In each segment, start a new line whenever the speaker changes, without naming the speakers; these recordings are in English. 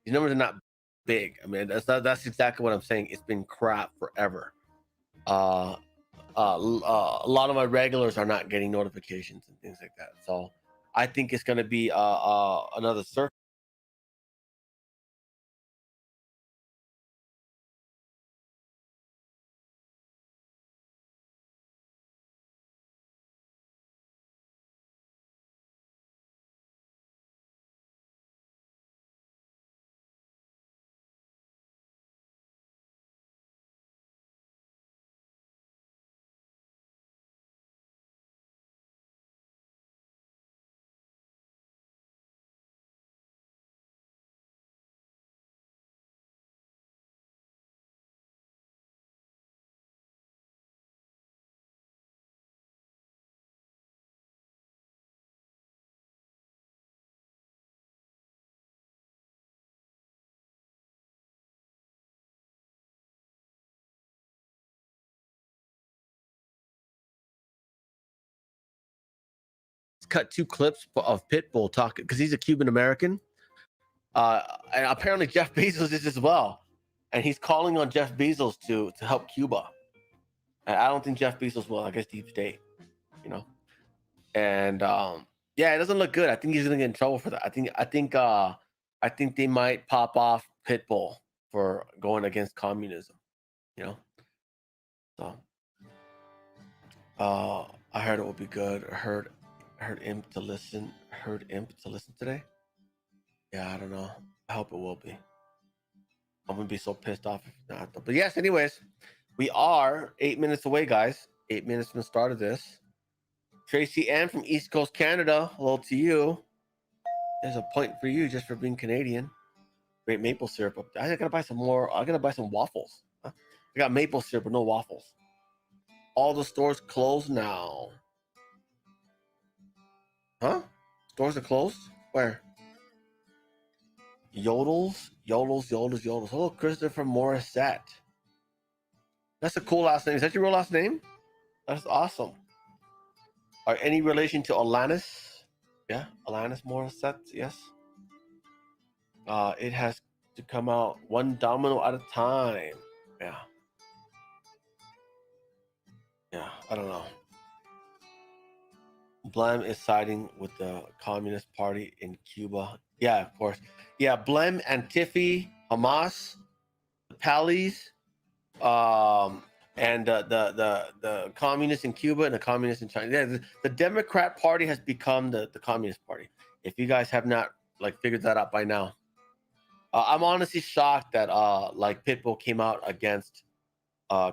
These numbers are not big. I mean, that's exactly what I'm saying. It's been crap forever. Uh, a lot of my regulars are not getting notifications and things like that. So I think it's going to be another circle. Cut two clips of Pitbull talking because he's a Cuban American. And apparently Jeff Bezos is as well, and he's calling on Jeff Bezos to help Cuba. And I don't think Jeff Bezos will. I guess deep state, you know. And yeah, it doesn't look good. I think he's gonna get in trouble for that. I think they might pop off Pitbull for going against communism. You know. So I heard it will be good. I heard Imp to listen. Heard Imp to listen today. Yeah, I don't know. I hope it will be. I'm gonna be so pissed off if not. But yes, anyways, we are 8 minutes away, guys. 8 minutes from the start of this. Tracy Ann from East Coast Canada. Hello to you. There's a point for you just for being Canadian. Great maple syrup up there. I gotta buy some more. I gotta buy some waffles. Huh? I got maple syrup but no waffles. All the stores closed now. Huh? Stores are closed? Where? Yodels. Hello, Christopher Morissette. That's a cool last name. Is that your real last name? That's awesome. Are any relation to Alanis? Yeah, Alanis Morissette. Yes. It has to come out one domino at a time. Yeah. Yeah. I don't know. Blem is siding with the Communist Party in Cuba. Yeah, of course. Yeah, Blem, Antifa, Hamas, the Pallies, and the communists in Cuba and the communists in China. Yeah, the Democrat Party has become the Communist Party. If you guys have not like figured that out by now, I'm honestly shocked that like Pitbull came out against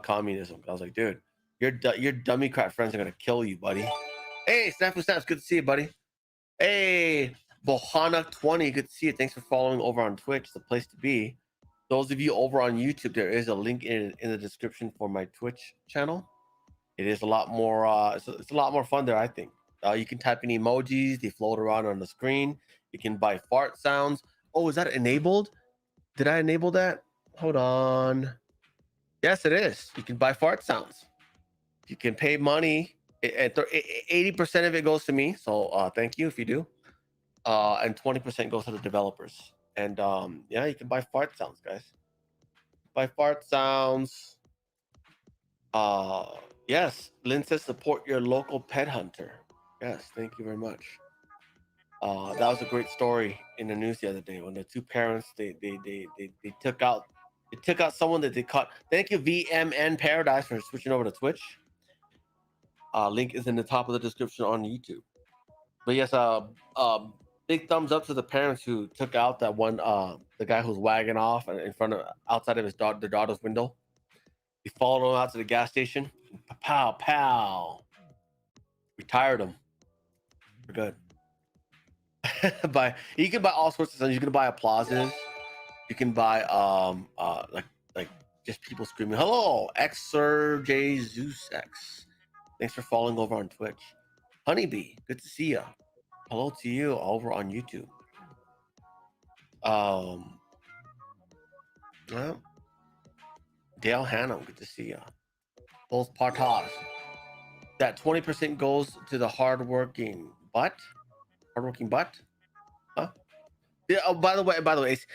communism. I was like, dude, your Democrat friends are gonna kill you, buddy. Hey, Snafu Snaps, good to see you, buddy. Hey, Bohana20, good to see you. Thanks for following over on Twitch. It's the place to be. Those of you over on YouTube, there is a link in the description for my Twitch channel. It is a lot more. It's a lot more fun there, I think. You can type in emojis; they float around on the screen. You can buy fart sounds. Oh, is that enabled? Did I enable that? Hold on. Yes, it is. You can buy fart sounds. You can pay money. 80% of it goes to me. So thank you if you do. And 20% goes to the developers. And yeah, you can buy fart sounds, guys. Buy fart sounds. Yes, Lynn says support your local pet hunter. Yes, thank you very much. That was a great story in the news the other day when the two parents they took out someone that they caught. Thank you, VMN Paradise, for switching over to Twitch. Link is in the top of the description on YouTube. But yes, big thumbs up to the parents who took out that one the guy who's wagging off in front of outside of their daughter's window. He followed him out to the gas station. Pow pow. Retired him. We're good. You can buy all sorts of things. You can buy applauses. You can buy like just people screaming hello Xer J Zeus X. Thanks for following over on Twitch. Honeybee, good to see you. Hello to you over on YouTube. Yeah. Dale Hannum, good to see you. Both partas. That 20% goes to the hardworking butt. Hardworking butt? Huh? Yeah, oh, by the way,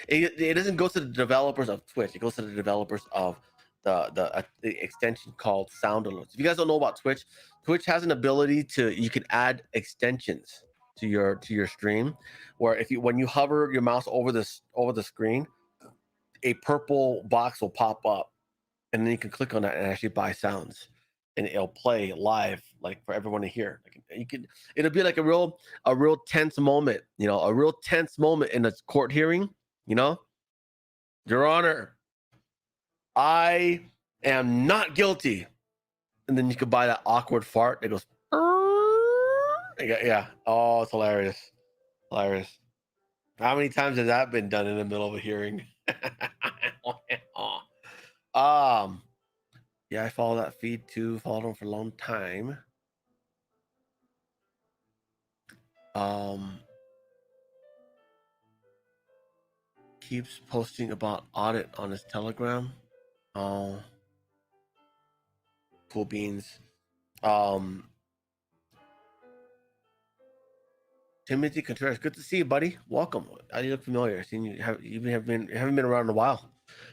it doesn't go to the developers of Twitch. It goes to the developers of the extension called Sound Alerts. If you guys don't know about Twitch, Twitch has an ability to you can add extensions to your stream, where if you when you hover your mouse over the screen, a purple box will pop up, and then you can click on that and actually buy sounds, and it'll play live like for everyone to hear. Like you can, it'll be like a real tense moment, a real tense moment in a court hearing. Your Honor, I am not guilty, and then you could buy that awkward fart that goes. Yeah. Oh, it's hilarious. Hilarious. How many times has that been done in the middle of a hearing? Yeah, I follow that feed too. Followed them for a long time. Keeps posting about audit on his Telegram. Oh, cool beans. Timothy Contreras, good to see you, buddy. Welcome. You look familiar. Seen you haven't been around in a while,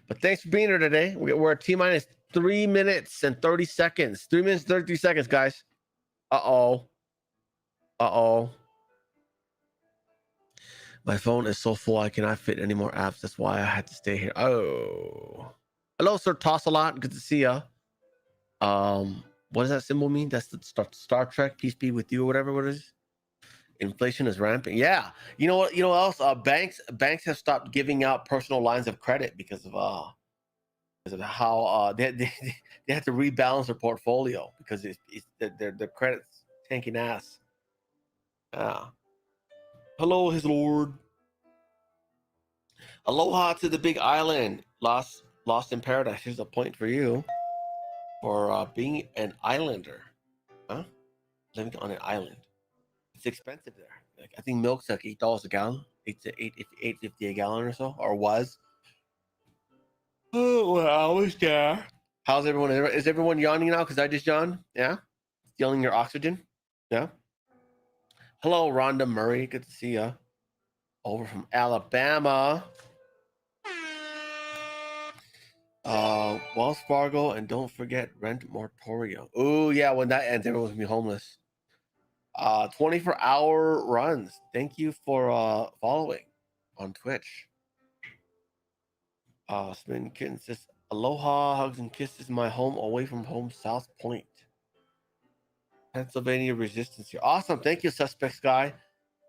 but thanks for being here today. We're at T minus 3 minutes and 30 seconds. 3 minutes 33 seconds, guys. Uh oh. My phone is so full I cannot fit any more apps. That's why I had to stay here. Oh, hello, Sir Tossalot. Good to see ya. What does that symbol mean? That's the Star Trek. Peace be with you, or whatever. What is? Inflation is ramping. Yeah. You know what? You know what else? Banks have stopped giving out personal lines of credit because of how they have to rebalance their portfolio because it's their credit's tanking ass. Yeah. Hello, his lord. Aloha to the big island. Lost in paradise. Here's a point for you for being an islander. Huh? Living on an island. It's expensive there. Like, I think milk's like $8 a gallon, $8.50 a gallon or so, or was. Oh, well, I was there. How's everyone? Is everyone yawning now? Because I just yawned. Yeah, stealing your oxygen. Yeah. Hello, Rhonda Murray. Good to see ya. Over from Alabama. Wells Fargo, and don't forget rent moratorium. Oh yeah, when that ends, everyone's gonna be homeless. 24-hour runs. Thank you for following on Twitch. Spin Kitten says, aloha, hugs and kisses, my home away from home, South Point. Pennsylvania resistance here. Awesome. Thank you, Suspects Guy.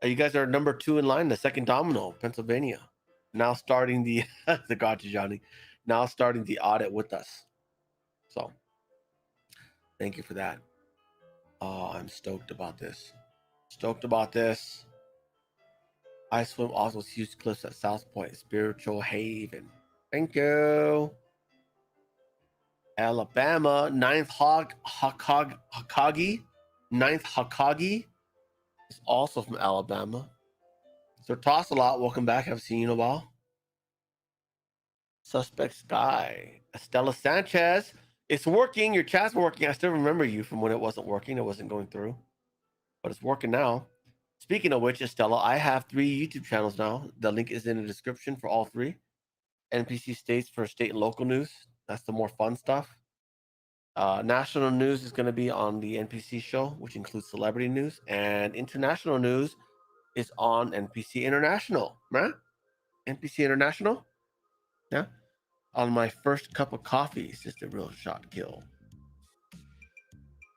You guys are number 2 in line, the second domino, Pennsylvania. Now starting the the gotcha, Johnny. Now starting the audit with us. So thank you for that. Oh, I'm stoked about this. Stoked about this. I swim off those huge cliffs at South Point, spiritual haven. Thank you. Alabama, Ninth Hokage. Ninth Hokage is also from Alabama. Sir Tossalot, welcome back. Haven't seen you in a while. Suspect Sky. Estella Sanchez. It's working. Your chat's working. I still remember you from when it wasn't working. It wasn't going through. But it's working now. Speaking of which, Estella, I have 3 YouTube channels now. The link is in the description for all 3. NPC States for state and local news. That's the more fun stuff. National news is going to be on the NPC show, which includes celebrity news, and international news is on NPC International, right? NPC International, yeah. On my first cup of coffee, it's just a real shot kill.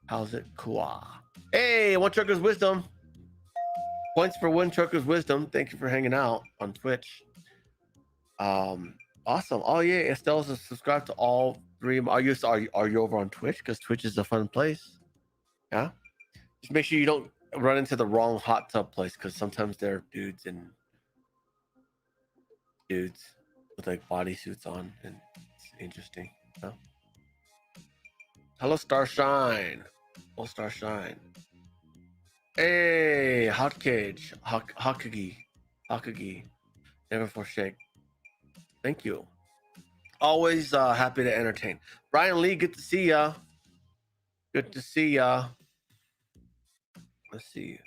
How's it, Kua? Hey, One Trucker's Wisdom. Points for One Trucker's Wisdom. Thank you for hanging out on Twitch. Awesome. Oh yeah, Estelle's subscribed to all 3. Are you over on Twitch? Because Twitch is a fun place. Yeah. Just make sure you don't run into the wrong hot tub place, because sometimes there are dudes with like bodysuits on, and it's interesting. Huh? Hello, Starshine. Oh, Starshine. Hey, Hot Cage. Hakagi. Never forsake. Thank you. Always happy to entertain. Brian Lee, good to see ya. Good to see ya. Let's see.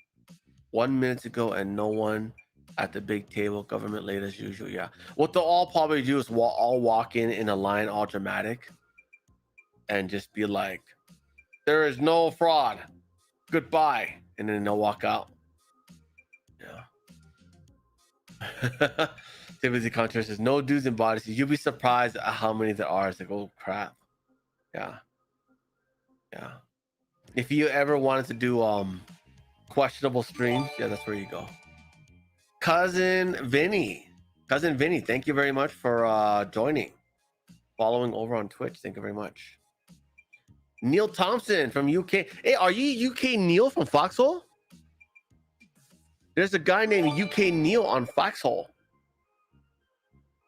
1 minute ago and no one at the big table, government late as usual. Yeah. What they'll all probably do is all walk in a line, all dramatic, and just be like, "There is no fraud. Goodbye," and then they'll walk out. Yeah. Timothy Contrast says, "No dudes in bodysuits. You'll be surprised at how many there are." It's like, oh crap. Yeah. Yeah. If you ever wanted to do questionable streams, yeah, that's where you go. Cousin Vinny, thank you very much for joining, following over on Twitch. Thank you very much. Neil Thompson from UK. Hey, are you UK Neil from Foxhole? There's a guy named UK Neil on Foxhole.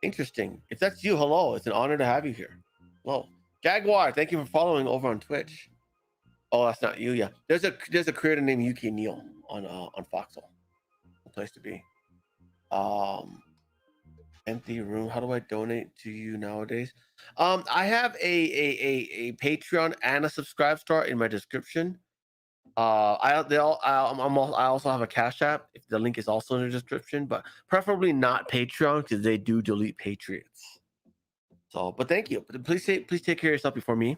Interesting. If that's you, hello. It's an honor to have you here. Hello. Jaguar, thank you for following over on Twitch. Oh, that's not you. Yeah. There's a creator named UK Neil on Foxhole. A place to be. Empty room. How do I donate to you nowadays? I have a Patreon and a Subscribe Star in my description. I also have a Cash App. If the link is also in the description, but preferably not Patreon because they do delete Patriots. So, but thank you. But please take care of yourself before me.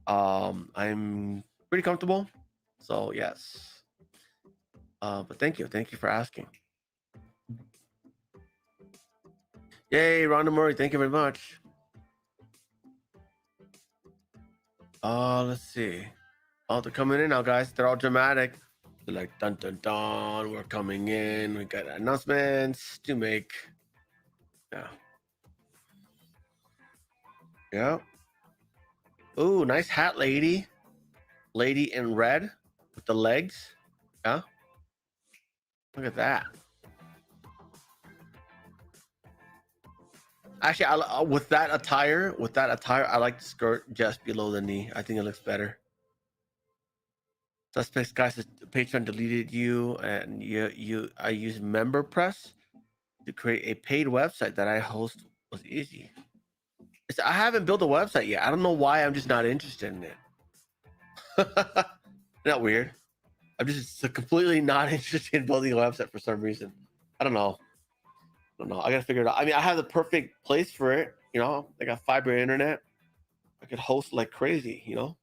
I'm pretty comfortable. So yes. But thank you for asking. Yay, Rhonda Murray, thank you very much. Let's see. Oh, they're coming in now, guys. They're all dramatic. They're like, dun dun dun, we're coming in. We got announcements to make. Yeah. Yeah. Ooh, nice hat, lady. Lady in red with the legs. Yeah. Look at that. Actually, with that attire, I like the skirt just below the knee. I think it looks better. Suspects guy says Patreon deleted you, and I use MemberPress to create a paid website that I host. Was easy. I haven't built a website yet. I don't know why. I'm just not interested in it. Not weird. I'm just completely not interested in building a website for some reason. I don't know. I gotta figure it out. I mean, I have the perfect place for it. You know, I got fiber internet. I could host like crazy. You know,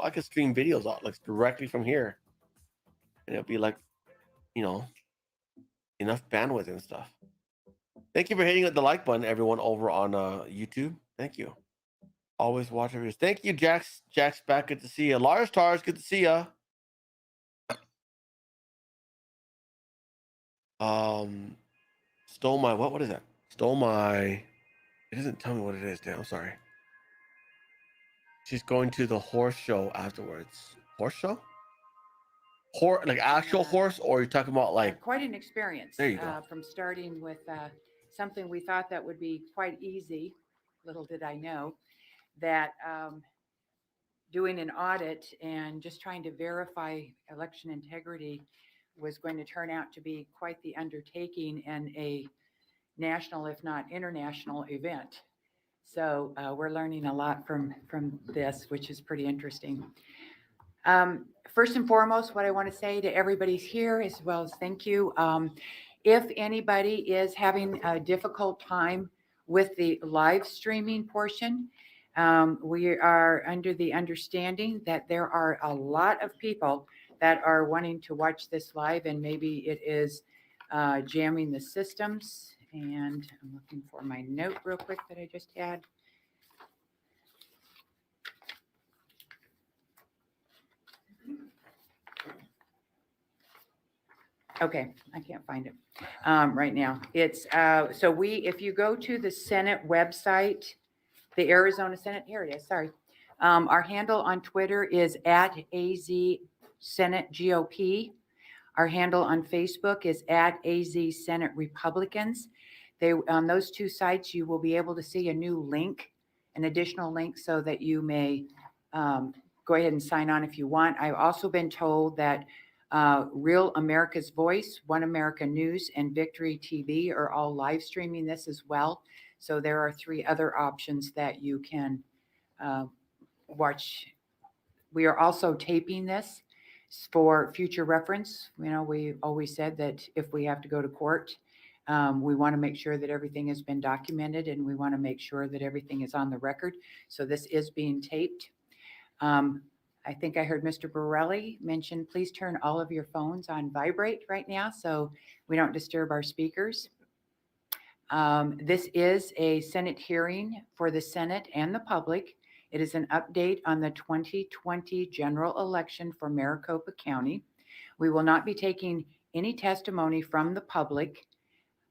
I could stream videos out like directly from here, and it'll be like, you know, enough bandwidth and stuff. Thank you for hitting the like button, everyone over on YouTube. Thank you. Always watch videos. Thank you, Jax. Jax back. Good to see you. Lars Tars. Good to see ya. Stole my what is that? Stole my. It doesn't tell me what it is. Damn, I'm sorry. She's going to the horse show afterwards. Horse show? Like actual horse, or you're talking about like
quite an experience.
There you go.
From starting with something we thought that would be quite easy. Little did I know that doing an audit and just trying to verify election integrity was going to turn out to be quite the undertaking and a national, if not international, event. So we're learning a lot from this, which is pretty interesting. First and foremost, what I want to say to everybody's here, as well as thank you. If anybody is having a difficult time with the live streaming portion, we are under the understanding that there are a lot of people that are wanting to watch this live, and maybe it is jamming the systems. And I'm looking for my note real quick that I just had. Okay, I can't find it right now. It's so if you go to the Senate website, the Arizona Senate, here it is, sorry. Our handle on Twitter is @AZ Senate GOP. Our handle on Facebook is @AZ Senate Republicans. On those two sites, you will be able to see a new link, an additional link, so that you may go ahead and sign on if you want. I've also been told that Real America's Voice, One America News, and Victory TV are all live streaming this as well. So there are 3 other options that you can watch. We are also taping this for future reference. You know, we always said that if we have to go to court We want to make sure that everything has been documented, and we want to make sure that everything is on the record. So this is being taped. I think I heard Mr. Borelli mention, please turn all of your phones on vibrate right now so we don't disturb our speakers. This is a Senate hearing for the Senate and the public. It is an update on the 2020 general election for Maricopa County. We will not be taking any testimony from the public.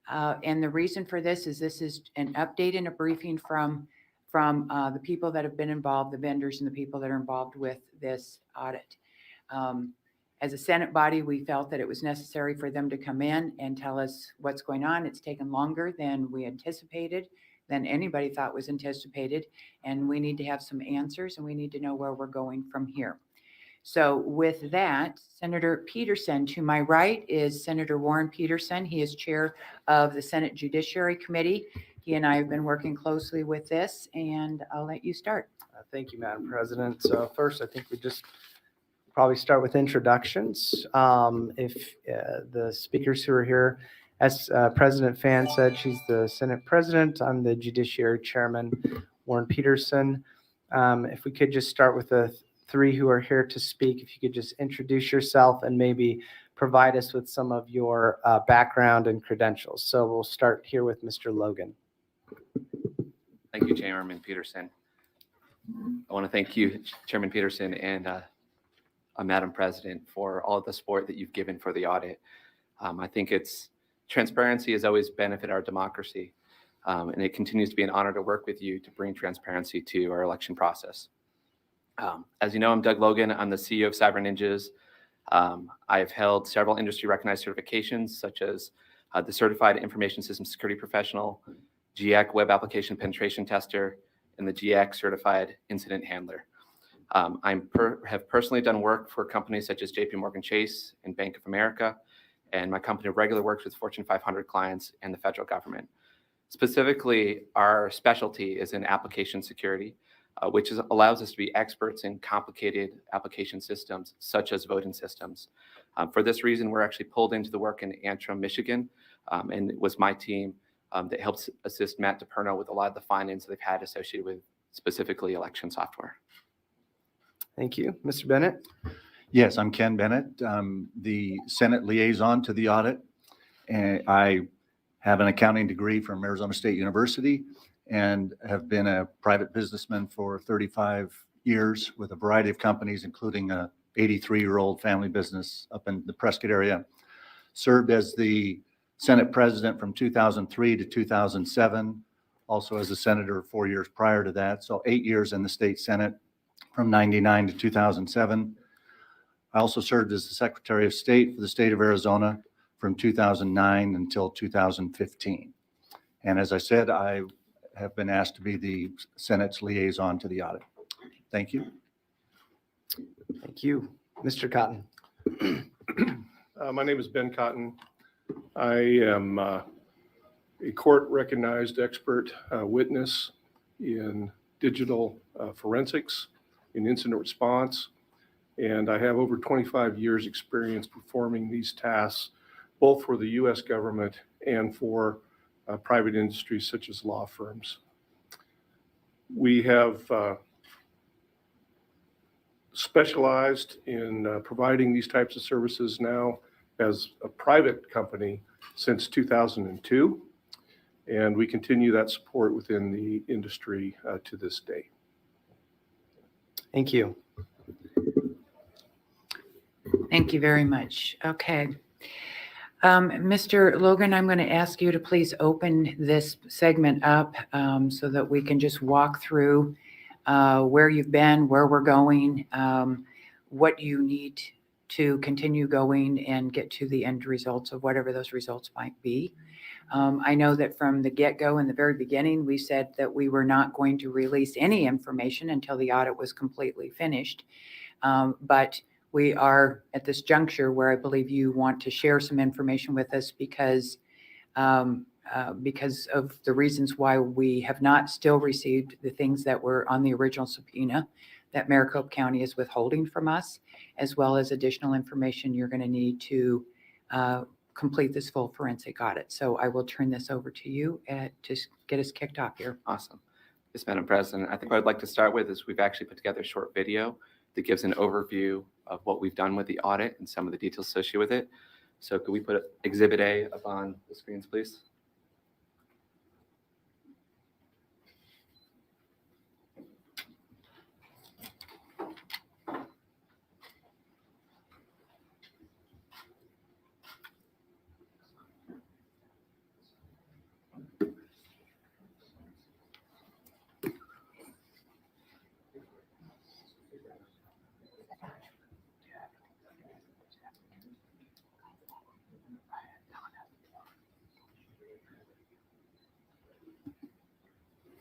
And the reason for this is an update and a briefing from the people that have been involved, the vendors and the people that are involved with this audit. As a Senate body, we felt that it was necessary for them to come in and tell us what's going on. It's taken longer than we anticipated, than anybody thought was anticipated. And we need to have some answers, and we need to know where we're going from here. So with that, Senator Peterson, to my right is Senator Warren Peterson. He is chair of the Senate Judiciary Committee. He and I have been working closely with this, and I'll let you start.
Thank you, Madam President. So first, I think we just probably start with introductions. If the speakers who are here, as President Fan said, she's the Senate President. I'm the Judiciary Chairman, Warren Peterson. If we could just start with the three who are here to speak, if you could just introduce yourself and maybe provide us with some of your background and credentials. So we'll start here with Mr. Logan.
Thank you, Chairman Peterson. I want to thank you, Chairman Peterson, and Madam President, for all of the support that you've given for the audit. I think transparency has always benefited our democracy, and it continues to be an honor to work with you to bring transparency to our election process. As you know, I'm Doug Logan. I'm the CEO of Cyber Ninjas. I've held several industry recognized certifications, such as the Certified Information System Security Professional, GIAC Web Application Penetration Tester, and the GIAC Certified Incident Handler. I have personally done work for companies such as JP Morgan Chase and Bank of America, and my company regularly works with Fortune 500 clients and the federal government. Specifically, our specialty is in application security, which allows us to be experts in complicated application systems, such as voting systems. For this reason, we're actually pulled into the work in Antrim, Michigan, and it was my team that helps assist Matt DePerno with a lot of the findings they've had associated with specifically election software.
Thank you. Mr. Bennett?
Yes, I'm Ken Bennett. I'm the Senate liaison to the audit. And I have an accounting degree from Arizona State University and have been a private businessman for 35 years with a variety of companies, including a 83-year-old family business up in the Prescott area. Served as the Senate president from 2003 to 2007, also as a senator 4 years prior to that. So 8 years in the state Senate from 99 to 2007. I also served as the Secretary of State for the state of Arizona from 2009 until 2015. And as I said, I have been asked to be the Senate's liaison to the audit. Thank you.
Thank you. Mr. Cotton?
My name is Ben Cotton. I am a court-recognized expert witness in digital forensics, in incident response, and I have over 25 years' experience performing these tasks, both for the U.S. government and for private industries such as law firms. We have specialized in providing these types of services now as a private company since 2002, and we continue that support within the industry to this day.
Thank you.
Thank you very much. Okay. Mr. Logan, I'm going to ask you to please open this segment up so that we can just walk through where you've been, where we're going, what you need to continue going and get to the end results of whatever those results might be. I know that from the get-go in the very beginning, we said that we were not going to release any information until the audit was completely finished. But we are at this juncture where I believe you want to share some information with us because of the reasons why we have not still received the things that were on the original subpoena that Maricopa County is withholding from us, as well as additional information you're going to need to complete this full forensic audit. So I will turn this over to you to get us kicked off here.
Awesome. Yes, Madam President. I think what I'd like to start with is we've actually put together a short video that gives an overview of what we've done with the audit and some of the details associated with it. So could we put Exhibit A up on the screens, please?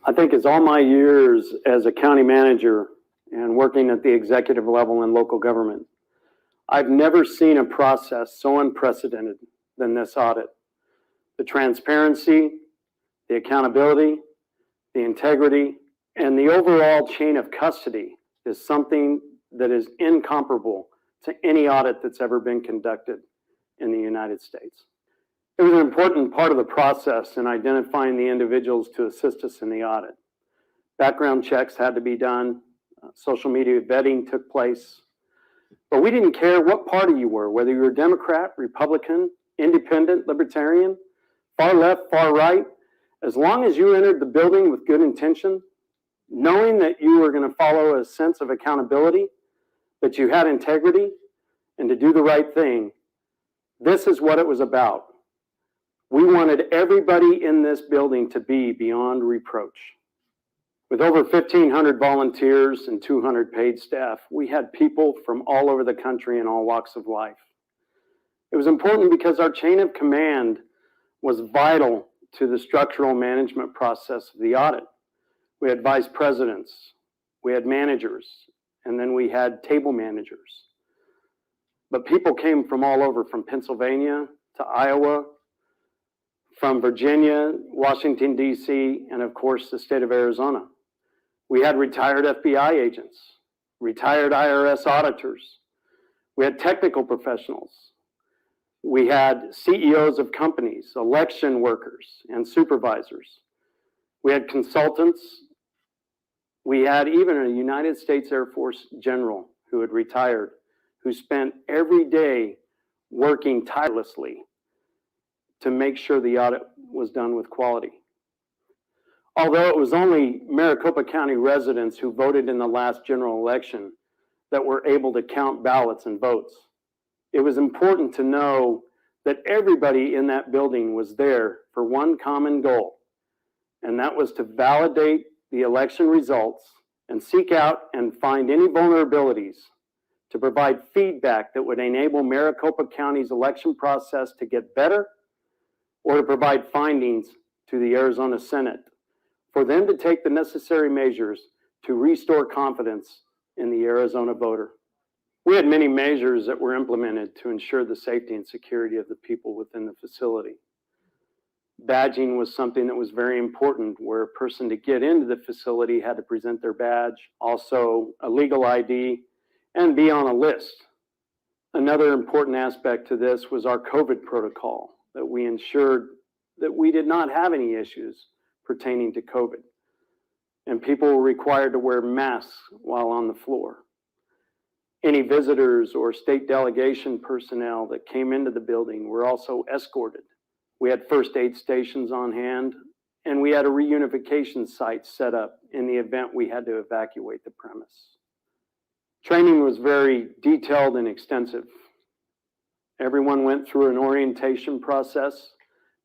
I think as all my years as a county manager and working at the executive level in local government, I've never seen a process so unprecedented than this audit. The transparency, the accountability, the integrity, and the overall chain of custody is something that is incomparable to any audit that's ever been conducted in the United States. It was an important part of the process in identifying the individuals to assist us in the audit. Background checks had to be done, social media vetting took place, but we didn't care what party you were, whether you were Democrat, Republican, Independent, Libertarian, far left, far right. As long as you entered the building with good intention, knowing that you were going to follow a sense of accountability, that you had integrity, and to do the right thing, this is what it was about. We wanted everybody in this building to be beyond reproach. With over 1,500 volunteers and 200 paid staff, we had people from all over the country in all walks of life. It was important because our chain of command was vital to the structural management process of the audit. We had vice presidents, we had managers, and then we had table managers. But people came from all over, from Pennsylvania to Iowa, from Virginia, Washington, D.C., and of course, the state of Arizona. We had retired FBI agents, retired IRS auditors. We had technical professionals. We had CEOs of companies, election workers, and supervisors. We had consultants. We had even a United States Air Force general who had retired, who spent every day working tirelessly to make sure the audit was done with quality. Although it was only Maricopa County residents who voted in the last general election that were able to count ballots and votes, it was important to know that everybody in that building was there for one common goal, and that was to validate the election results and seek out and find any vulnerabilities to provide feedback that would enable Maricopa County's election process to get better, or to provide findings to the Arizona Senate for them to take the necessary measures to restore confidence in the Arizona voter. We had many measures that were implemented to ensure the safety and security of the people within the facility. Badging was something that was very important, where a person to get into the facility had to present their badge, also a legal ID, and be on a list. Another important aspect to this was our COVID protocol, that we ensured that we did not have any issues pertaining to COVID. And people were required to wear masks while on the floor. Any visitors or state delegation personnel that came into the building were also escorted. We had first aid stations on hand, and we had a reunification site set up in the event we had to evacuate the premise. Training was very detailed and extensive. Everyone went through an orientation process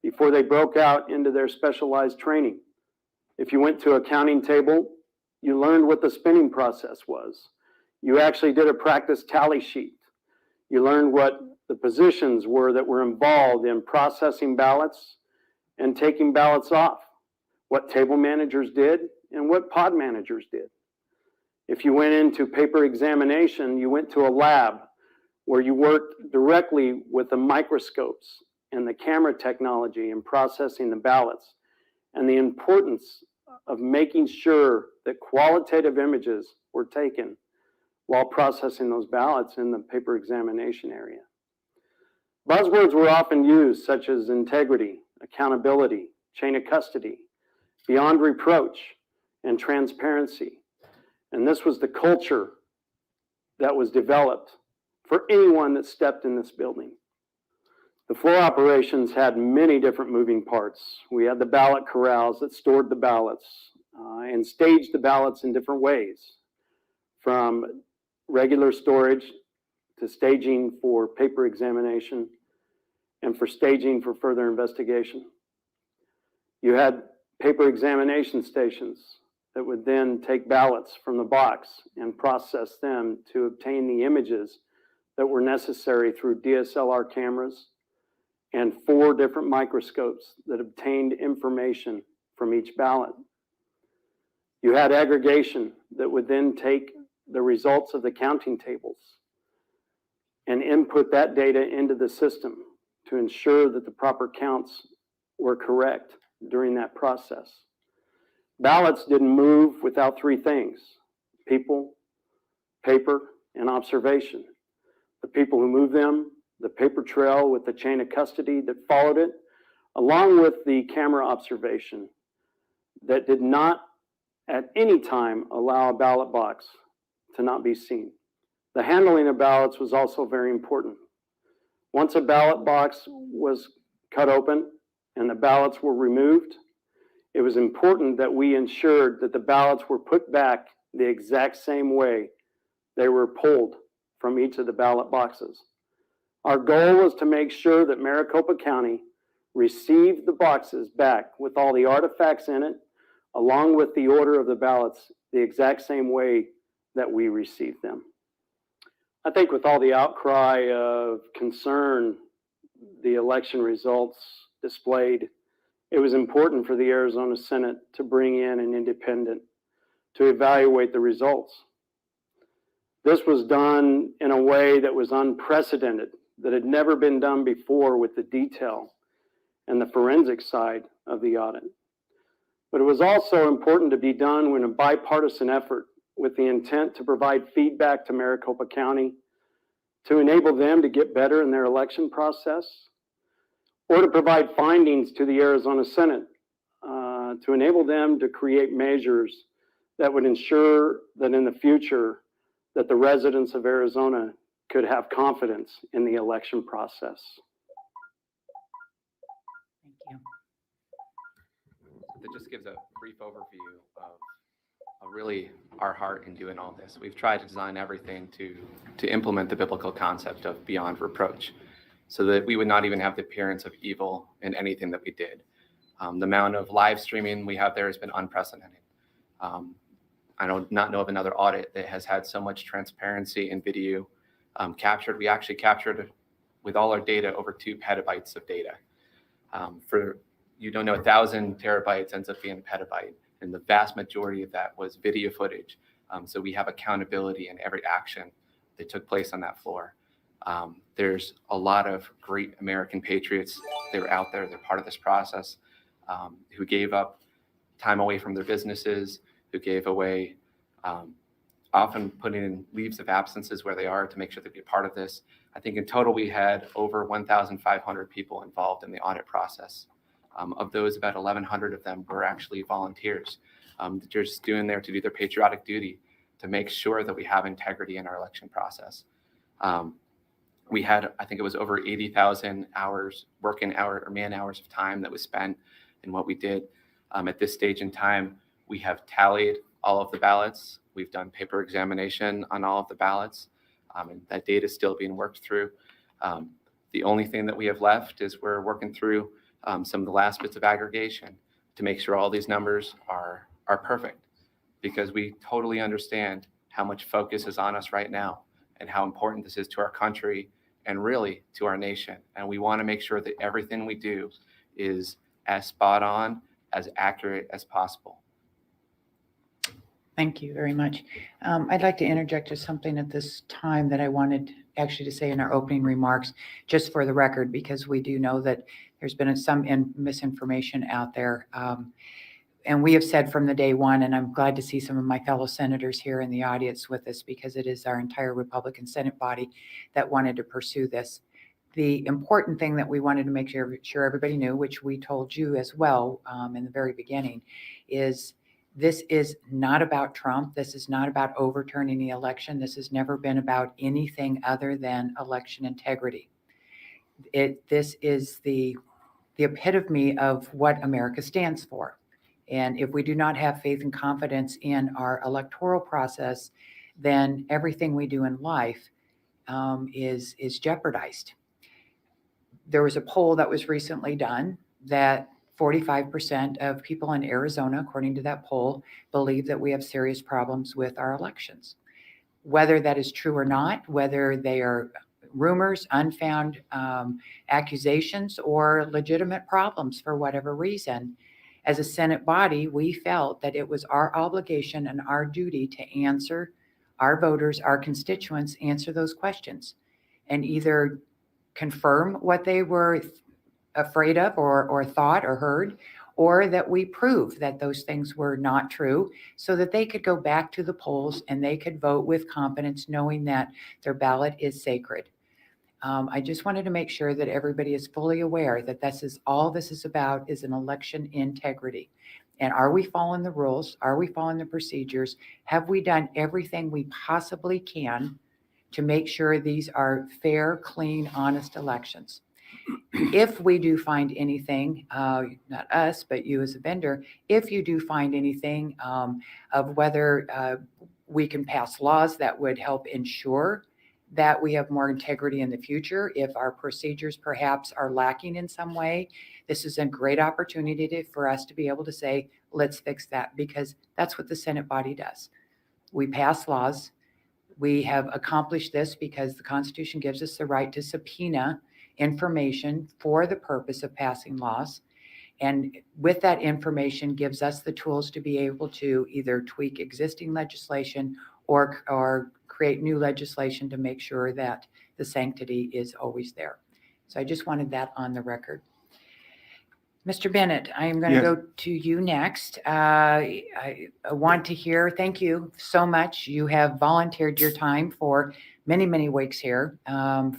before they broke out into their specialized training. If you went to a counting table, you learned what the spinning process was. You actually did a practice tally sheet. You learned what the positions were that were involved in processing ballots and taking ballots off, what table managers did and what pod managers did. If you went into paper examination, you went to a lab where you worked directly with the microscopes and the camera technology in processing the ballots, and the importance of making sure that qualitative images were taken while processing those ballots in the paper examination area. Buzzwords were often used, such as integrity, accountability, chain of custody, beyond reproach, and transparency. And this was the culture that was developed for anyone that stepped in this building. The floor operations had many different moving parts. We had the ballot corrals that stored the ballots and staged the ballots in different ways, from regular storage to staging for paper examination and for staging for further investigation. You had paper examination stations that would then take ballots from the box and process them to obtain the images that were necessary through DSLR cameras and 4 different microscopes that obtained information from each ballot. You had aggregation that would then take the results of the counting tables and input that data into the system to ensure that the proper counts were correct during that process. Ballots didn't move without 3 things: people, paper, and observation. The people who moved them, the paper trail with the chain of custody that followed it, along with the camera observation that did not at any time allow a ballot box to not be seen. The handling of ballots was also very important. Once a ballot box was cut open and the ballots were removed, it was important that we ensured that the ballots were put back the exact same way they were pulled from each of the ballot boxes. Our goal was to make sure that Maricopa County received the boxes back with all the artifacts in it, along with the order of the ballots, the exact same way that we received them. I think with all the outcry of concern the election results displayed, it was important for the Arizona Senate to bring in an independent to evaluate the results. This was done in a way that was unprecedented, that had never been done before with the detail and the forensic side of the audit. But it was also important to be done in a bipartisan effort with the intent to provide feedback to Maricopa County to enable them to get better in their election process, or to provide findings to the Arizona Senate to enable them to create measures that would ensure that in the future that the residents of Arizona could have confidence in the election process.
Thank you.
That just gives a brief overview of really our heart in doing all this. We've tried to design everything to implement the biblical concept of beyond reproach, so that we would not even have the appearance of evil in anything that we did. The amount of live streaming we have there has been unprecedented. I do not know of another audit that has had so much transparency and video captured. We actually captured, with all our data, over 2 petabytes of data. For you don't know, 1,000 terabytes ends up being a petabyte, and the vast majority of that was video footage. So we have accountability in every action that took place on that floor. There's a lot of great American patriots. They were out there, they're part of this process, who gave up time away from their businesses, who gave away, often putting in leaves of absences where they are to make sure they'd be a part of this. I think in total we had over 1,500 people involved in the audit process. Of those, about 1,100 of them were actually volunteers. They're just doing there to do their patriotic duty to make sure that we have integrity in our election process. We had, I think it was over 80,000 hours, working hour or man hours of time that was spent in what we did. At this stage in time, we have tallied all of the ballots. We've done paper examination on all of the ballots, and that data is still being worked through. The only thing that we have left is we're working through some of the last bits of aggregation to make sure all these numbers are perfect, because we totally understand how much focus is on us right now and how important this is to our country and really to our nation. And we want to make sure that everything we do is as spot on, as accurate as possible.
Thank you very much. I'd like to interject just something at this time that I wanted actually to say in our opening remarks, just for the record, because we do know that there's been some misinformation out there. And we have said from the day one, and I'm glad to see some of my fellow senators here in the audience with us, because it is our entire Republican Senate body that wanted to pursue this. the important thing that we wanted to make sure everybody knew, which we told you as well in the very beginning, is this is not about Trump. This is not about overturning the election. This has never been about anything other than election integrity. This is the epitome of what America stands for. And if we do not have faith and confidence in our electoral process, then everything we do in life is jeopardized. There was a poll that was recently done that 45% of people in Arizona, according to that poll, believe that we have serious problems with our elections. Whether that is true or not, whether they are rumors, unfound accusations, or legitimate problems for whatever reason, as a Senate body, we felt that it was our obligation and our duty to answer our voters, our constituents, answer those questions and either confirm what they were afraid of or thought or heard, or that we prove that those things were not true so that they could go back to the polls and they could vote with confidence, knowing that their ballot is sacred. I just wanted to make sure that everybody is fully aware that all this is about is an election integrity. And are we following the rules? Are we following the procedures? Have we done everything we possibly can to make sure these are fair, clean, honest elections? If we do find anything, not us, but you as a vendor, if you do find anything of whether we can pass laws that would help ensure that we have more integrity in the future, if our procedures perhaps are lacking in some way, this is a great opportunity for us to be able to say, let's fix that, because that's what the Senate body does. We pass laws. We have accomplished this because the Constitution gives us the right to subpoena information for the purpose of passing laws. And with that information gives us the tools to be able to either tweak existing legislation or create new legislation to make sure that the sanctity is always there. So I just wanted that on the record. Mr. Bennett, I am going to
Yes.
go to you next. I want to hear, thank you so much. You have volunteered your time for many, many weeks here,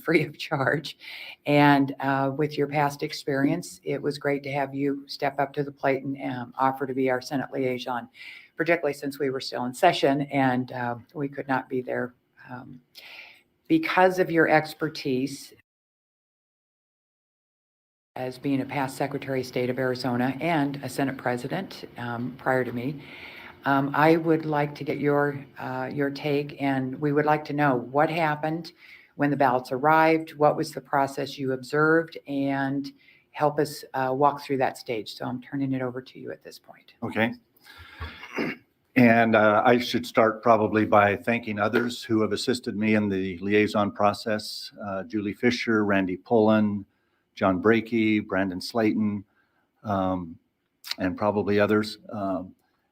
free of charge. And with your past experience, it was great to have you step up to the plate and offer to be our Senate liaison, particularly since we were still in session and we could not be there. Because of your expertise as being a past Secretary of State of Arizona and a Senate President prior to me, I would like to get your take, and we would like to know what happened when the ballots arrived, what was the process you observed, and help us walk through that stage. So I'm turning it over to you at this point.
Okay. And I should start probably by thanking others who have assisted me in the liaison process. Julie Fisher, Randy Pullen, John Brakey, Brandon Slayton, and probably others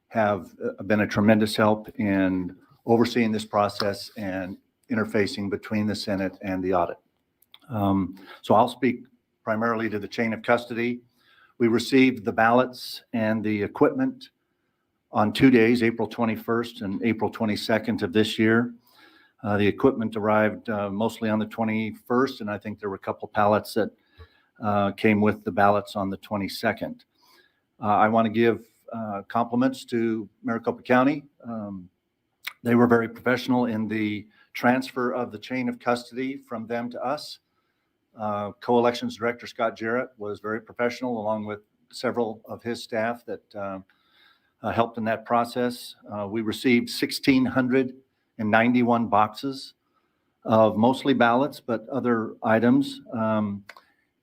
have been a tremendous help in overseeing this process and interfacing between the Senate and the audit. So I'll speak primarily to the chain of custody. We received the ballots and the equipment on 2 days, April 21st and April 22nd of this year. The equipment arrived mostly on the 21st, and I think there were a couple pallets that came with the ballots on the 22nd. I want to give compliments to Maricopa County. They were very professional in the transfer of the chain of custody from them to us. Co-elections Director Scott Jarrett was very professional, along with several of his staff that helped in that process. We received 1,691 boxes of mostly ballots, but other items.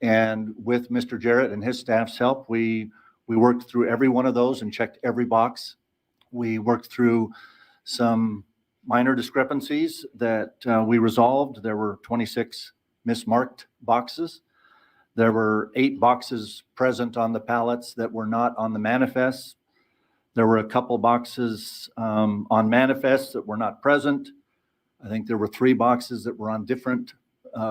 And with Mr. Jarrett and his staff's help, we worked through every one of those and checked every box. We worked through some minor discrepancies that we resolved. There were 26 mismarked boxes. There were 8 boxes present on the ballots that were not on the manifest. There were a couple boxes on manifests that were not present. I think there were 3 boxes that were on different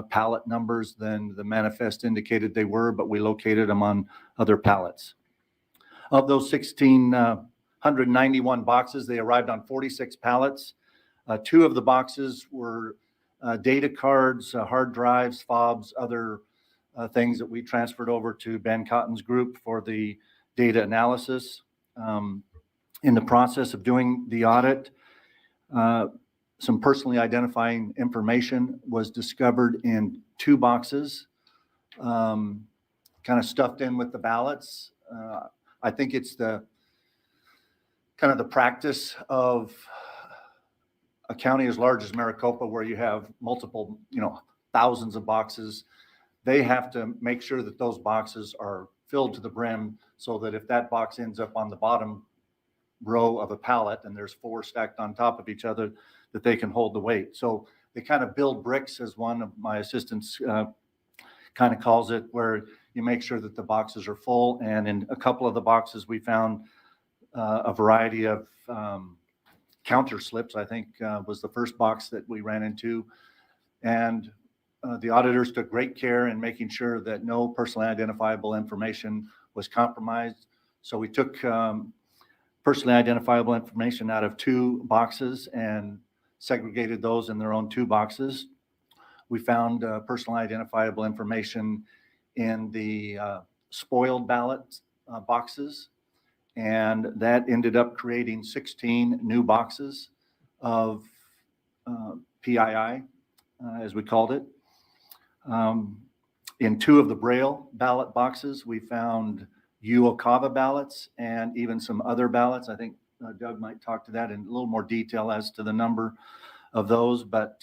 pallet numbers than the manifest indicated they were, but we located them on other pallets. Of those 1,691 boxes, they arrived on 46 pallets. 2 of the boxes were data cards, hard drives, fobs, other things that we transferred over to Ben Cotton's group for the data analysis. In the process of doing the audit, some personally identifying information was discovered in 2 boxes, kind of stuffed in with the ballots. I think it's the kind of the practice of a county as large as Maricopa, where you have multiple, thousands of boxes. They have to make sure that those boxes are filled to the brim, so that if that box ends up on the bottom row of a pallet and there's 4 stacked on top of each other, that they can hold the weight. So they kind of build bricks, as one of my assistants kind of calls it, where you make sure that the boxes are full. And in a couple of the boxes, we found a variety of counter slips, I think was the first box that we ran into. And the auditors took great care in making sure that no personally identifiable information was compromised. So we took personally identifiable information out of 2 boxes and segregated those in their own 2 boxes. We found personally identifiable information in the spoiled ballot boxes, and that ended up creating 16 new boxes of PII, as we called it. In 2 of the Braille ballot boxes, we found UOCAVA ballots and even some other ballots. I think Doug might talk to that in a little more detail as to the number of those. But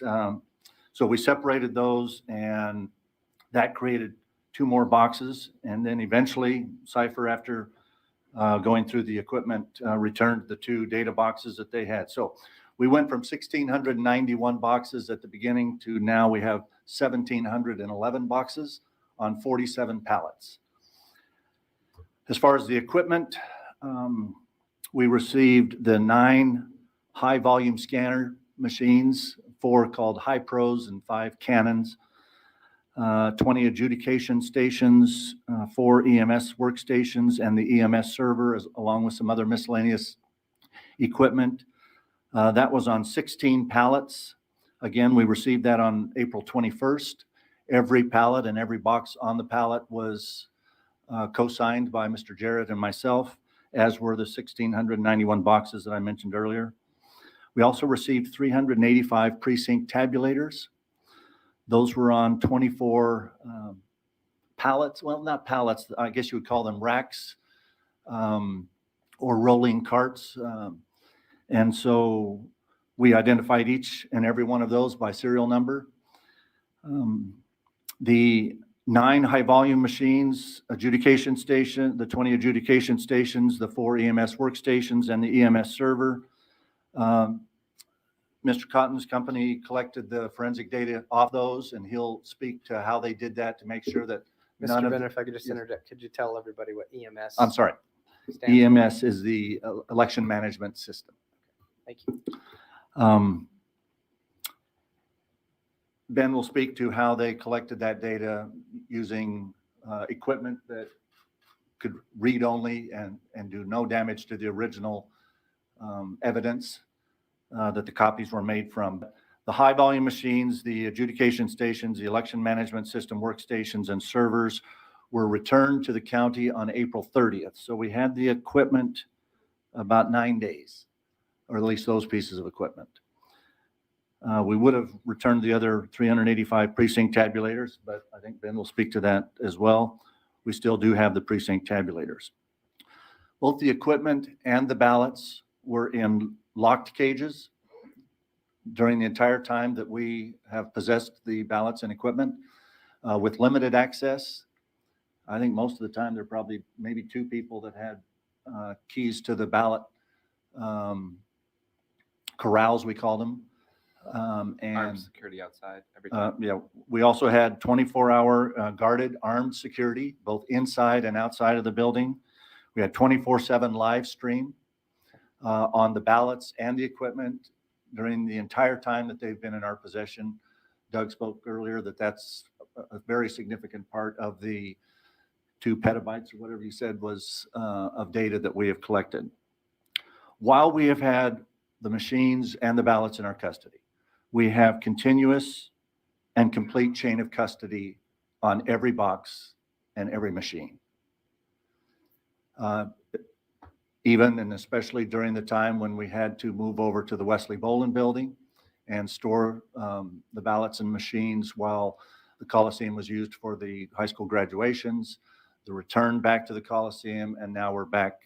so we separated those, and that created 2 more boxes. And then eventually, Cipher, after going through the equipment, returned the 2 data boxes that they had. So we went from 1,691 boxes at the beginning to now we have 1,711 boxes on 47 pallets. As far as the equipment, we received the 9 high volume scanner machines, 4 called High Pros and 5 Canons, 20 adjudication stations, 4 EMS workstations, and the EMS server, along with some other miscellaneous equipment. That was on 16 pallets. Again, we received that on April 21st. Every pallet and every box on the pallet was co-signed by Mr. Jarrett and myself, as were the 1,691 boxes that I mentioned earlier. We also received 385 precinct tabulators. Those were on 24 pallets. Well, not pallets, I guess you would call them racks or rolling carts. And so we identified each and every one of those by serial number. The 9 high volume machines, adjudication station, the 20 adjudication stations, the 4 EMS workstations, and the EMS server. Mr. Cotton's company collected the forensic data off those, and he'll speak to how they did that to make sure that none
Mr.
of.
Bennett, if I could just interject, could you tell everybody what EMS?
I'm sorry.
stands for?
EMS is the election management system.
Thank you.
Ben will speak to how they collected that data using equipment that could read only and do no damage to the original evidence that the copies were made from. The high volume machines, the adjudication stations, the election management system workstations and servers were returned to the county on April 30th. So we had the equipment about 9 days, or at least those pieces of equipment. We would have returned the other 385 precinct tabulators, but I think Ben will speak to that as well. We still do have the precinct tabulators. Both the equipment and the ballots were in locked cages during the entire time that we have possessed the ballots and equipment with limited access. I think most of the time there are probably maybe 2 people that had keys to the ballot corrals, we call them.
Armed security outside every time.
Yeah, we also had 24-hour guarded armed security, both inside and outside of the building. We had 24/7 live stream on the ballots and the equipment during the entire time that they've been in our possession. Doug spoke earlier that that's a very significant part of the 2 petabytes or whatever you said was of data that we have collected. While we have had the machines and the ballots in our custody, we have continuous and complete chain of custody on every box and every machine. Even and especially during the time when we had to move over to the Wesley Bolin building and store the ballots and machines while the Coliseum was used for the high school graduations, the return back to the Coliseum, and now we're back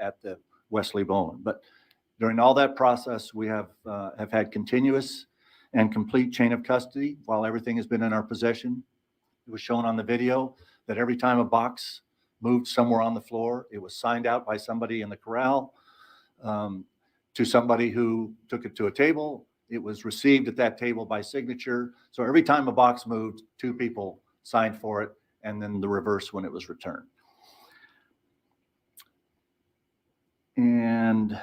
at the Wesley Bolin. But during all that process, we have had continuous and complete chain of custody while everything has been in our possession. It was shown on the video that every time a box moved somewhere on the floor, it was signed out by somebody in the corral to somebody who took it to a table. It was received at that table by signature. So every time a box moved, 2 people signed for it, and then the reverse when it was returned. And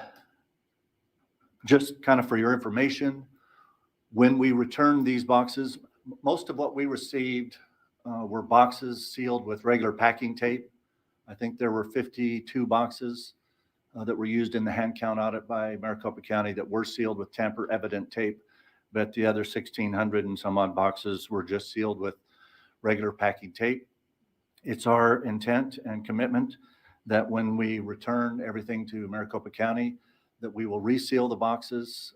just kind of for your information, when we returned these boxes, most of what we received were boxes sealed with regular packing tape. I think there were 52 boxes that were used in the hand count audit by Maricopa County that were sealed with tamper evident tape, but the other 1,600 and some odd boxes were just sealed with regular packing tape. It's our intent and commitment that when we return everything to Maricopa County, that we will reseal the boxes.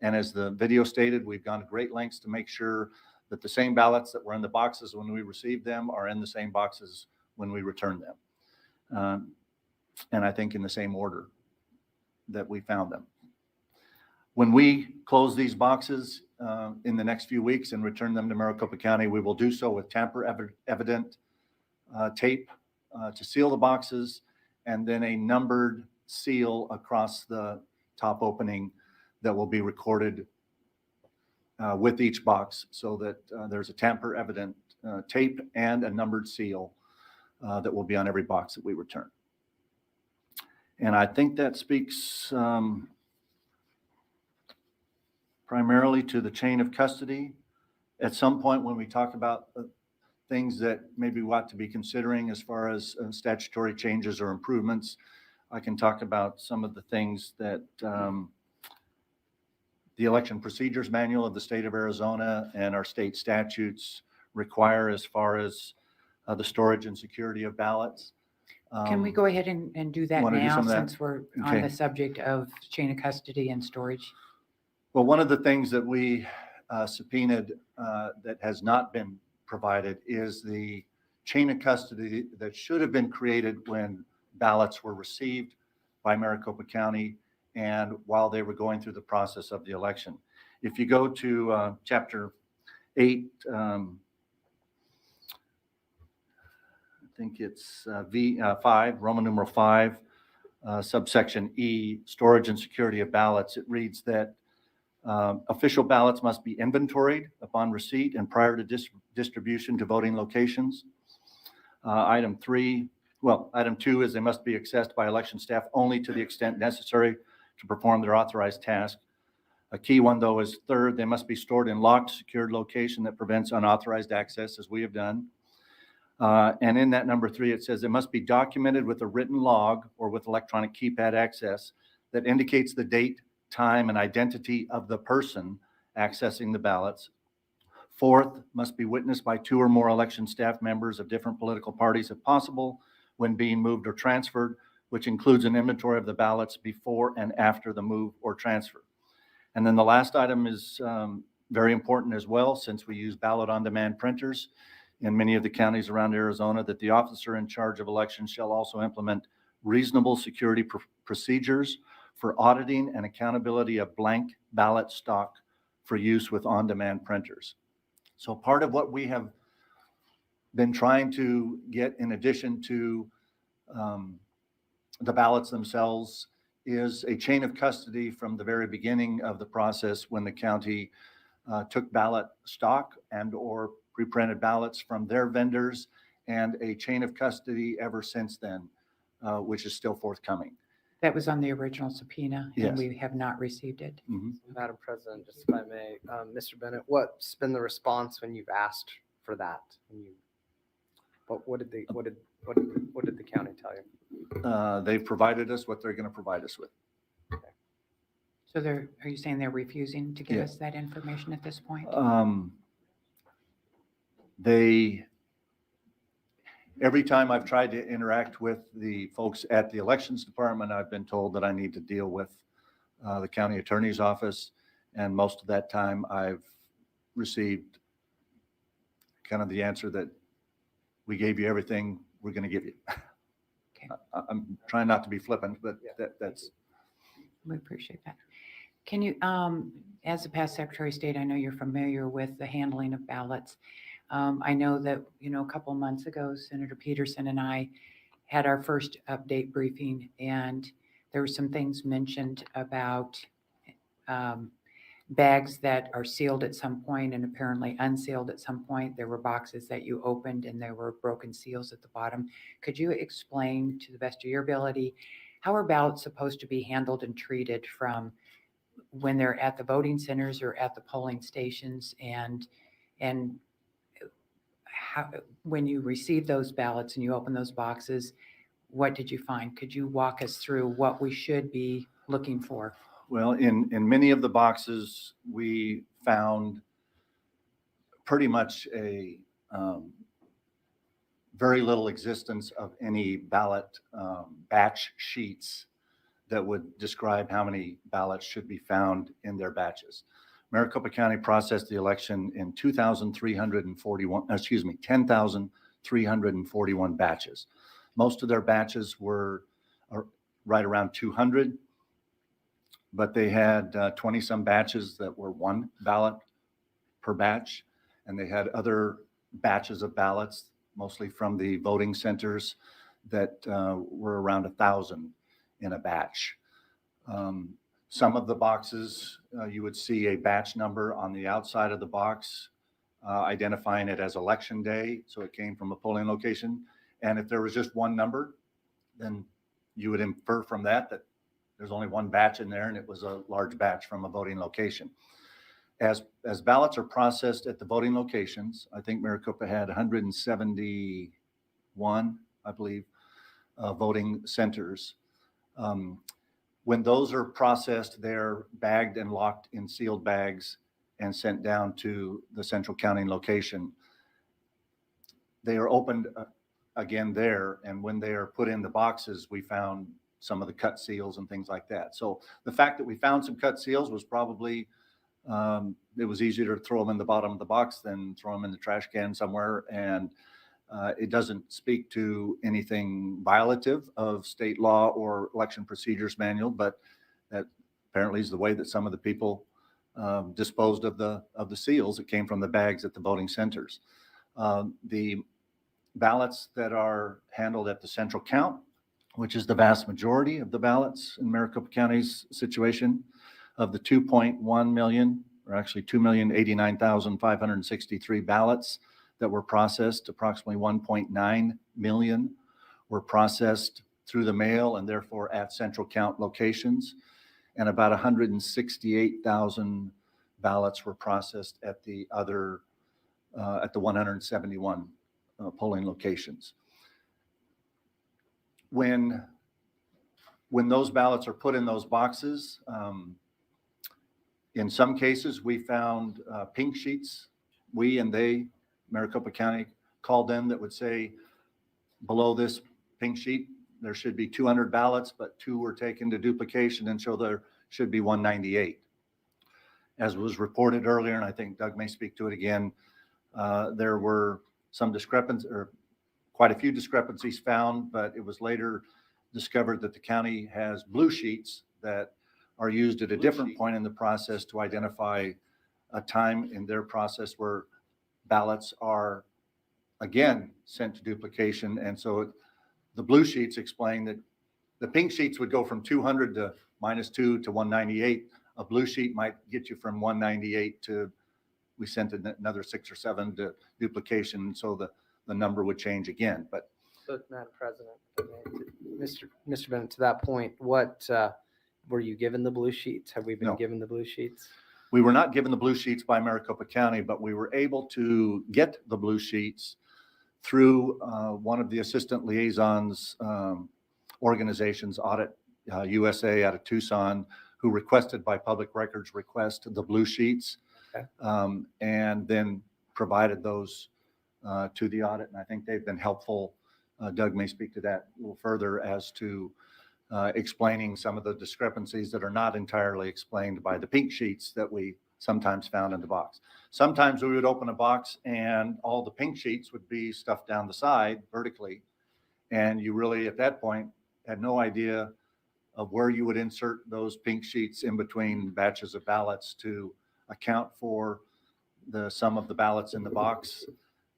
And as the video stated, we've gone to great lengths to make sure that the same ballots that were in the boxes when we received them are in the same boxes when we return them. And I think in the same order that we found them. When we close these boxes in the next few weeks and return them to Maricopa County, we will do so with tamper evident tape to seal the boxes, and then a numbered seal across the top opening that will be recorded with each box, so that there's a tamper evident tape and a numbered seal that will be on every box that we return. And I think that speaks primarily to the chain of custody. At some point when we talk about things that maybe we ought to be considering as far as statutory changes or improvements, I can talk about some of the things that the Election Procedures Manual of the state of Arizona and our state statutes require as far as the storage and security of ballots.
Can we go ahead and do that
wanna do
now,
some of that?
since we're on
Okay.
the subject of chain of custody and storage?
Well, one of the things that we subpoenaed that has not been provided is the chain of custody that should have been created when ballots were received by Maricopa County and while they were going through the process of the election. If you go to chapter 8, I think it's V5, Roman numeral 5, subsection E, storage and security of ballots, it reads that official ballots must be inventoried upon receipt and prior to distribution to voting locations. Item 2 is they must be accessed by election staff only to the extent necessary to perform their authorized task. A key one, though, is 3rd, they must be stored in locked, secured location that prevents unauthorized access, as we have done. And in that number 3, it says it must be documented with a written log or with electronic keypad access that indicates the date, time, and identity of the person accessing the ballots. 4th, must be witnessed by 2 or more election staff members of different political parties if possible when being moved or transferred, which includes an inventory of the ballots before and after the move or transfer. And then the last item is very important as well, since we use ballot on demand printers in many of the counties around Arizona, that the officer in charge of elections shall also implement reasonable security procedures for auditing and accountability of blank ballot stock for use with on-demand printers. So part of what we have been trying to get, in addition to the ballots themselves, is a chain of custody from the very beginning of the process when the county took ballot stock and or pre-printed ballots from their vendors, and a chain of custody ever since then, which is still forthcoming.
That was on the original subpoena, and
Yes.
we have not received it.
Madam President, just if I may, Mr. Bennett, what's been the response when you've asked for that? What did the county tell you?
They've provided us what they're going to provide us with.
So are you saying they're refusing to give
Yeah.
us that information at this point?
Every time I've tried to interact with the folks at the elections department, I've been told that I need to deal with the county attorney's office. And most of that time I've received kind of the answer that we gave you everything we're going to give you.
Okay.
I'm trying not to be flippant, but that's.
We appreciate that. Can you, as a past Secretary of State, I know you're familiar with the handling of ballots. I know that, a couple of months ago, Senator Peterson and I had our first update briefing, and there were some things mentioned about bags that are sealed at some point and apparently unsealed at some point. There were boxes that you opened and there were broken seals at the bottom. Could you explain, to the best of your ability, how are ballots supposed to be handled and treated from when they're at the voting centers or at the polling stations, and how, when you receive those ballots and you open those boxes, what did you find? Could you walk us through what we should be looking for?
Well, in many of the boxes, we found pretty much a very little existence of any ballot batch sheets that would describe how many ballots should be found in their batches. Maricopa County processed the election in 10,341 batches. Most of their batches were right around 200, but they had 20 some batches that were one ballot per batch. And they had other batches of ballots, mostly from the voting centers, that were around 1,000 in a batch. Some of the boxes, you would see a batch number on the outside of the box, identifying it as election day. So it came from a polling location. And if there was just one number, then you would infer from that there's only one batch in there and it was a large batch from a voting location. As ballots are processed at the voting locations, I think Maricopa had 171, I believe, voting centers. When those are processed, they're bagged and locked in sealed bags and sent down to the central counting location. They are opened again there, and when they are put in the boxes, we found some of the cut seals and things like that. So the fact that we found some cut seals was probably, it was easier to throw them in the bottom of the box than throw them in the trash can somewhere. And it doesn't speak to anything violative of state law or election procedures manual, but that apparently is the way that some of the people disposed of the seals that came from the bags at the voting centers. The ballots that are handled at the central count, which is the vast majority of the ballots in Maricopa County's situation, of the 2.1 million, or actually 2,089,563 ballots that were processed, approximately 1.9 million were processed through the mail and therefore at central count locations. And about 168,000 ballots were processed at the other, at the 171 polling locations. When those ballots are put in those boxes, in some cases we found pink sheets. We and they, Maricopa County, called them that would say below this pink sheet there should be 200 ballots, but 2 were taken to duplication, and so there should be 198. As was reported earlier, and I think Doug may speak to it again, there were some discrepancies, or quite a few discrepancies found, but it was later discovered that the county has blue sheets that are used at a different point in the process to identify a time in their process where ballots are again sent to duplication. And so the blue sheets explain that the pink sheets would go from 200 to -2 to 198. A blue sheet might get you from 198 to, we sent another 6 or 7 to duplication. So the number would change again. But
Madam President, Mr. Bennett, to that point, what were you given the blue sheets? Have we been
No.
given the blue sheets?
we were not given the blue sheets by Maricopa County, but we were able to get the blue sheets through one of the assistant liaisons organizations, Audit USA out of Tucson, who requested by public records request the blue sheets.
Okay.
And then provided those to the audit. And I think they've been helpful. Doug may speak to that a little further as to explaining some of the discrepancies that are not entirely explained by the pink sheets that we sometimes found in the box. Sometimes we would open a box and all the pink sheets would be stuffed down the side vertically. And you really, at that point, had no idea of where you would insert those pink sheets in between batches of ballots to account for the sum of the ballots in the box.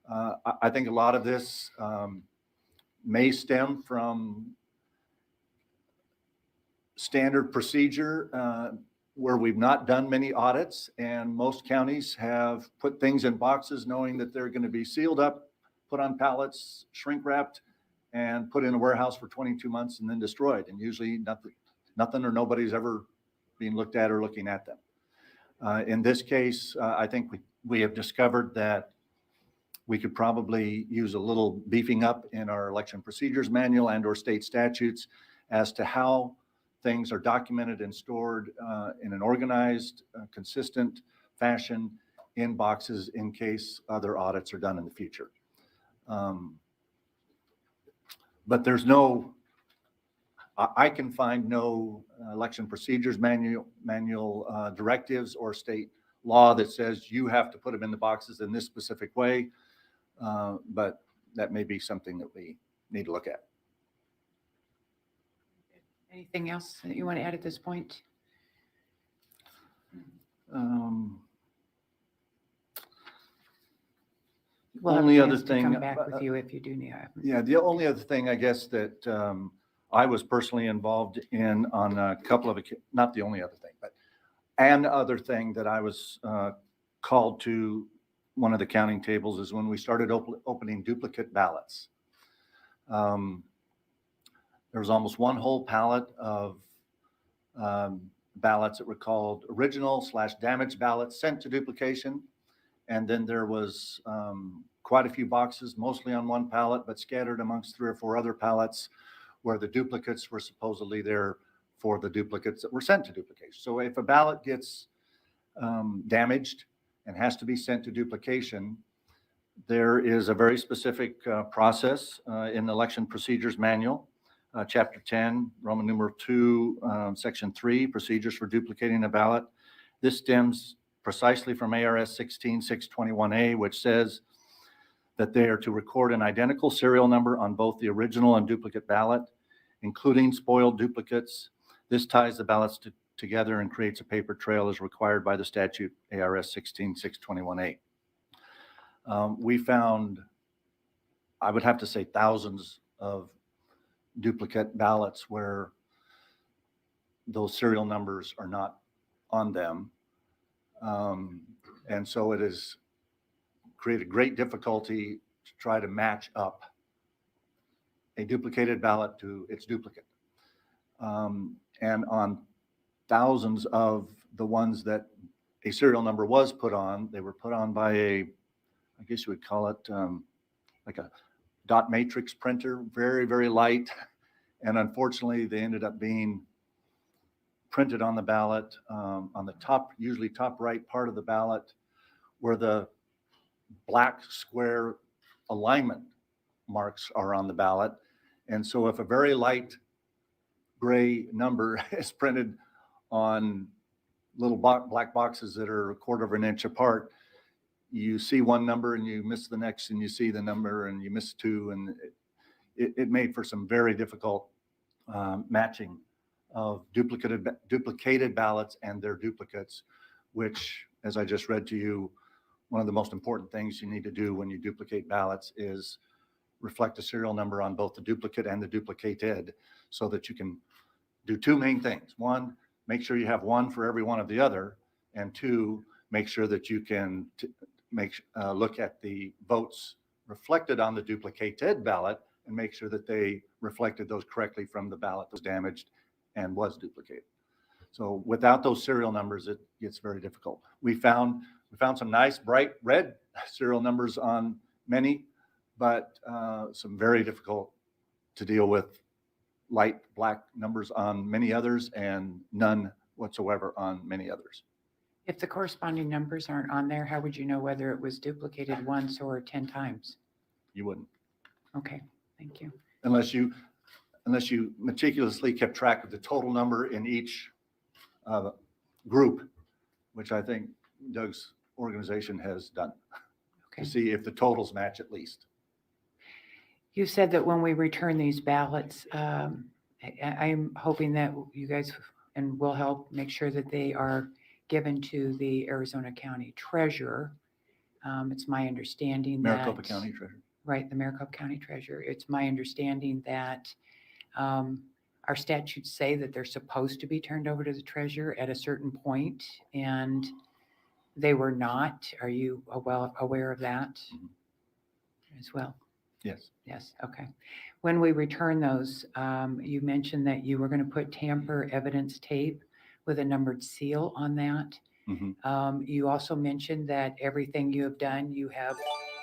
I think a lot of this may stem from standard procedure where we've not done many audits, and most counties have put things in boxes knowing that they're going to be sealed up, put on pallets, shrink wrapped, and put in a warehouse for 22 months and then destroyed. And usually nothing or nobody's ever being looked at or looking at them. In this case, I think we have discovered that we could probably use a little beefing up in our election procedures manual and or state statutes as to how things are documented and stored in an organized, consistent fashion in boxes in case other audits are done in the future. But there's no, I can find no election procedures manual directives or state law that says you have to put them in the boxes in this specific way. But that may be something that we need to look at.
Anything else that you want to add at this point? We'll have a
Only other
chance to
thing,
come back with you if you do need.
Yeah, the only other thing I guess that I was personally involved in on a couple of, not the only other thing, but an other thing that I was called to one of the counting tables is when we started opening duplicate ballots. There was almost one whole pallet of ballots that were called original/damaged ballots sent to duplication. And then there was quite a few boxes, mostly on one pallet, but scattered amongst 3 or 4 other pallets where the duplicates were supposedly there for the duplicates that were sent to duplication. So if a ballot gets damaged and has to be sent to duplication, there is a very specific process in the Election Procedures Manual, Chapter 10, Roman numeral 2, Section 3, Procedures for Duplicating a Ballot. This stems precisely from ARS 16-621A, which says that they are to record an identical serial number on both the original and duplicate ballot, including spoiled duplicates. This ties the ballots together and creates a paper trail as required by the statute ARS 16-621A. We found, I would have to say, thousands of duplicate ballots where those serial numbers are not on them. And so it has created great difficulty to try to match up a duplicated ballot to its duplicate. And on thousands of the ones that a serial number was put on, they were put on by a, I guess you would call it like a dot matrix printer, very, very light. And unfortunately, they ended up being printed on the ballot on the top, usually top right part of the ballot, where the black square alignment marks are on the ballot. And so if a very light gray number is printed on little black boxes that are 1/4 of an inch apart, you see one number and you miss the next, and you see the number and you miss 2. And it made for some very difficult matching of duplicated ballots and their duplicates, which, as I just read to you, one of the most important things you need to do when you duplicate ballots is reflect a serial number on both the duplicate and the duplicated, so that you can do 2 main things. 1, make sure you have 1 for every one of the other, and 2, make sure that you can look at the votes reflected on the duplicated ballot and make sure that they reflected those correctly from the ballot that was damaged and was duplicated. So without those serial numbers, it gets very difficult. We found some nice bright red serial numbers on many, but some very difficult to deal with light black numbers on many others, and none whatsoever on many others.
If the corresponding numbers aren't on there, how would you know whether it was duplicated once or 10 times?
You wouldn't,
Okay, thank you.
unless you meticulously kept track of the total number in each group, which I think Doug's organization has done,
Okay.
to see if the totals match at least.
You said that when we return these ballots, I'm hoping that you guys and will help make sure that they are given to the Arizona County Treasurer. It's my understanding that.
Maricopa County Treasurer.
Right, the Maricopa County Treasurer. It's my understanding that our statutes say that they're supposed to be turned over to the treasurer at a certain point, and they were not. Are you well aware of that
Mhm.
as well?
Yes.
Yes, okay. When we return those, you mentioned that you were going to put tamper evidence tape with a numbered seal on that.
Mhm.
You also mentioned that everything you have done, you have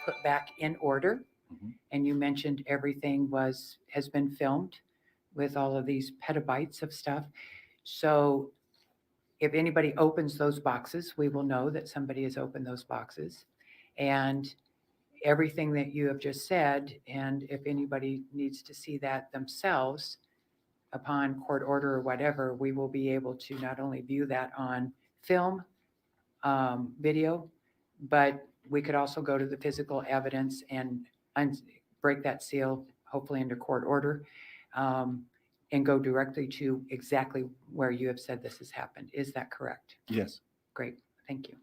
put back in order.
Mhm.
And you mentioned everything has been filmed with all of these petabytes of stuff. So if anybody opens those boxes, we will know that somebody has opened those boxes. And everything that you have just said, and if anybody needs to see that themselves upon court order or whatever, we will be able to not only view that on film, video, but we could also go to the physical evidence and break that seal, hopefully under court order, and go directly to exactly where you have said this has happened. Is that correct?
Yes.
Great, thank you.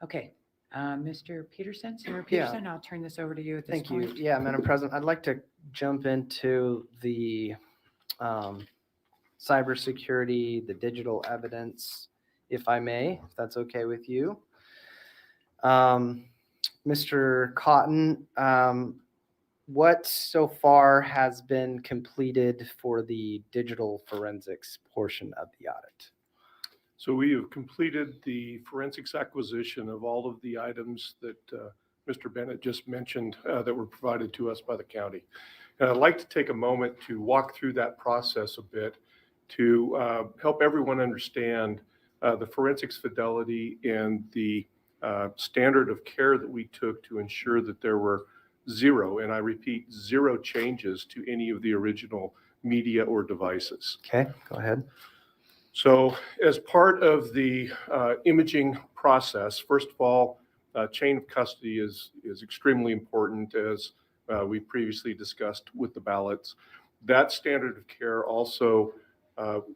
Okay, Mr. Peterson, Senator
Yeah.
Peterson, I'll turn this over to you at this
Thank you.
point.
Yeah, Madam President, I'd like to jump into the cybersecurity, the digital evidence, if I may, if that's okay with you. Mr. Cotton, what so far has been completed for the digital forensics portion of the audit?
So we have completed the forensics acquisition of all of the items that Mr. Bennett just mentioned that were provided to us by the county. And I'd like to take a moment to walk through that process a bit to help everyone understand the forensics fidelity and the standard of care that we took to ensure that there were zero, and I repeat, zero changes to any of the original media or devices.
Okay, go ahead.
So as part of the imaging process, first of all, chain of custody is extremely important, as we previously discussed with the ballots. That standard of care also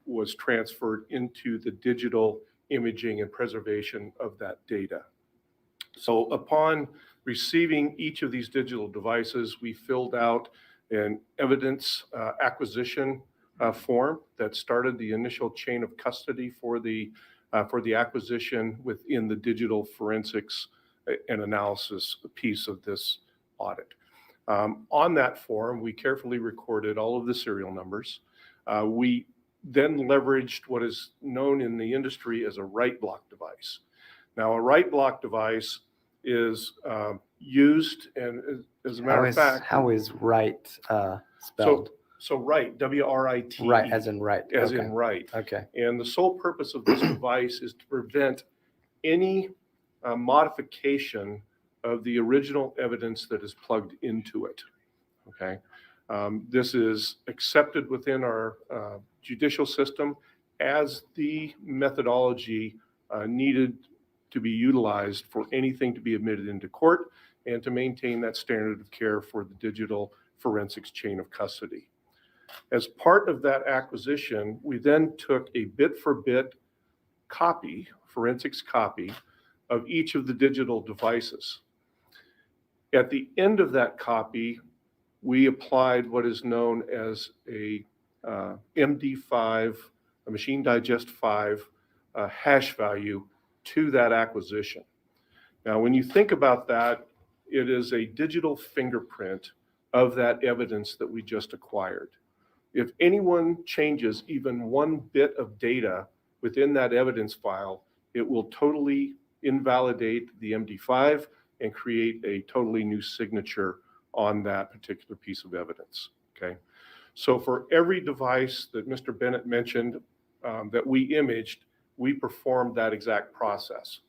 was transferred into the digital imaging and preservation of that data. So upon receiving each of these digital devices, we filled out an evidence acquisition form that started the initial chain of custody for the acquisition within the digital forensics and analysis piece of this audit. On that form, we carefully recorded all of the serial numbers. We then leveraged what is known in the industry as a write block device. Now, a write block device is used, and as a matter of fact,
How is right spelled?
so write, W-R-I-T-E.
Right, as in right.
As
Okay.
in write.
Okay.
And the sole purpose of this device is to prevent any modification of the original evidence that is plugged into it. Okay. This is accepted within our judicial system as the methodology needed to be utilized for anything to be admitted into court and to maintain that standard of care for the digital forensics chain of custody. As part of that acquisition, we then took a bit-for-bit copy, forensics copy, of each of the digital devices. At the end of that copy, we applied what is known as a MD5, a Machine Digest 5 hash value to that acquisition. Now, when you think about that, it is a digital fingerprint of that evidence that we just acquired. If anyone changes even one bit of data within that evidence file, it will totally invalidate the MD5 and create a totally new signature on that particular piece of evidence, okay? So for every device that Mr. Bennett mentioned that we imaged, we performed that exact process.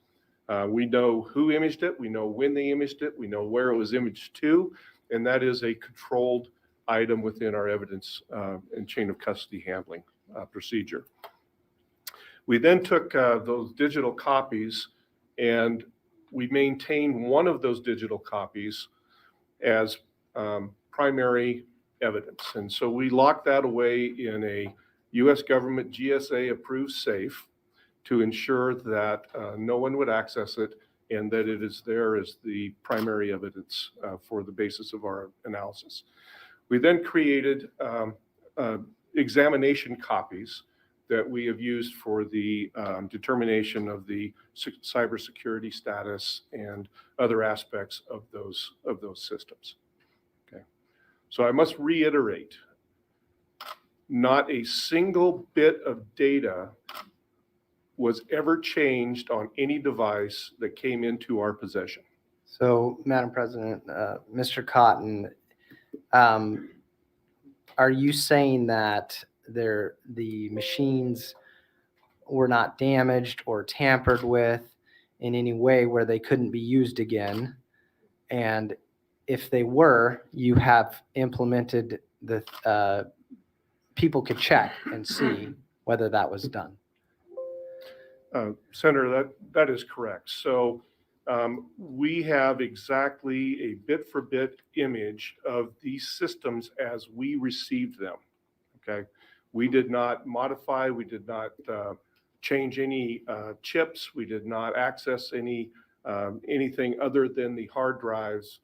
We know who imaged it, we know when they imaged it, we know where it was imaged to, and that is a controlled item within our evidence and chain of custody handling procedure. We then took those digital copies and we maintained one of those digital copies as primary evidence. And so we locked that away in a US government GSA approved safe to ensure that no one would access it and that it is there as the primary evidence for the basis of our analysis. We then created examination copies that we have used for the determination of the cybersecurity status and other aspects of those systems. Okay, so I must reiterate, not a single bit of data was ever changed on any device that came into our possession.
So, Madam President, Mr. Cotton, are you saying that the machines were not damaged or tampered with in any way where they couldn't be used again? And if they were, you have implemented the people could check and see whether that was done?
Senator, that is correct. So we have exactly a bit-for-bit image of these systems as we received them. Okay, we did not modify, we did not change any chips, we did not access anything other than the hard drives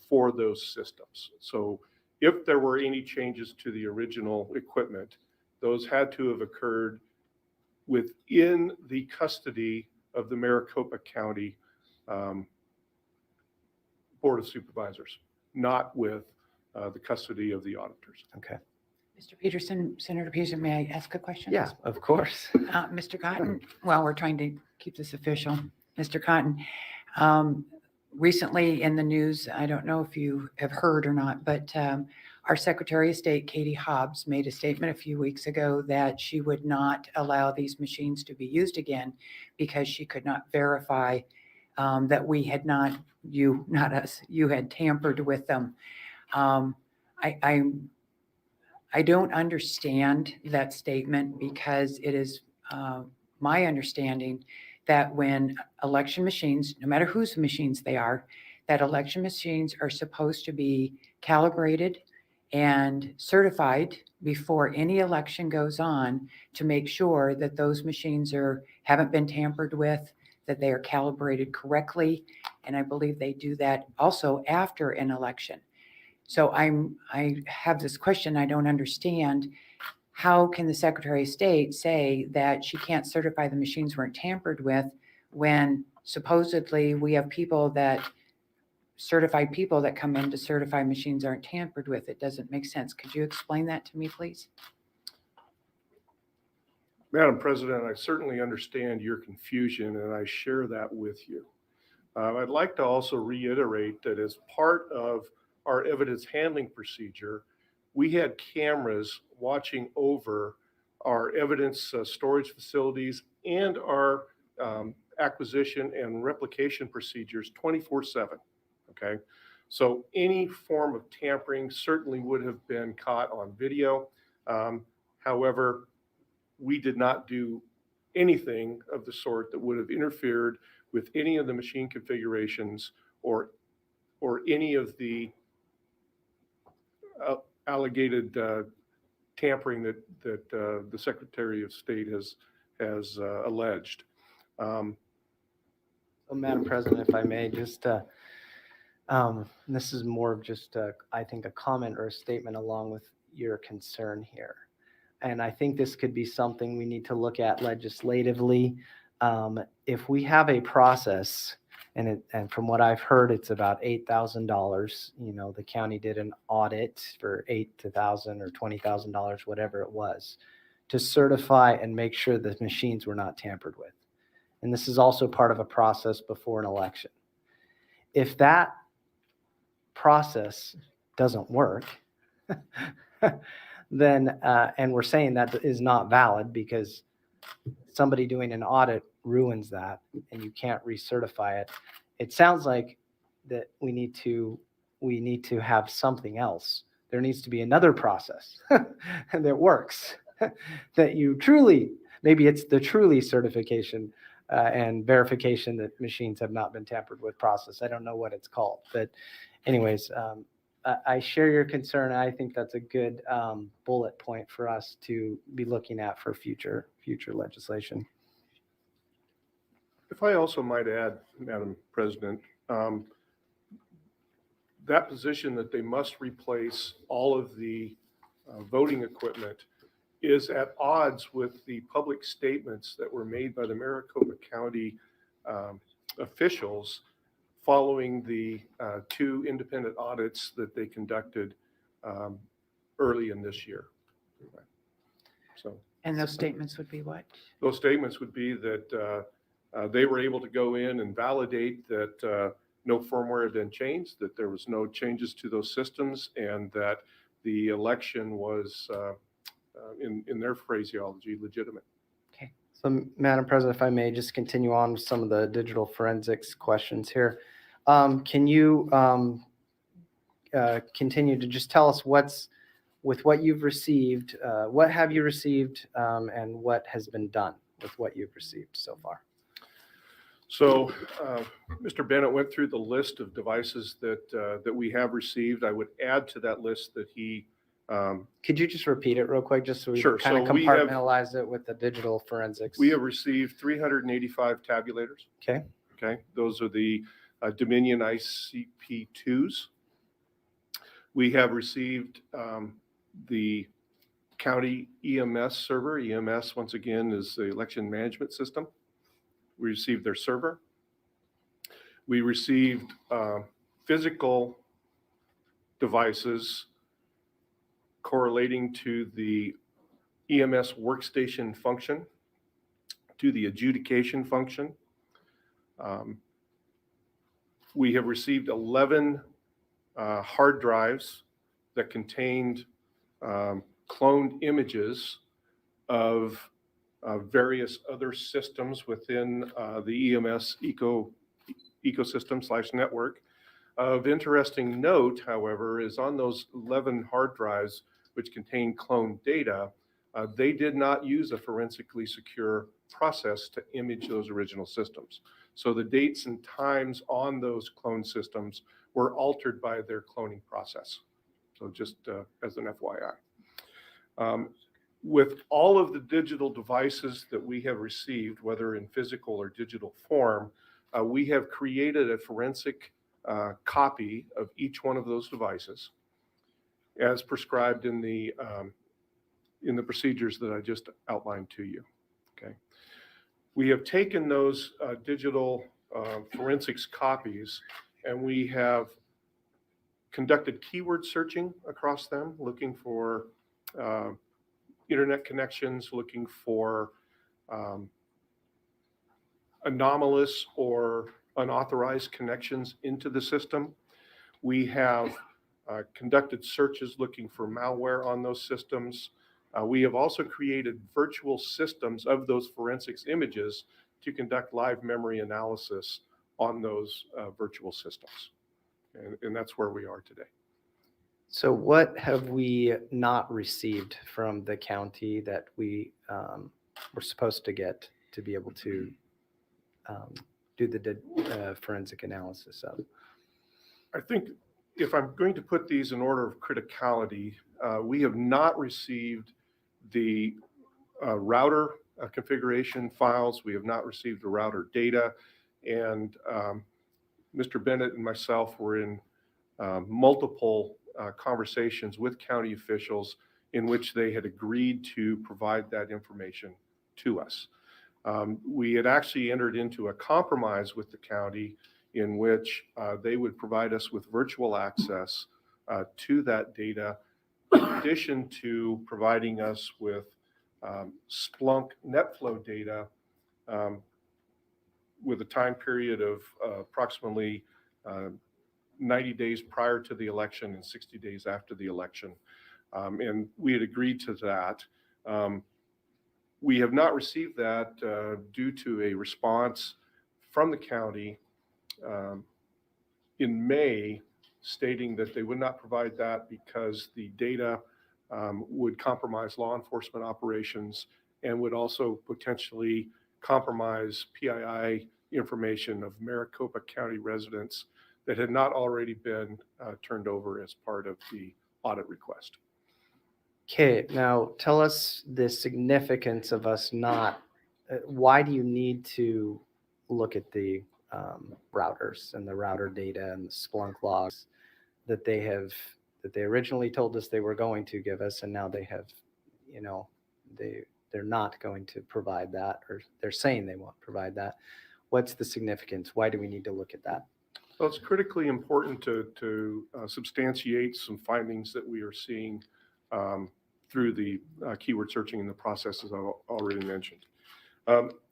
for those systems. So if there were any changes to the original equipment, those had to have occurred within the custody of the Maricopa County Board of Supervisors, not with the custody of the auditors.
Okay.
Mr. Peterson, Senator Peterson, may I ask a question?
Yeah, of course.
Mr. Cotton, well, we're trying to keep this official. Mr. Cotton, recently in the news, I don't know if you have heard or not, but our Secretary of State, Katie Hobbs, made a statement a few weeks ago that she would not allow these machines to be used again because she could not verify that we had not, you, not us, you had tampered with them. I don't understand that statement because it is my understanding that when election machines, no matter whose machines they are, that election machines are supposed to be calibrated and certified before any election goes on to make sure that those machines haven't been tampered with, that they are calibrated correctly. And I believe they do that also after an election. So I have this question I don't understand. How can the Secretary of State say that she can't certify the machines weren't tampered with when supposedly we have certified people that come in to certify machines aren't tampered with? It doesn't make sense. Could you explain that to me, please?
Madam President, I certainly understand your confusion and I share that with you. I'd like to also reiterate that as part of our evidence handling procedure, we had cameras watching over our evidence storage facilities and our acquisition and replication procedures 24/7. Okay, so any form of tampering certainly would have been caught on video. However, we did not do anything of the sort that would have interfered with any of the machine configurations or any of the alleged tampering that the Secretary of State has alleged.
So, Madam President, if I may, just this is more of just I think a comment or a statement along with your concern here. And I think this could be something we need to look at legislatively. If we have a process, and from what I've heard, it's about $8,000. You know, the county did an audit for $8,000 or $20,000, whatever it was, to certify and make sure the machines were not tampered with. And this is also part of a process before an election. If that process doesn't work, then, and we're saying that is not valid because somebody doing an audit ruins that and you can't recertify it. It sounds like that we need to have something else. There needs to be another process that works, that you truly, maybe it's the truly certification and verification that machines have not been tampered with process. I don't know what it's called, but anyways, I share your concern. I think that's a good bullet point for us to be looking at for future legislation.
If I also might add, Madam President, that position that they must replace all of the voting equipment is at odds with the public statements that were made by the Maricopa County officials following the 2 independent audits that they conducted early in this year. So
And those statements would be what?
those statements would be that they were able to go in and validate that no firmware had been changed, that there was no changes to those systems, and that the election was, in their phraseology, legitimate.
Okay. So, Madam President, if I may just continue on with some of the digital forensics questions here. Can you continue to just tell us with what you've received, what have you received, and what has been done with what you've received so far?
So Mr. Bennett went through the list of devices that we have received. I would add to that list that he.
Could you just repeat it real quick, just so we
Sure.
kind of
So we have-
compartmentalize it with the digital forensics?
We have received 385 tabulators.
Okay.
Okay. Those are the Dominion ICP2s. We have received the county EMS server. EMS, once again, is the election management system. We received their server. We received physical devices correlating to the EMS workstation function, to the adjudication function. We have received 11 hard drives that contained cloned images of various other systems within the EMS ecosystem/network. Of interesting note, however, is on those 11 hard drives, which contain cloned data, they did not use a forensically secure process to image those original systems. So the dates and times on those cloned systems were altered by their cloning process. So just as an FYI. With all of the digital devices that we have received, whether in physical or digital form, we have created a forensic copy of each one of those devices as prescribed in the procedures that I just outlined to you. Okay. We have taken those digital forensics copies and we have conducted keyword searching across them, looking for internet connections, looking for anomalous or unauthorized connections into the system. We have conducted searches looking for malware on those systems. We have also created virtual systems of those forensics images to conduct live memory analysis on those virtual systems. And that's where we are today.
So what have we not received from the county that we were supposed to get to be able to do the forensic analysis of?
I think if I'm going to put these in order of criticality, we have not received the router configuration files. We have not received the router data. And Mr. Bennett and myself were in multiple conversations with county officials in which they had agreed to provide that information to us. We had actually entered into a compromise with the county in which they would provide us with virtual access to that data, in addition to providing us with Splunk NetFlow data with a time period of approximately 90 days prior to the election and 60 days after the election. And we had agreed to that. We have not received that due to a response from the county in May stating that they would not provide that because the data would compromise law enforcement operations and would also potentially compromise PII information of Maricopa County residents that had not already been turned over as part of the audit request.
Okay, now tell us the significance of us not, why do you need to look at the routers and the router data and the Splunk logs that they originally told us they were going to give us, and now they have, they're not going to provide that, or they're saying they won't provide that. What's the significance? Why do we need to look at that?
Well, it's critically important to substantiate some findings that we are seeing through the keyword searching and the processes I've already mentioned.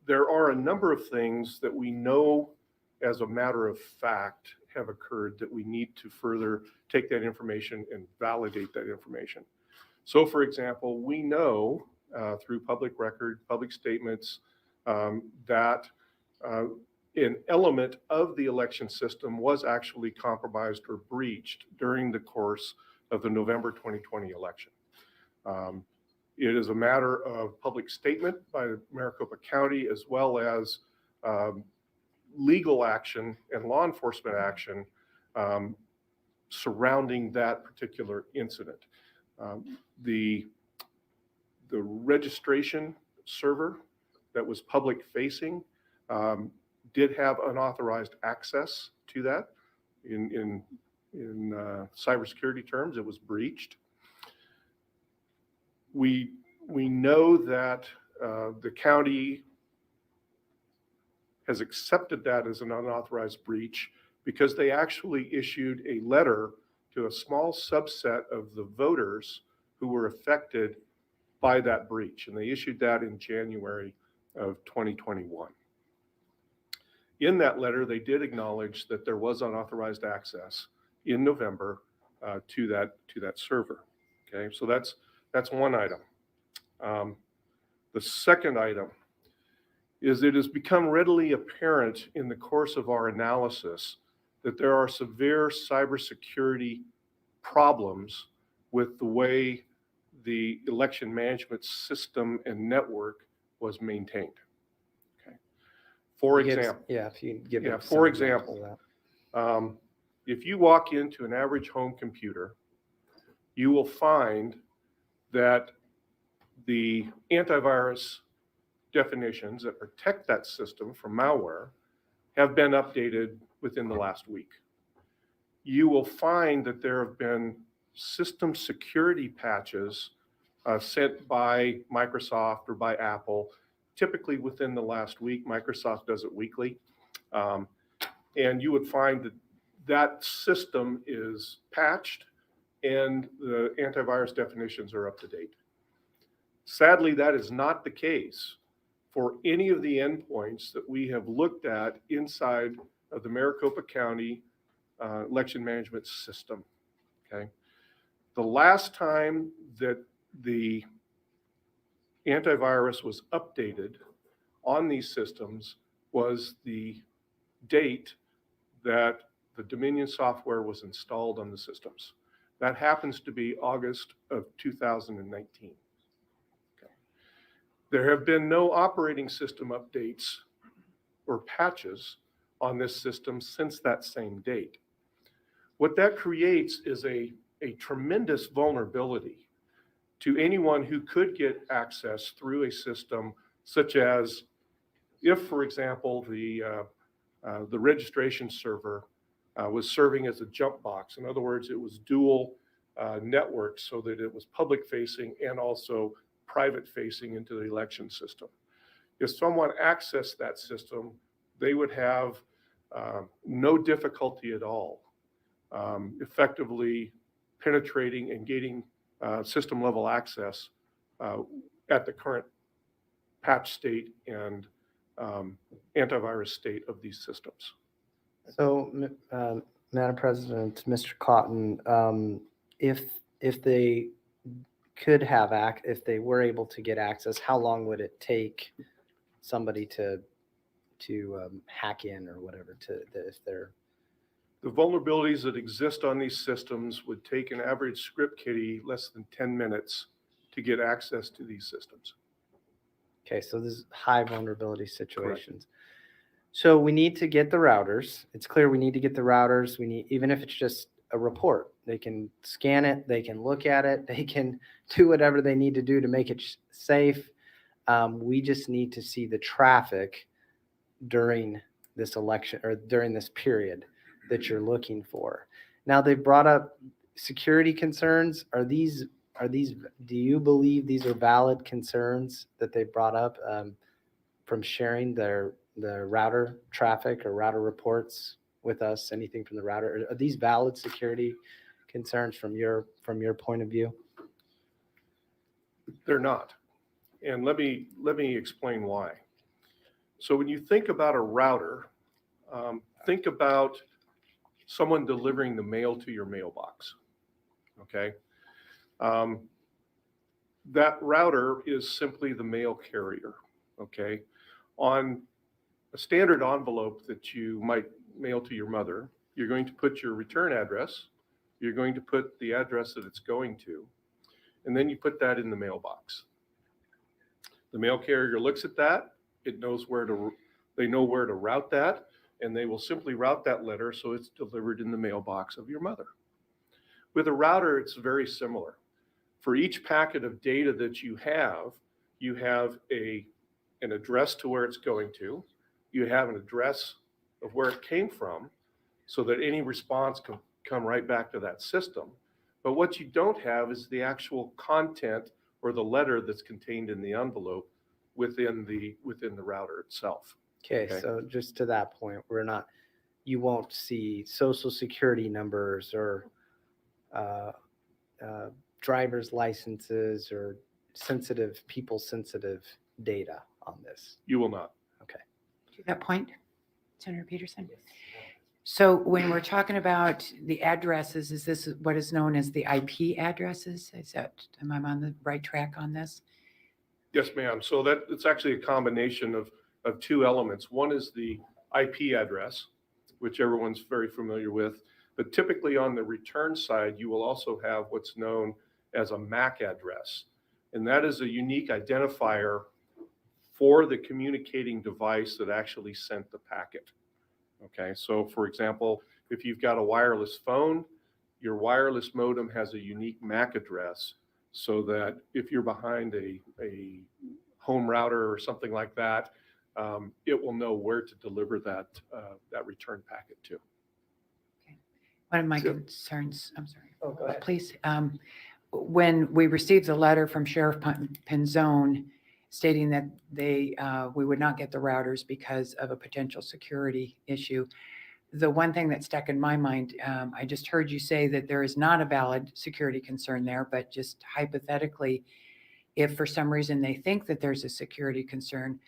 There are a number of things that we know as a matter of fact have occurred that we need to further take that information and validate that information. So for example, we know through public record, public statements, that an element of the election system was actually compromised or breached during the course of the November 2020 election. It is a matter of public statement by Maricopa County, as well as legal action and law enforcement action surrounding that particular incident. The registration server that was public facing did have unauthorized access to that. In cybersecurity terms, it was breached. We know that the county has accepted that as an unauthorized breach because they actually issued a letter to a small subset of the voters who were affected by that breach. And they issued that in January of 2021. In that letter, they did acknowledge that there was unauthorized access in November to that server. Okay, so that's one item. The second item is it has become readily apparent in the course of our analysis that there are severe cybersecurity problems with the way the election management system and network was maintained. Okay. For example,
if you give
yeah,
some
for
examples
example,
of that.
if you walk into an average home computer, you will find that the antivirus definitions that protect that system from malware have been updated within the last week. You will find that there have been system security patches sent by Microsoft or by Apple, typically within the last week. Microsoft does it weekly. And you would find that that system is patched and the antivirus definitions are up to date. Sadly, that is not the case for any of the endpoints that we have looked at inside of the Maricopa County election management system. Okay. The last time that the antivirus was updated on these systems was the date that the Dominion software was installed on the systems. That happens to be August of 2019. Okay. There have been no operating system updates or patches on this system since that same date. What that creates is a tremendous vulnerability to anyone who could get access through a system such as if, for example, the registration server was serving as a jump box. In other words, it was dual network so that it was public facing and also private facing into the election system. If someone accessed that system, they would have no difficulty at all effectively penetrating and gaining system level access at the current patch state and antivirus state of these systems.
So, Madam President, Mr. Cotton, if they could have if they were able to get access, how long would it take somebody to hack in or whatever if they're
The vulnerabilities that exist on these systems would take an average script kiddie less than 10 minutes to get access to these systems.
okay? So this is high vulnerability situations. So we need to get the routers. It's clear we need to get the routers. We need, even if it's just a report, they can scan it, they can look at it, they can do whatever they need to do to make it safe. We just need to see the traffic during this election or during this period that you're looking for. Now they brought up security concerns. Are these, do you believe these are valid concerns that they brought up from sharing the router traffic or router reports with us? Anything from the router? Are these valid security concerns from your point of view?
They're not. And let me explain why. So when you think about a router, think about someone delivering the mail to your mailbox. Okay. That router is simply the mail carrier. Okay. On a standard envelope that you might mail to your mother, you're going to put your return address, you're going to put the address that it's going to, and then you put that in the mailbox. The mail carrier looks at that, it knows they know where to route that, and they will simply route that letter so it's delivered in the mailbox of your mother. With a router, it's very similar. For each packet of data that you have an address to where it's going to, you have an address of where it came from, so that any response can come right back to that system. But what you don't have is the actual content or the letter that's contained in the envelope within the router itself.
Okay,
Okay.
so just to that point, you won't see social security numbers or driver's licenses or sensitive data on this.
You will not.
To that point, Senator Peterson? So when we're talking about the addresses, is this what is known as the IP addresses? Am I on the right track on this?
Yes, ma'am. So it's actually a combination of two elements. One is the IP address, which everyone's very familiar with. But typically on the return side, you will also have what's known as a MAC address. And that is a unique identifier for the communicating device that actually sent the packet. Okay, so for example, if you've got a wireless phone, your wireless modem has a unique MAC address, so that if you're behind a home router or something like that, it will know where to deliver that return packet to.
One of my
Sure.
concerns, I'm sorry.
Oh, go ahead.
Please. When we received the letter from Sheriff Penzone stating that we would not get the routers because of a potential security issue, the one thing that stuck in my mind, I just heard you say that there is not a valid security concern there, but just hypothetically, if for some reason they think that there's a security concern,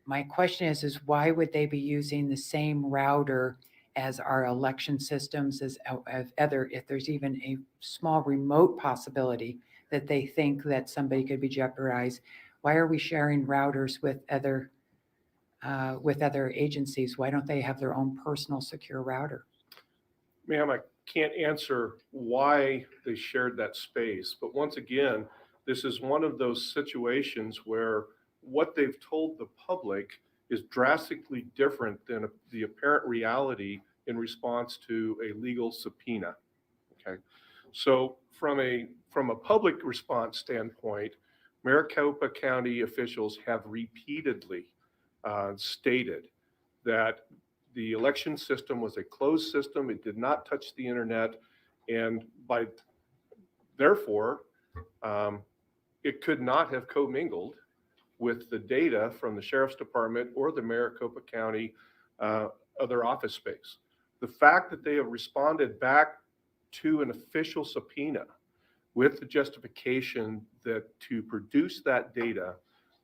my question is why would they be using the same router as our election systems, as other, if there's even a small remote possibility that they think that somebody could be jeopardized? Why are we sharing routers with other agencies? Why don't they have their own personal secure router?
Ma'am, I can't answer why they shared that space, but once again, this is one of those situations where what they've told the public is drastically different than the apparent reality in response to a legal subpoena. Okay, so from a public response standpoint, Maricopa County officials have repeatedly stated that the election system was a closed system. It did not touch the internet, and therefore, it could not have commingled with the data from the Sheriff's Department or the Maricopa County other office space. The fact that they have responded back to an official subpoena with the justification that to produce that data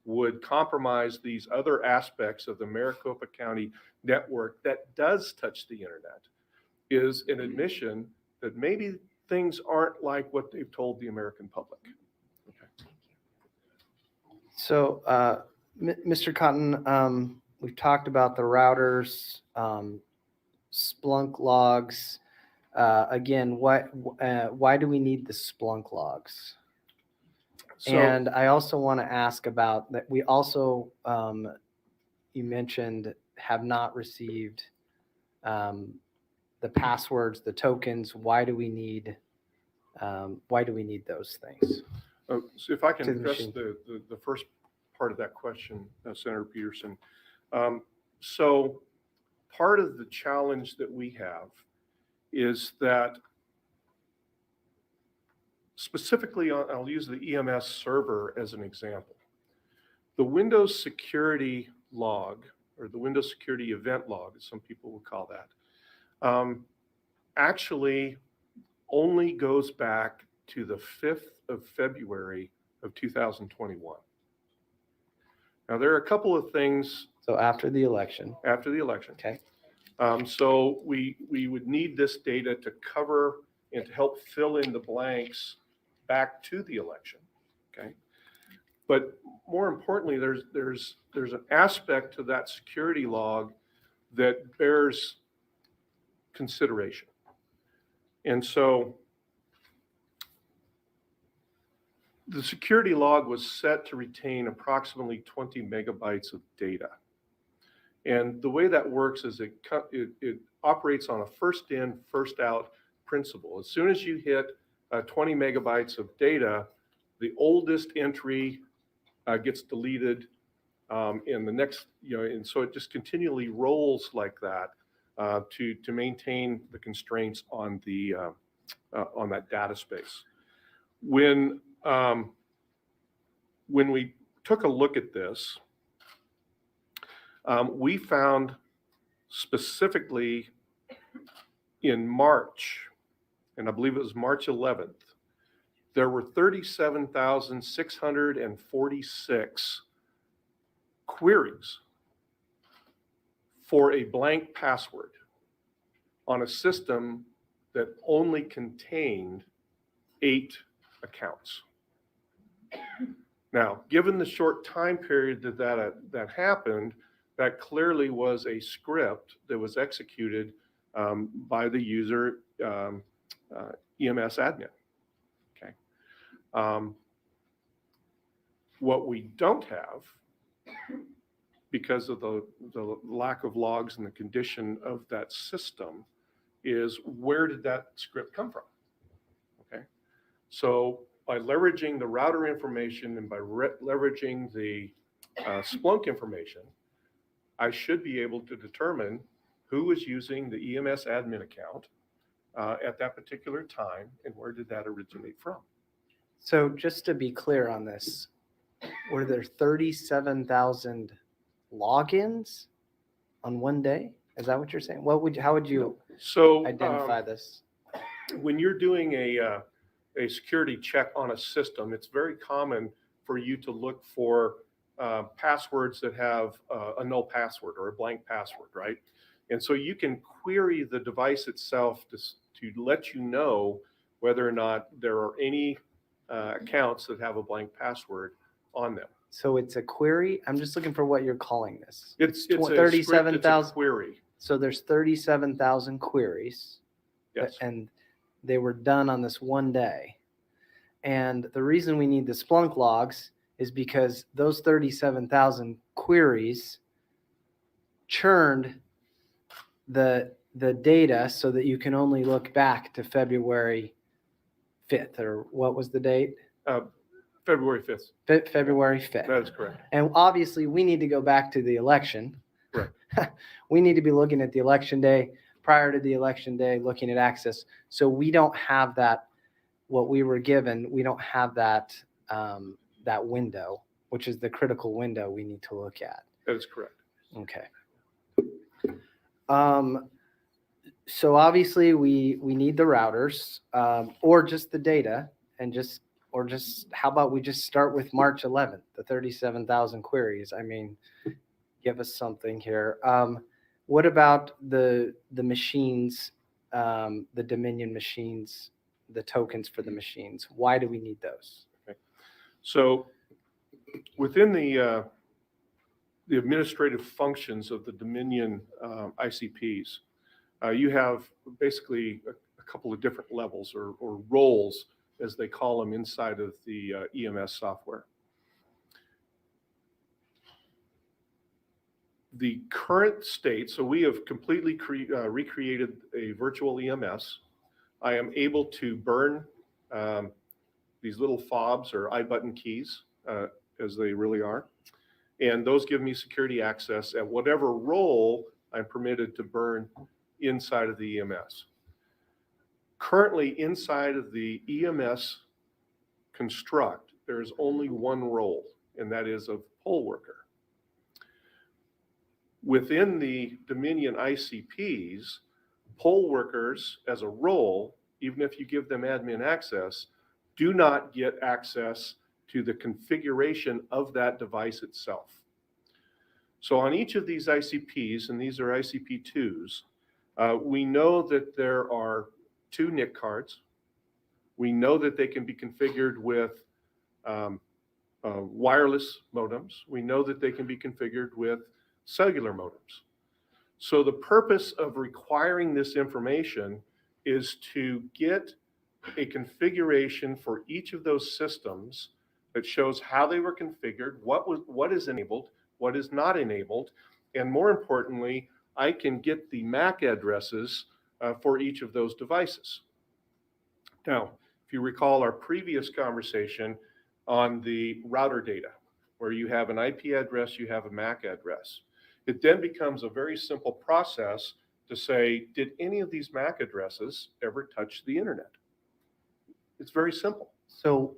would compromise these other aspects of the Maricopa County network that does touch the internet is an admission that maybe things aren't like what they've told the American public.
So, Mr. Cotton, we've talked about the routers, Splunk logs. Again, why do we need the Splunk logs?
So,
And I also want to ask about that. We also, you mentioned, have not received the passwords, the tokens. Why do we need those things?
so if I can
To the
address
machine.
the first part of that question, Senator Peterson. So part of the challenge that we have is that specifically, I'll use the EMS server as an example. The Windows security log, or the Windows security event log, as some people would call that, actually only goes back to the 5th of February of 2021. Now, there are a couple of things
So after the election.
after the election.
Okay.
So we would need this data to cover and to help fill in the blanks back to the election. Okay. But more importantly, there's an aspect to that security log that bears consideration. And so the security log was set to retain approximately 20 megabytes of data. And the way that works is it operates on a first in, first out principle. As soon as you hit 20 megabytes of data, the oldest entry gets deleted, and the next, and so it just continually rolls like that to maintain the constraints on that data space. When we took a look at this, we found specifically in March, and I believe it was March 11th, there were 37,646 queries for a blank password on a system that only contained 8 accounts. Now, given the short time period that happened, that clearly was a script that was executed by the user EMS admin. Okay. What we don't have, because of the lack of logs and the condition of that system, is where did that script come from? Okay. So by leveraging the router information and by leveraging the Splunk information, I should be able to determine who was using the EMS admin account at that particular time and where did that originate from.
So just to be clear on this, were there 37,000 logins on one day? Is that what you're saying? How would you
So
identify this?
when you're doing a security check on a system, it's very common for you to look for passwords that have a null password or a blank password, right? And so you can query the device itself to let you know whether or not there are any accounts that have a blank password on them.
So it's a query? I'm just looking for what you're calling this.
It's a script,
37,000.
it's a query.
So there's 37,000 queries.
Yes.
And they were done on this one day. And the reason we need the Splunk logs is because those 37,000 queries churned the data so that you can only look back to February 5th, or what was the date?
February 5th.
February 5th.
That is correct.
And obviously, we need to go back to the election.
Correct.
We need to be looking at the election day, prior to the election day, looking at access. So we don't have that, what we were given, we don't have that, that window, which is the critical window we need to look at.
That is correct.
Okay. So obviously, we need the routers, or just the data, and just how about we just start with March 11th, the 37,000 queries? I mean, give us something here. What about the machines, the Dominion machines, the tokens for the machines? Why do we need those?
So within the administrative functions of the Dominion ICPs, you have basically a couple of different levels or roles, as they call them, inside of the EMS software. The current state, so we have completely recreated a virtual EMS. I am able to burn these little fobs or iButton keys, as they really are. And those give me security access at whatever role I'm permitted to burn inside of the EMS. Currently, inside of the EMS construct, there's only one role, and that is of poll worker. Within the Dominion ICPs, poll workers as a role, even if you give them admin access, do not get access to the configuration of that device itself. So on each of these ICPs, and these are ICP2s, we know that there are 2 NIC cards. We know that they can be configured with wireless modems. We know that they can be configured with cellular modems. So the purpose of requiring this information is to get a configuration for each of those systems that shows how they were configured, what is enabled, what is not enabled, and more importantly, I can get the MAC addresses for each of those devices. Now, if you recall our previous conversation on the router data, where you have an IP address, you have a MAC address. It then becomes a very simple process to say, did any of these MAC addresses ever touch the internet? It's very simple.
So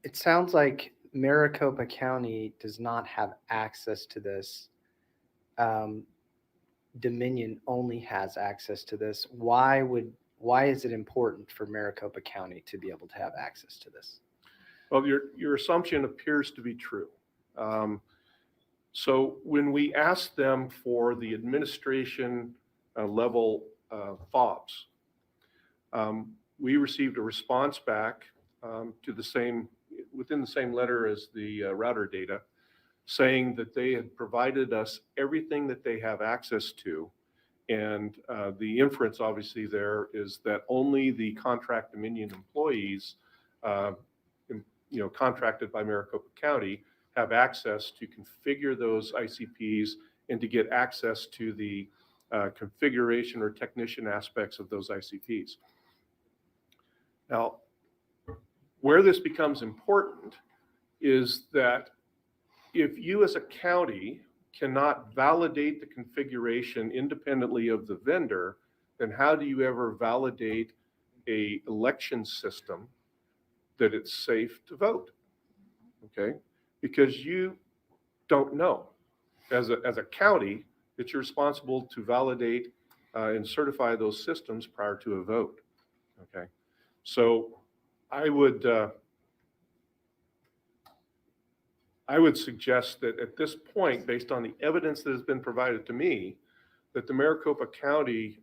it sounds like Maricopa County does not have access to this. Dominion only has access to this. Why is it important for Maricopa County to be able to have access to this?
Well, your assumption appears to be true. So when we asked them for the administration level fobs, we received a response back within the same letter as the router data, saying that they had provided us everything that they have access to. And the inference obviously there is that only the contract Dominion employees, contracted by Maricopa County, have access to configure those ICPs and to get access to the configuration or technician aspects of those ICPs. Now, where this becomes important is that if you as a county cannot validate the configuration independently of the vendor, then how do you ever validate an election system that it's safe to vote? Okay, because you don't know. As a county, it's responsible to validate and certify those systems prior to a vote. Okay, so I would suggest that at this point, based on the evidence that has been provided to me, that the Maricopa County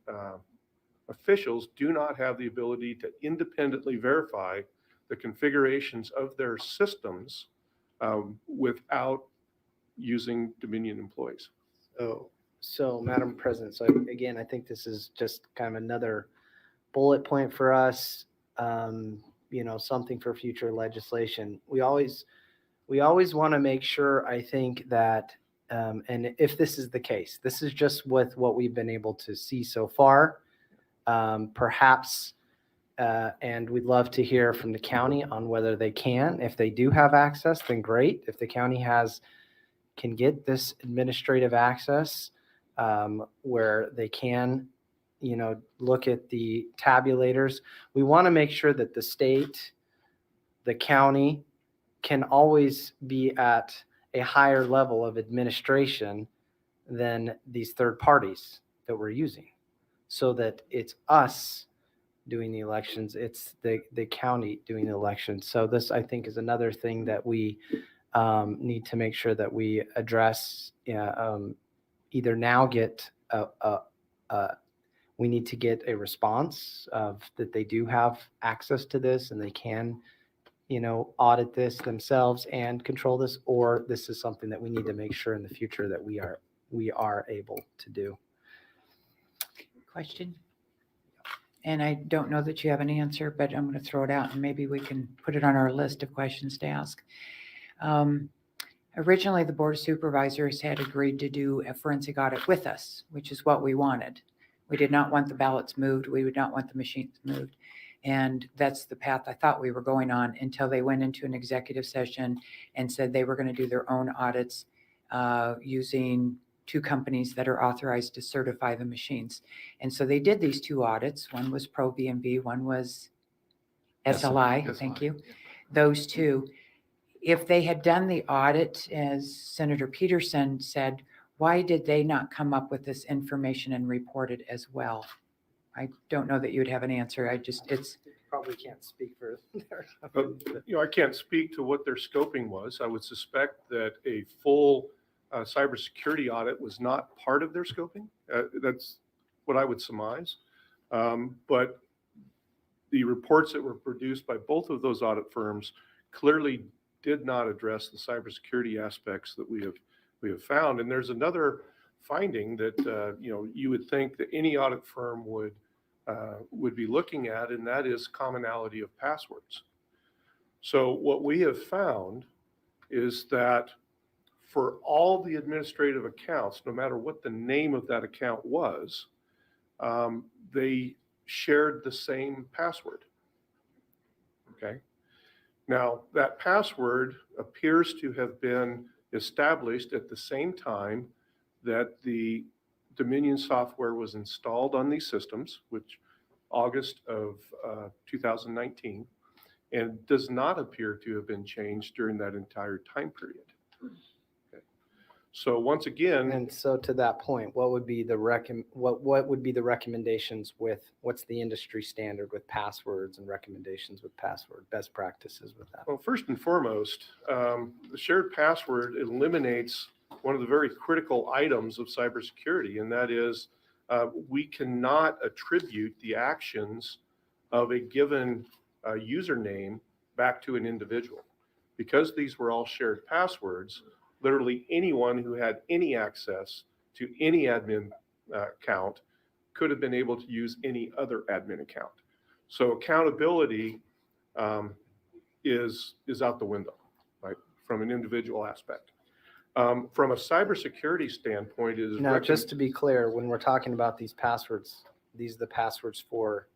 officials do not have the ability to independently verify the configurations of their systems without using Dominion employees.
So Madam President, so again, I think this is just kind of another bullet point for us, something for future legislation. We always want to make sure, I think, that, and if this is the case, this is just with what we've been able to see so far, perhaps, and we'd love to hear from the county on whether they can. If they do have access, then great. If the county can get this administrative access, where they can, look at the tabulators, we want to make sure that the state, the county, can always be at a higher level of administration than these third parties that we're using, so that it's us doing the elections, it's the county doing the elections. So this, I think, is another thing that we need to make sure that we address. Either now we need to get a response of that they do have access to this and they can audit this themselves and control this, or this is something that we need to make sure in the future that we are able to do.
Question? And I don't know that you have an answer, but I'm going to throw it out and maybe we can put it on our list of questions to ask. Originally, the Board of Supervisors had agreed to do a forensic audit with us, which is what we wanted. We did not want the ballots moved. We would not want the machines moved. And that's the path I thought we were going on until they went into an executive session and said they were going to do their own audits using 2 companies that are authorized to certify the machines. And so they did these 2 audits. One was Pro VMV, one was SLI. Thank you. Those 2. If they had done the audit, as Senator Peterson said, why did they not come up with this information and report it as well? I don't know that you'd have an answer. It's
Probably can't speak for their
I can't speak to what their scoping was. I would suspect that a full cybersecurity audit was not part of their scoping. That's what I would surmise. But the reports that were produced by both of those audit firms clearly did not address the cybersecurity aspects that we have found. And there's another finding that you would think that any audit firm would be looking at, and that is commonality of passwords. So what we have found is that for all the administrative accounts, no matter what the name of that account was, they shared the same password. Okay. Now, that password appears to have been established at the same time that the Dominion software was installed on these systems, which August of 2019, and does not appear to have been changed during that entire time period. Okay. So once again,
And so to that point, what would be the what would be the recommendations with what's the industry standard with passwords and recommendations with password best practices with that?
well, first and foremost, the shared password eliminates one of the very critical items of cybersecurity, and that is we cannot attribute the actions of a given username back to an individual. Because these were all shared passwords, literally anyone who had any access to any admin account could have been able to use any other admin account. So accountability is out the window, right, from an individual aspect. From a cybersecurity standpoint, it is
Now, just to be clear, when we're talking about these passwords, these are the passwords for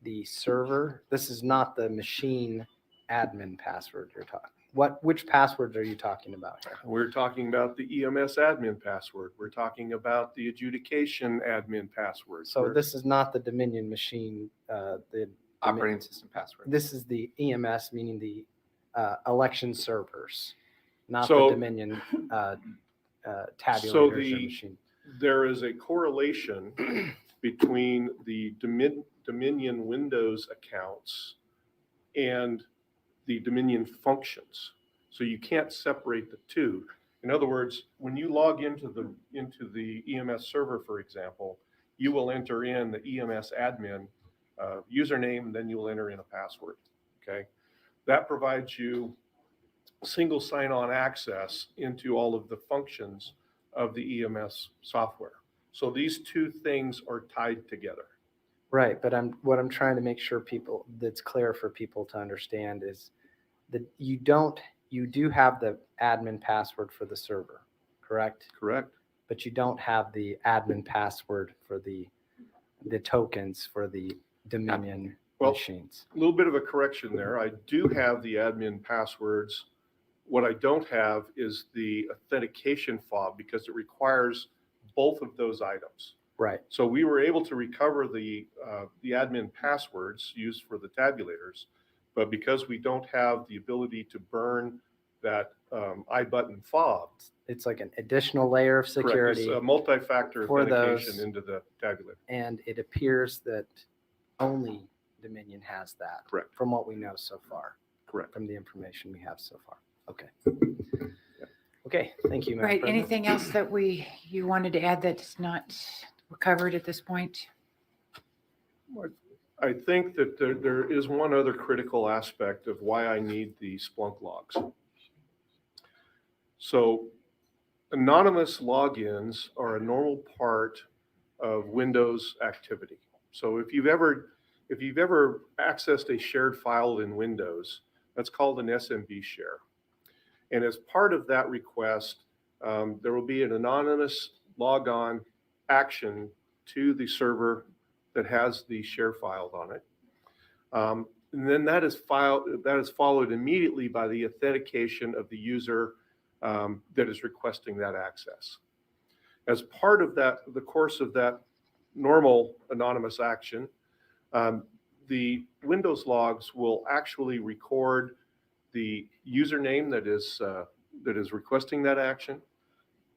the server. This is not the machine admin password you're talking. Which passwords are you talking about here?
We're talking about the EMS admin password. We're talking about the adjudication admin password.
So this is not the Dominion machine, the
Operating system password.
This is the EMS, meaning the election servers, not the
So-
Dominion tabulators or
the-
machine.
There is a correlation between the Dominion Windows accounts and the Dominion functions. So you can't separate the two. In other words, when you log into the EMS server, for example, you will enter in the EMS admin username, and then you'll enter in a password. Okay. That provides you single sign-on access into all of the functions of the EMS software. So these two things are tied together.
Right, but what I'm trying to make sure that's clear for people to understand is that you do have the admin password for the server, correct?
Correct.
But you don't have the admin password for the tokens for the Dominion
Well,
machines.
A little bit of a correction there. I do have the admin passwords. What I don't have is the authentication fob because it requires both of those items.
Right.
So we were able to recover the admin passwords used for the tabulators, but because we don't have the ability to burn that iButton fob,
It's like an additional layer of
correct,
security.
it's a multi-factor
for
authentication
those.
into the tabulator.
And it appears that only Dominion has that.
Correct.
From what we know so far,
Correct.
from the information we have so far. Okay. Okay, thank you, Madam
right.
President.
Anything else that you wanted to add that's not covered at this point?
I think that there is one other critical aspect of why I need the Splunk logs. So anonymous logins are a normal part of Windows activity. So if you've ever accessed a shared file in Windows, that's called an SMB share. And as part of that request, there will be an anonymous logon action to the server that has the share file on it. And then that is followed immediately by the authentication of the user that is requesting that access. As part of that, the course of that normal anonymous action, the Windows logs will actually record the username that is requesting that action.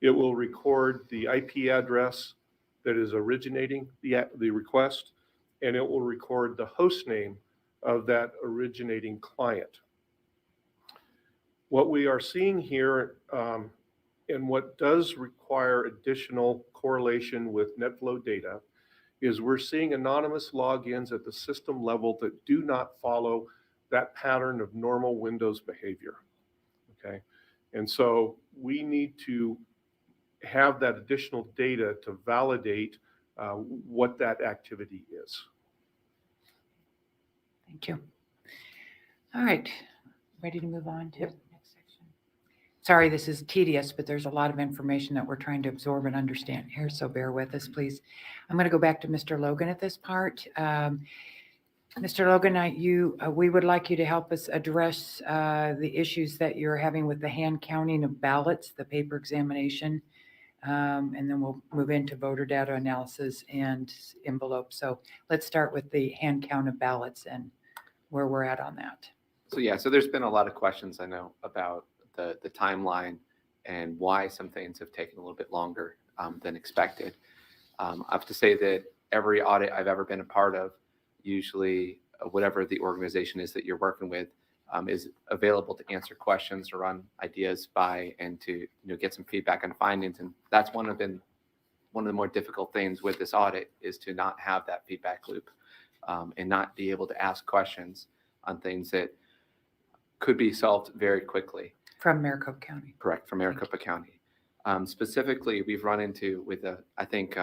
It will record the IP address that is originating the request, and it will record the host name of that originating client. What we are seeing here, and what does require additional correlation with NetFlow data, is we're seeing anonymous logins at the system level that do not follow that pattern of normal Windows behavior, okay? And so we need to have that additional data to validate what that activity is.
Thank you. All right, ready to move on to the next section? Sorry, this is tedious, but there's a lot of information that we're trying to absorb and understand here, so bear with us, please. I'm going to go back to Mr. Logan at this part. Mr. Logan, we would like you to help us address the issues that you're having with the hand counting of ballots, the paper examination, and then we'll move into voter data analysis and envelopes. So let's start with the hand count of ballots and where we're at on that.
So yeah, so there's been a lot of questions I know about the timeline and why some things have taken a little bit longer than expected. I have to say that every audit I've ever been a part of, usually whatever the organization is that you're working with, is available to answer questions or run ideas by and to get some feedback on findings. And that's one of the more difficult things with this audit is to not have that feedback loop and not be able to ask questions on things that could be solved very quickly.
From Maricopa County.
Correct, from Maricopa County. Specifically, we've run into I think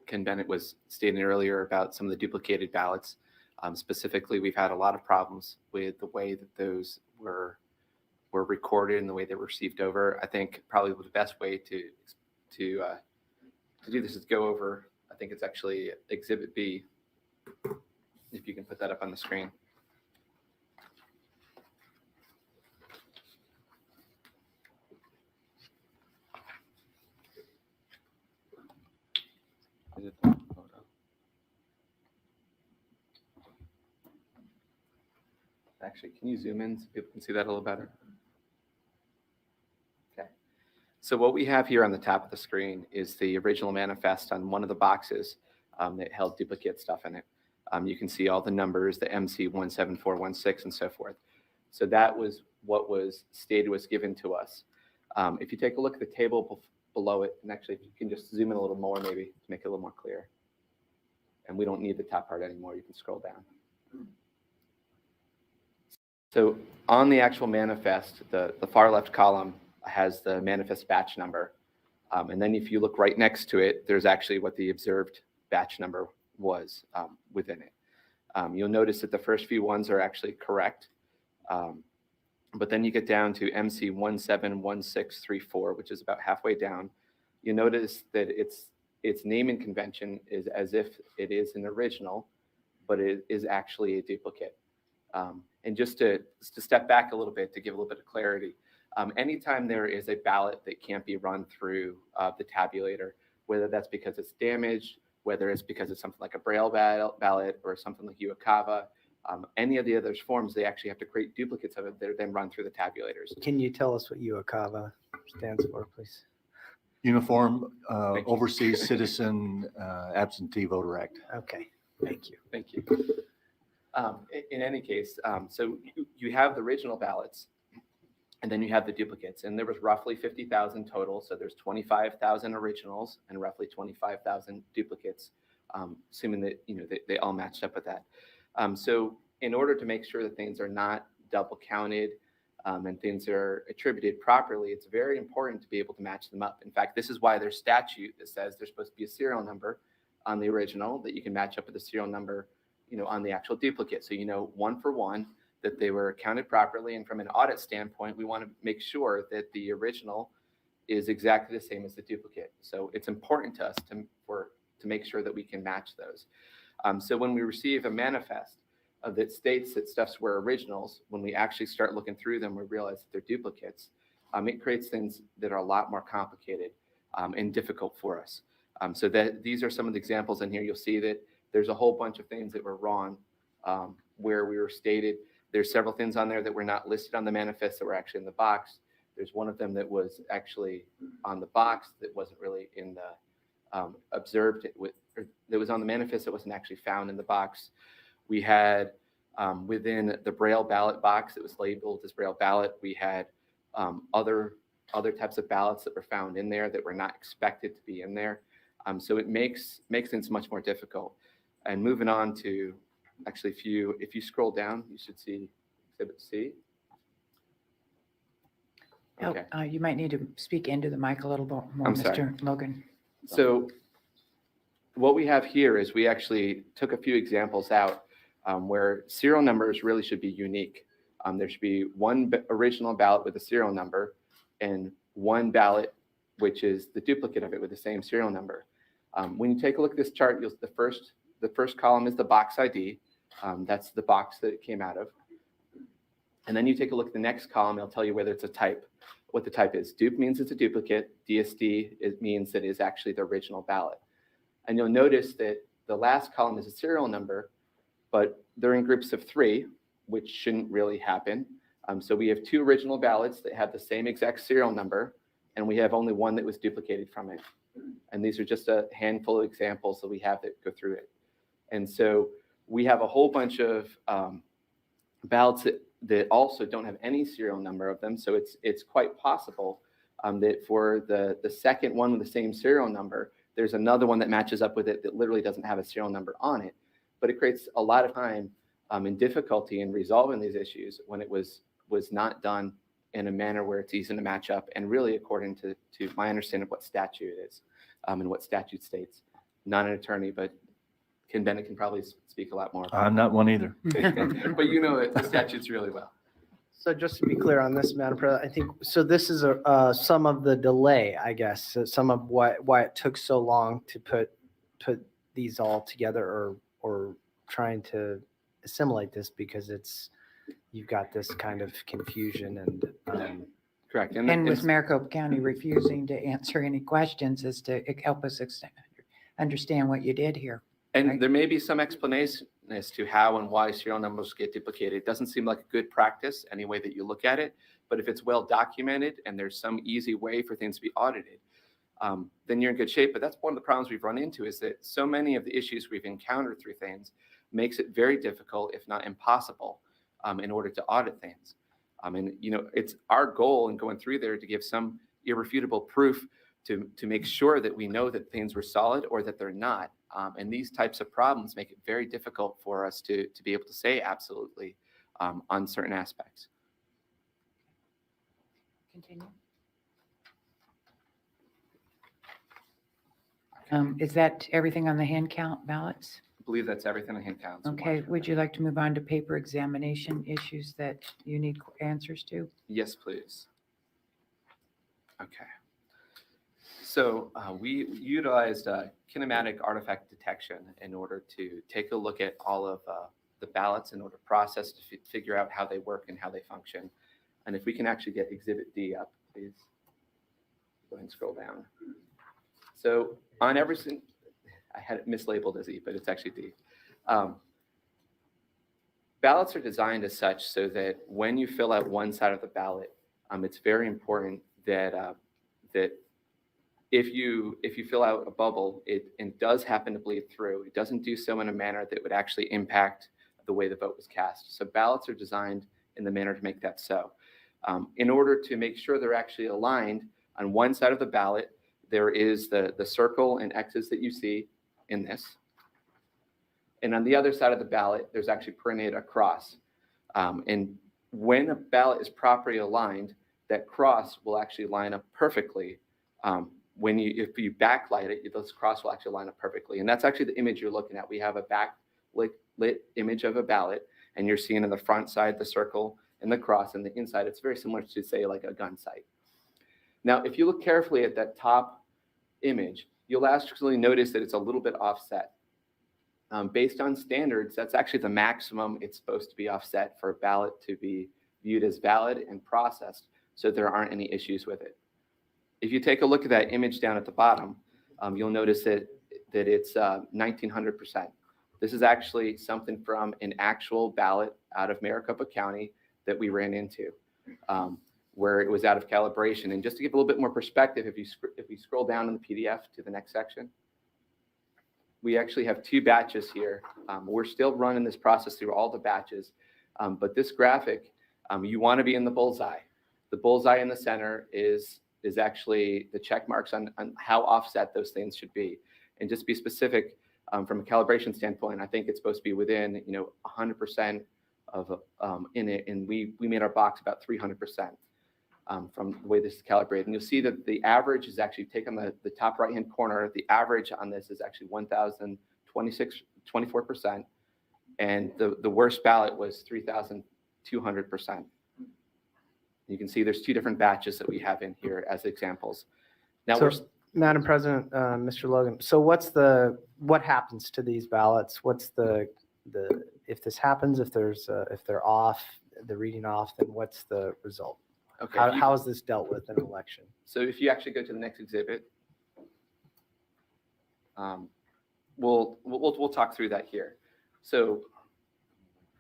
Ken Bennett was stating earlier about some of the duplicated ballots. Specifically, we've had a lot of problems with the way that those were recorded and the way they were received over. I think probably the best way to do this is go over. I think it's actually Exhibit B. If you can put that up on the screen. Is it the photo? Actually, can you zoom in so people can see that a little better? Okay. So what we have here on the top of the screen is the original manifest on one of the boxes that held duplicate stuff in it. You can see all the numbers, the MC 17416 and so forth. So that was what was stated was given to us. If you take a look at the table below it, and actually if you can just zoom in a little more maybe to make it a little more clear. And we don't need the top part anymore, you can scroll down. So on the actual manifest, the far left column has the manifest batch number. And then if you look right next to it, there's actually what the observed batch number was within it. You'll notice that the first few ones are actually correct. But then you get down to MC 171634, which is about halfway down. You notice that its naming convention is as if it is an original, but it is actually a duplicate. And just to step back a little bit to give a little bit of clarity, anytime there is a ballot that can't be run through the tabulator, whether that's because it's damaged, whether it's because it's something like a Braille ballot or something like UOCAVA, any of the other forms, they actually have to create duplicates of it that are then run through the tabulators.
Can you tell us what UOCAVA stands for, please?
Uniform
Thank you.
Overseas Citizen Absentee Voter Act.
Okay, thank you.
Thank you. In any case, so you have the original ballots, and then you have the duplicates, and there was roughly 50,000 total. So there's 25,000 originals and roughly 25,000 duplicates. assuming that, they all matched up with that. So in order to make sure that things are not double counted and things are attributed properly, it's very important to be able to match them up. In fact, this is why there's statute that says there's supposed to be a serial number on the original that you can match up with the serial number, on the actual duplicate. So, one for one, that they were counted properly. And from an audit standpoint, we want to make sure that the original is exactly the same as the duplicate. So it's important to us to make sure that we can match those. So when we receive a manifest that states that stuffs were originals, when we actually start looking through them, we realize that they're duplicates. It creates things that are a lot more complicated and difficult for us. So that these are some of the examples in here. You'll see that there's a whole bunch of things that were wrong where we were stated. There's several things on there that were not listed on the manifest that were actually in the box. There's one of them that was actually on the box that wasn't really in the observed with, or that was on the manifest that wasn't actually found in the box. We had within the Braille ballot box that was labeled as Braille ballot, we had other types of ballots that were found in there that were not expected to be in there. So it makes things much more difficult. And moving on to, actually, if you scroll down, you should see Exhibit C. Okay.
You might need to speak into the mic a little bit more,
I'm sorry.
Mr. Logan.
So what we have here is we actually took a few examples out where serial numbers really should be unique. There should be one original ballot with a serial number and one ballot which is the duplicate of it with the same serial number. When you take a look at this chart, the first column is the box ID. That's the box that it came out of. And then you take a look at the next column, it'll tell you whether it's a type, what the type is. Dupe means it's a duplicate. DSD, it means that it is actually the original ballot. And you'll notice that the last column is a serial number, but they're in groups of 3, which shouldn't really happen. So we have 2 original ballots that have the same exact serial number, and we have only one that was duplicated from it. And these are just a handful of examples that we have that go through it. And so we have a whole bunch of ballots that also don't have any serial number of them. So it's quite possible that for the second one with the same serial number, there's another one that matches up with it that literally doesn't have a serial number on it. But it creates a lot of time and difficulty in resolving these issues when it was not done in a manner where it's easy to match up and really according to my understanding of what statute is and what statute states. Not an attorney, but Ken Bennett can probably speak a lot more.
I'm not one either.
But you know the statutes really well.
So just to be clear on this, Madam President, I think, so this is some of the delay, I guess, some of why it took so long to put these all together or trying to assimilate this, because you've got this kind of confusion and.
Correct.
And with Maricopa County refusing to answer any questions as to help us understand what you did here.
And
Right.
there may be some explanation as to how and why serial numbers get duplicated. It doesn't seem like a good practice any way that you look at it, but if it's well documented and there's some easy way for things to be audited, then you're in good shape. But that's one of the problems we've run into, is that so many of the issues we've encountered through things makes it very difficult, if not impossible, in order to audit things. And it's our goal in going through there to give some irrefutable proof to make sure that we know that things were solid or that they're not. And these types of problems make it very difficult for us to be able to say absolutely on certain aspects.
Continue. Is that everything on the hand count ballots?
I believe that's everything in hand counts.
Okay, would you like to move on to paper examination issues that you need answers to?
Yes, please. Okay. So we utilized kinematic artifact detection in order to take a look at all of the ballots in order to process to figure out how they work and how they function. And if we can actually get Exhibit D up, please. Go ahead and scroll down. So on every single, I had it mislabeled as E, but it's actually D. Ballots are designed as such so that when you fill out one side of the ballot, it's very important that that if you fill out a bubble, it does happen to bleed through. It doesn't do so in a manner that would actually impact the way the vote was cast. So ballots are designed in the manner to make that so. In order to make sure they're actually aligned, on one side of the ballot, there is the circle and X's that you see in this. And on the other side of the ballot, there's actually printed a cross. And when a ballot is properly aligned, that cross will actually line up perfectly. If you backlight it, this cross will actually line up perfectly. And that's actually the image you're looking at. We have a backlit image of a ballot, and you're seeing in the front side the circle and the cross, and the inside it's very similar to, say, like a gun sight. Now, if you look carefully at that top image, you'll actually notice that it's a little bit offset. Based on standards, that's actually the maximum it's supposed to be offset for a ballot to be viewed as valid and processed, so there aren't any issues with it. If you take a look at that image down at the bottom, you'll notice that it's 1900%. This is actually something from an actual ballot out of Maricopa County that we ran into, where it was out of calibration. And just to give a little bit more perspective, if we scroll down in the PDF to the next section, we actually have 2 batches here. We're still running this process through all the batches, but this graphic, you want to be in the bullseye. The bullseye in the center is actually the check marks on how offset those things should be. And just to be specific, from a calibration standpoint, I think it's supposed to be within 100% of in it, and we made our box about 300%. From the way this is calibrated. And you'll see that the average is actually, take on the top right-hand corner, the average on this is actually 1,024%. And the worst ballot was 3,200%. You can see there's 2 different batches that we have in here as examples. Now,
So, Madam President, Mr. Logan, so what happens to these ballots? What's if this happens, if they're off, the reading off, then what's the result?
okay,
How is this dealt with in an election?
so if you actually go to the next exhibit, we'll talk through that here. So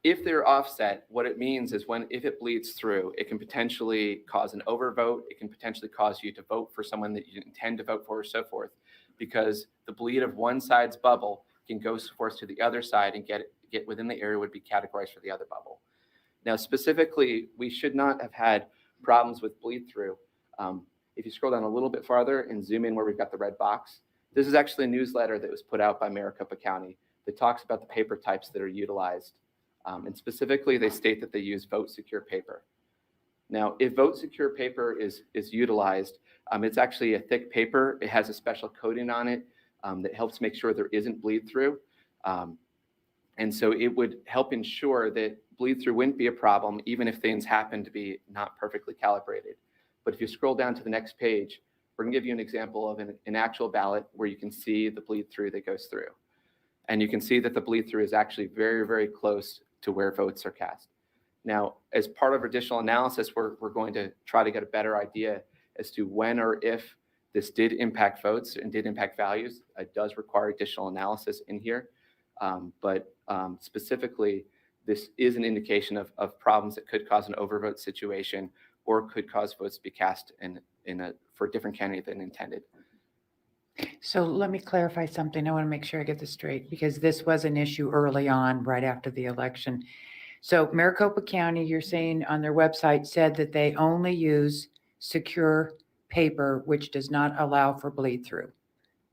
if they're offset, what it means is if it bleeds through, it can potentially cause an overvote. It can potentially cause you to vote for someone that you intend to vote for, or so forth, because the bleed of one side's bubble can go so forth to the other side and get within the area would be categorized for the other bubble. Now, specifically, we should not have had problems with bleed through. If you scroll down a little bit farther and zoom in where we've got the red box, this is actually a newsletter that was put out by Maricopa County that talks about the paper types that are utilized. And specifically, they state that they use vote secure paper. Now, if vote secure paper is utilized, it's actually a thick paper. It has a special coating on it that helps make sure there isn't bleed through. And so it would help ensure that bleed through wouldn't be a problem, even if things happen to be not perfectly calibrated. But if you scroll down to the next page, we're going to give you an example of an actual ballot where you can see the bleed through that goes through. And you can see that the bleed through is actually very, very close to where votes are cast. Now, as part of additional analysis, we're going to try to get a better idea as to when or if this did impact votes and did impact values. It does require additional analysis in here. But specifically, this is an indication of problems that could cause an overvote situation or could cause votes to be cast for a different candidate than intended.
So let me clarify something. I want to make sure I get this straight, because this was an issue early on, right after the election. So Maricopa County, you're saying on their website, said that they only use secure paper, which does not allow for bleed through,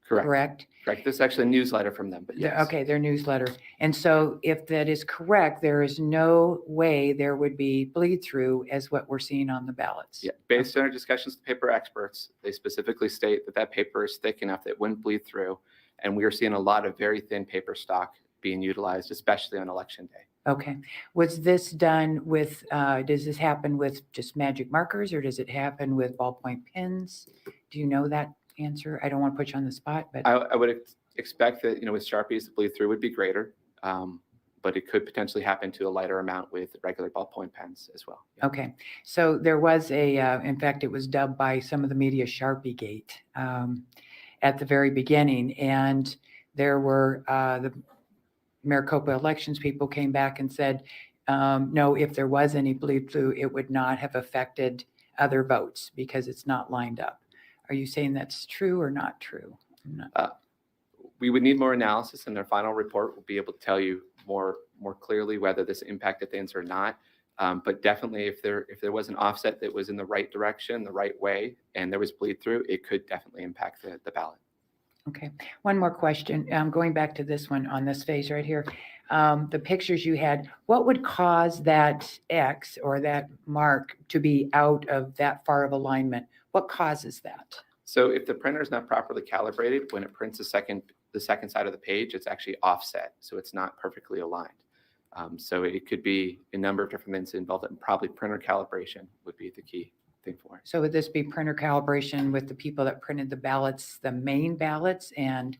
correct?
Correct. This is actually a newsletter from them, but yes.
Okay, their newsletter. And so if that is correct, there is no way there would be bleed through as what we're seeing on the ballots.
Yeah, based on our discussions with paper experts, they specifically state that paper is thick enough that it wouldn't bleed through. And we are seeing a lot of very thin paper stock being utilized, especially on election day.
Okay. Was this done with, does this happen with just magic markers, or does it happen with ballpoint pens? Do you know that answer? I don't want to put you on the spot, but.
I would expect that, with Sharpies, the bleed through would be greater, but it could potentially happen to a lighter amount with regular ballpoint pens as well. Yeah.
Okay. So there was in fact, it was dubbed by some of the media Sharpie Gate at the very beginning. And there were the Maricopa elections people came back and said, no, if there was any bleed through, it would not have affected other votes because it's not lined up. Are you saying that's true or not true?
We would need more analysis, and their final report will be able to tell you more clearly whether this impacted things or not. But definitely, if there was an offset that was in the right direction, the right way, and there was bleed through, it could definitely impact the ballot.
Okay, one more question. Going back to this one on this phase right here. The pictures you had, what would cause that X or that mark to be out of that far of alignment? What causes that?
So if the printer is not properly calibrated, when it prints the second side of the page, it's actually offset, so it's not perfectly aligned. So it could be a number of different things involved, and probably printer calibration would be the key thing for it.
So would this be printer calibration with the people that printed the ballots, the main ballots? And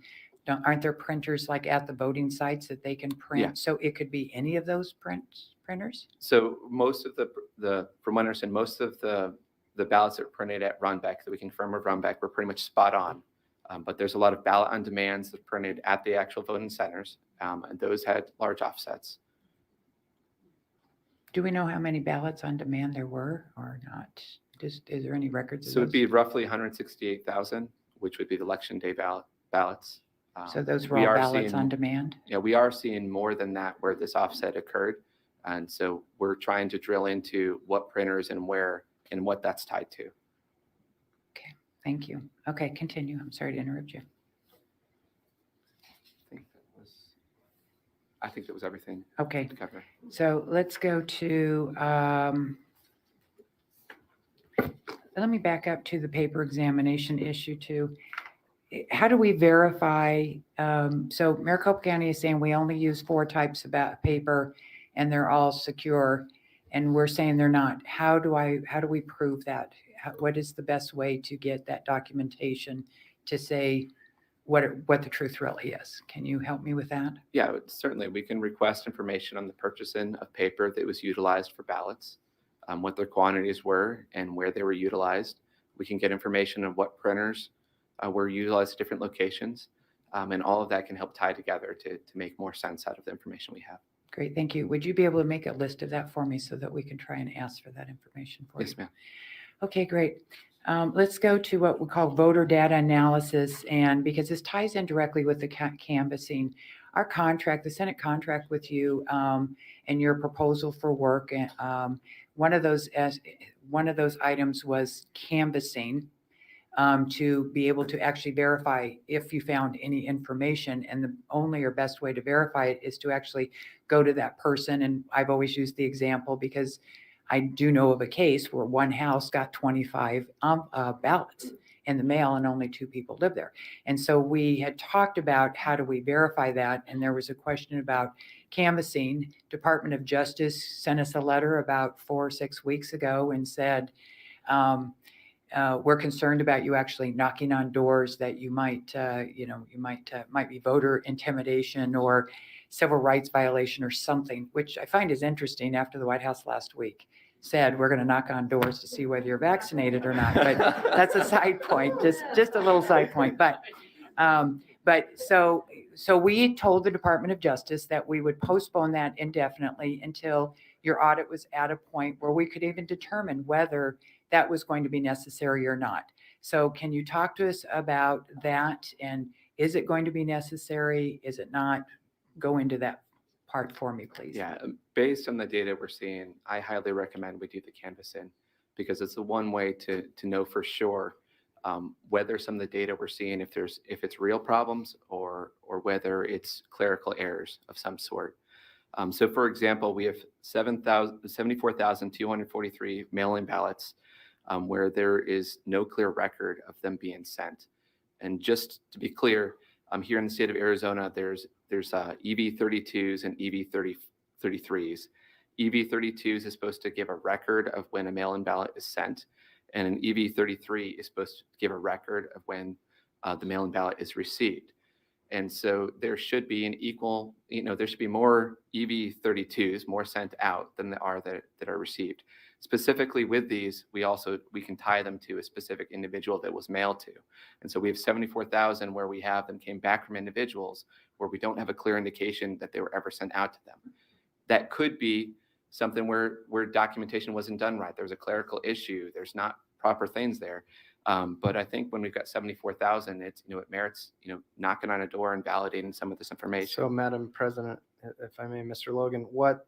aren't there printers like at the voting sites that they can print?
Yeah.
So it could be any of those printers?
So most of from what I understand, most of the ballots that are printed at Runbeck, that we confirm of Runbeck, were pretty much spot on. But there's a lot of ballot on demands that are printed at the actual voting centers, and those had large offsets.
Do we know how many ballots on demand there were or not? Is there any records of
So it'd
those?
be roughly 168,000, which would be the election day ballots.
So those were
we
all
are
ballots
seeing-
on demand?
Yeah, we are seeing more than that where this offset occurred. And so we're trying to drill into what printers and where and what that's tied to.
Thank you. Okay, continue. I'm sorry to interrupt you.
I think that was everything
Okay,
to cover.
so let's go to, let me back up to the paper examination issue too. How do we verify, so Maricopa County is saying we only use 4 types of paper and they're all secure, and we're saying they're not. How do we prove that? What is the best way to get that documentation to say what the truth really is? Can you help me with that?
Yeah, certainly. We can request information on the purchasing of paper that was utilized for ballots, what their quantities were and where they were utilized. We can get information on what printers were utilized at different locations. And all of that can help tie together to make more sense out of the information we have.
Great, thank you. Would you be able to make a list of that for me so that we can try and ask for that information for you?
Yes, ma'am.
Okay, great. Let's go to what we call voter data analysis, and because this ties in directly with the canvassing, our contract, the Senate contract with you, and your proposal for work, one of those items was canvassing, to be able to actually verify if you found any information, and the only or best way to verify it is to actually go to that person. And I've always used the example because I do know of a case where one house got 25 ballots in the mail and only 2 people lived there. And so we had talked about how do we verify that, and there was a question about canvassing. Department of Justice sent us a letter about 4 or 6 weeks ago and said, we're concerned about you actually knocking on doors that you might be voter intimidation or civil rights violation or something, which I find is interesting after the White House last week said, we're going to knock on doors to see whether you're vaccinated or not. But that's a side point, just a little side point. But so we told the Department of Justice that we would postpone that indefinitely until your audit was at a point where we could even determine whether that was going to be necessary or not. So can you talk to us about that? And is it going to be necessary? Is it not? Go into that part for me, please.
Yeah, based on the data we're seeing, I highly recommend we do the canvassing because it's the one way to know for sure whether some of the data we're seeing, if it's real problems or whether it's clerical errors of some sort. So for example, we have 74,243 mail-in ballots where there is no clear record of them being sent. And just to be clear, here in the state of Arizona, there's EV32s and EV33s. EV32s is supposed to give a record of when a mail-in ballot is sent, and an EV33 is supposed to give a record of when the mail-in ballot is received. And so there should be an equal, there should be more EV32s, more sent out than there are that are received. Specifically with these, we can tie them to a specific individual that was mailed to. And so we have 74,000 where we have them came back from individuals where we don't have a clear indication that they were ever sent out to them. That could be something where documentation wasn't done right. There's a clerical issue. There's not proper things there. But I think when we've got 74,000, it merits, knocking on a door and validating some of this information.
So, Madam President, if I may, Mr. Logan, what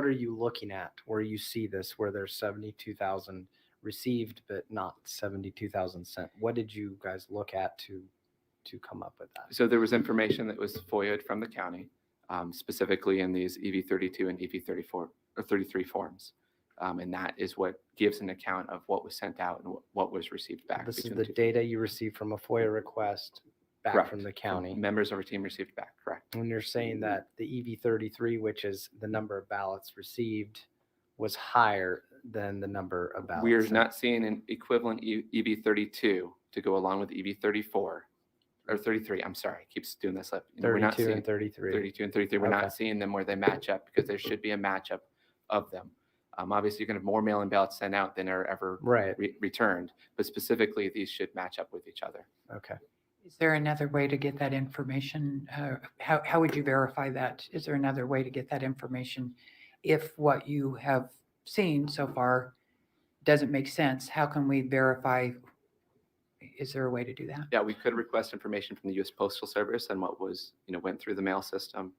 are you looking at where you see this, where there's 72,000 received, but not 72,000 sent. What did you guys look at to come up with that?
So there was information that was FOIA'd from the county, specifically in these EV32 and EV34 or 33 forms. And that is what gives an account of what was sent out and what was received back.
This is
between
the
two.
data you received from a FOIA request back
Correct.
from the county.
Members of our team received back, correct.
And you're saying that the EV33, which is the number of ballots received, was higher than the number of ballots.
We are
sent.
not seeing an equivalent EV32 to go along with EV34 or 33. I'm sorry, I keep doing this up. We're not
32
seeing
and 33.
32 and 33. We're
Okay.
not seeing them where they match up because there should be a matchup of them. Obviously, you're going to have more mail-in ballots sent out than are ever
Right.
returned, but specifically, these should match up with each other.
Okay.
Is there another way to get that information? How would you verify that? Is there another way to get that information? If what you have seen so far doesn't make sense, how can we verify? Is there a way to do that?
Yeah, we could request information from the U.S. Postal Service on what was, went through the mail system.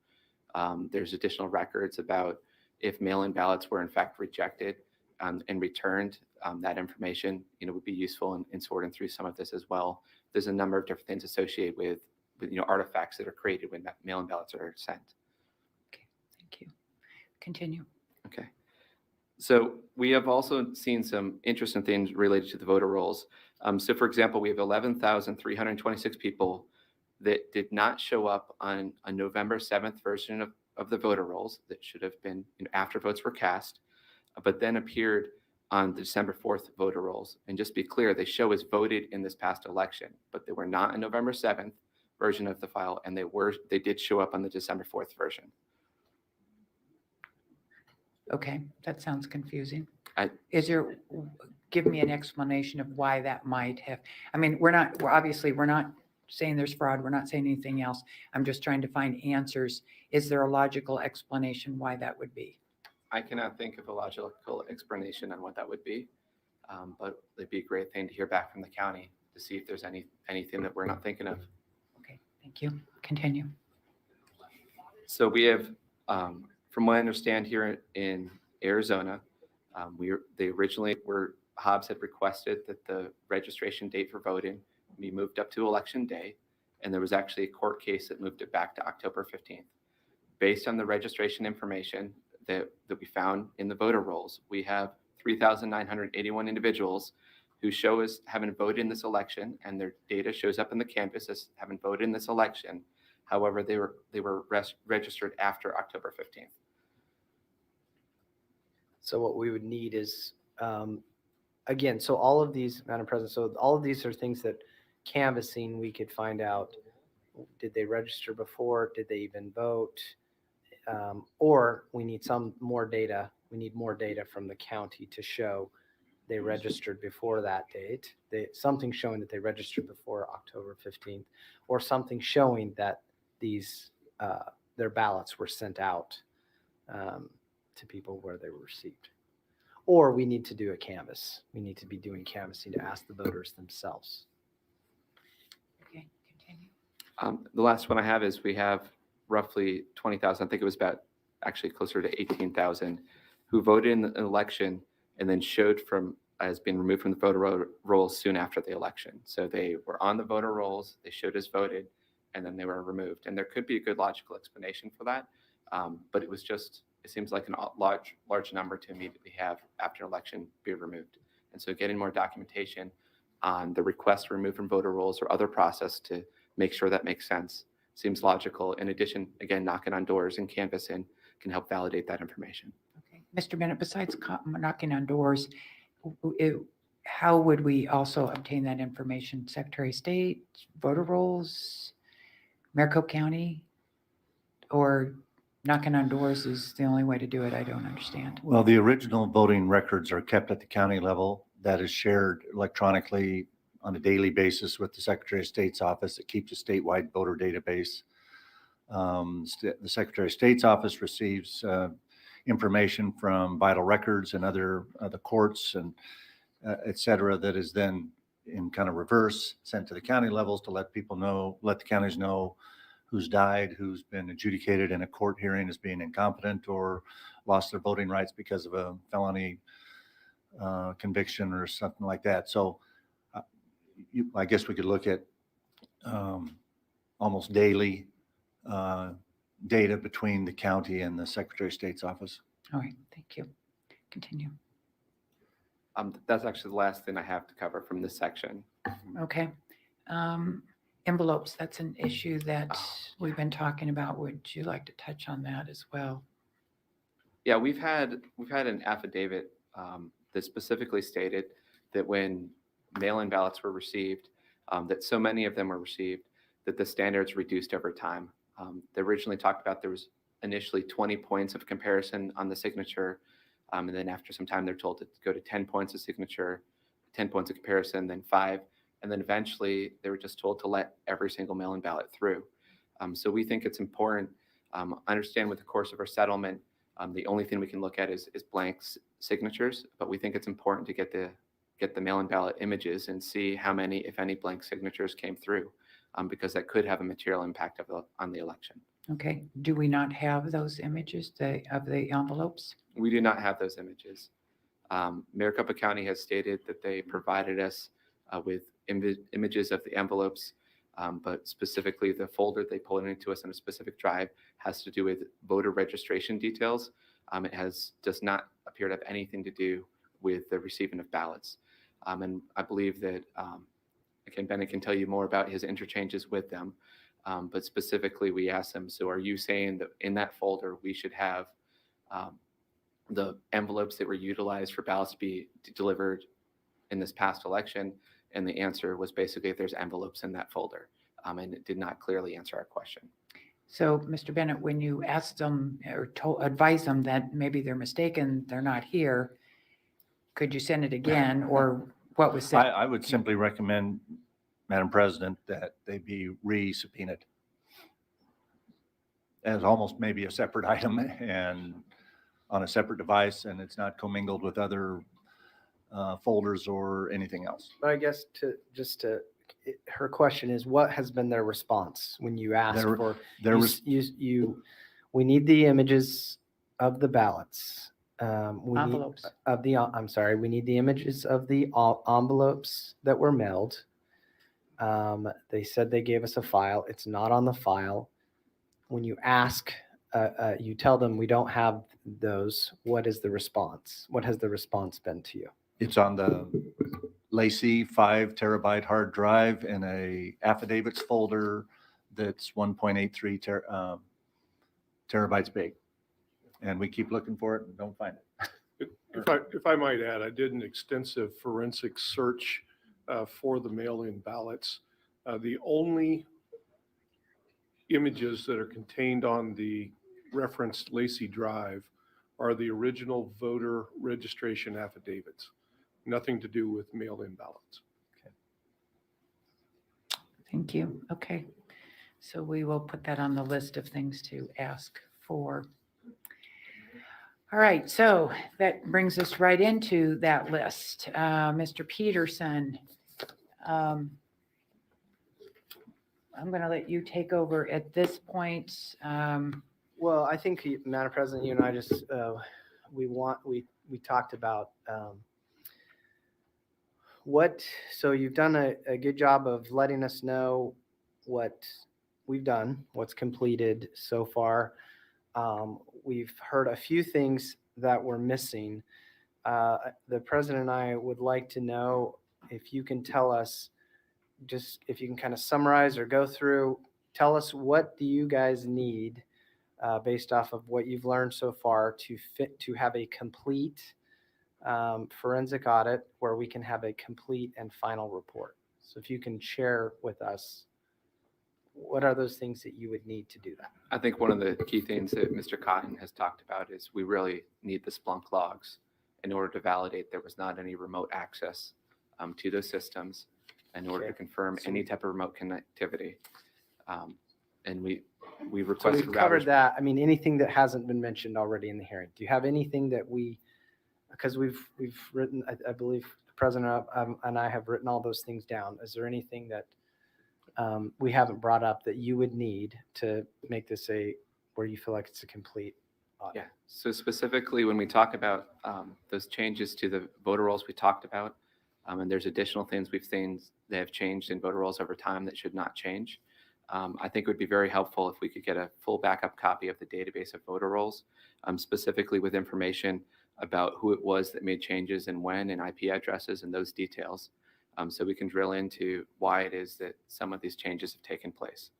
There's additional records about if mail-in ballots were in fact rejected and returned. That information, would be useful in sorting through some of this as well. There's a number of different things associated with artifacts that are created when mail-in ballots are sent.
Okay, thank you. Continue.
Okay. So we have also seen some interesting things related to the voter rolls. So for example, we have 11,326 people that did not show up on a November 7th version of the voter rolls that should have been after votes were cast, but then appeared on the December 4th voter rolls. And just be clear, they show as voted in this past election, but they were not a November 7th version of the file, and they did show up on the December 4th version.
Okay, that sounds confusing.
I-
Give me an explanation of why that might have, I mean, we're not saying there's fraud. We're not saying anything else. I'm just trying to find answers. Is there a logical explanation why that would be?
I cannot think of a logical explanation on what that would be, but it'd be a great thing to hear back from the county to see if there's anything that we're not thinking of.
Okay, thank you. Continue.
So we have, from what I understand here in Arizona, they originally Hobbs had requested that the registration date for voting be moved up to election day, and there was actually a court case that moved it back to October 15th. Based on the registration information that we found in the voter rolls, we have 3,981 individuals who show as having voted in this election, and their data shows up in the canvas as having voted in this election. However, they were registered after October 15th.
So what we would need is, again, so all of these, Madam President, so all of these are things that canvassing, we could find out, did they register before? Did they even vote? Or we need some more data. We need more data from the county to show they registered before that date. Something showing that they registered before October 15th, or something showing that these, their ballots were sent out to people where they were received. Or we need to do a canvass. We need to be doing canvassing to ask the voters themselves.
Okay, continue.
The last one I have is we have roughly 20,000, I think it was about actually closer to 18,000, who voted in the election and then showed as being removed from the voter rolls soon after the election. So they were on the voter rolls, they showed as voted, and then they were removed. And there could be a good logical explanation for that, but it seems like a large number to immediately have after an election be removed. And so getting more documentation on the request to remove from voter rolls or other process to make sure that makes sense seems logical. In addition, again, knocking on doors and canvassing can help validate that information.
Okay, Mr. Bennett, besides knocking on doors, how would we also obtain that information? Secretary of State, voter rolls, Maricopa County, or knocking on doors is the only way to do it? I don't understand.
Well, the original voting records are kept at the county level. That is shared electronically on a daily basis with the Secretary of State's office that keeps a statewide voter database. The Secretary of State's office receives information from vital records and other the courts and et cetera, that is then in kind of reverse sent to the county levels to let the counties know who's died, who's been adjudicated in a court hearing as being incompetent or lost their voting rights because of a felony conviction or something like that. So I guess we could look at almost daily data between the county and the Secretary of State's office.
All right, thank you. Continue.
That's actually the last thing I have to cover from this section.
Okay. Envelopes, that's an issue that we've been talking about. Would you like to touch on that as well?
Yeah, we've had an affidavit that specifically stated that when mail-in ballots were received, that so many of them were received that the standards reduced over time. They originally talked about there was initially 20 points of comparison on the signature, and then after some time they're told to go to 10 points of signature, 10 points of comparison, then 5, and then eventually they were just told to let every single mail-in ballot through. So we think it's important. Understand with the course of our settlement, the only thing we can look at is blank signatures, but we think it's important to get the mail-in ballot images and see how many, if any, blank signatures came through, because that could have a material impact on the election.
Okay, do we not have those images of the envelopes?
We do not have those images. Maricopa County has stated that they provided us with images of the envelopes, but specifically the folder they pulled into us in a specific drive has to do with voter registration details. It does not appear to have anything to do with the receiving of ballots. And I believe that, again, Bennett can tell you more about his interchanges with them, but specifically we asked them, so are you saying that in that folder we should have the envelopes that were utilized for ballots to be delivered in this past election? And the answer was basically there's envelopes in that folder, and it did not clearly answer our question.
So, Mr. Bennett, when you asked them or advise them that maybe they're mistaken, they're not here, could you send it again, or what was said?
I would simply recommend, Madam President, that they be re-subpoenaed as almost maybe a separate item and on a separate device, and it's not commingled with other folders or anything else.
But I guess her question is, what has been their response when you asked for? We need the images of the ballots.
Envelopes.
We need the images of the envelopes that were mailed. They said they gave us a file. It's not on the file. When you ask, you tell them we don't have those. What is the response? What has the response been to you?
It's on the Lacey 5 terabyte hard drive in a affidavits folder that's 1.83 terabytes big. And we keep looking for it and don't find it.
If I might add, I did an extensive forensic search for the mail-in ballots. The only images that are contained on the referenced Lacey drive are the original voter registration affidavits. Nothing to do with mail-in ballots.
Thank you. Okay. So we will put that on the list of things to ask for. All right. So that brings us right into that list. Mr. Peterson, I'm going to let you take over at this point.
Well, I think, Madam President, you and I just, we talked about so you've done a good job of letting us know what we've done, what's completed so far. We've heard a few things that we're missing. The President and I would like to know if you can tell us, just if you can kind of summarize or go through, tell us what do you guys need based off of what you've learned so far to have a complete forensic audit where we can have a complete and final report. So if you can share with us, what are those things that you would need to do that?
I think one of the key things that Mr. Cotton has talked about is we really need the Splunk logs in order to validate there was not any remote access to those systems in order to confirm any type of remote connectivity. And we
So
requested
we've covered
routers.
that. I mean, anything that hasn't been mentioned already in the hearing. Do you have anything that because we've written, I believe the President and I have written all those things down. Is there anything that we haven't brought up that you would need to make this where you feel like it's a complete audit?
Yeah, so specifically when we talk about those changes to the voter rolls we talked about, and there's additional things we've seen that have changed in voter rolls over time that should not change. I think it would be very helpful if we could get a full backup copy of the database of voter rolls, specifically with information about who it was that made changes and when, and IP addresses and those details, so we can drill into why it is that some of these changes have taken place.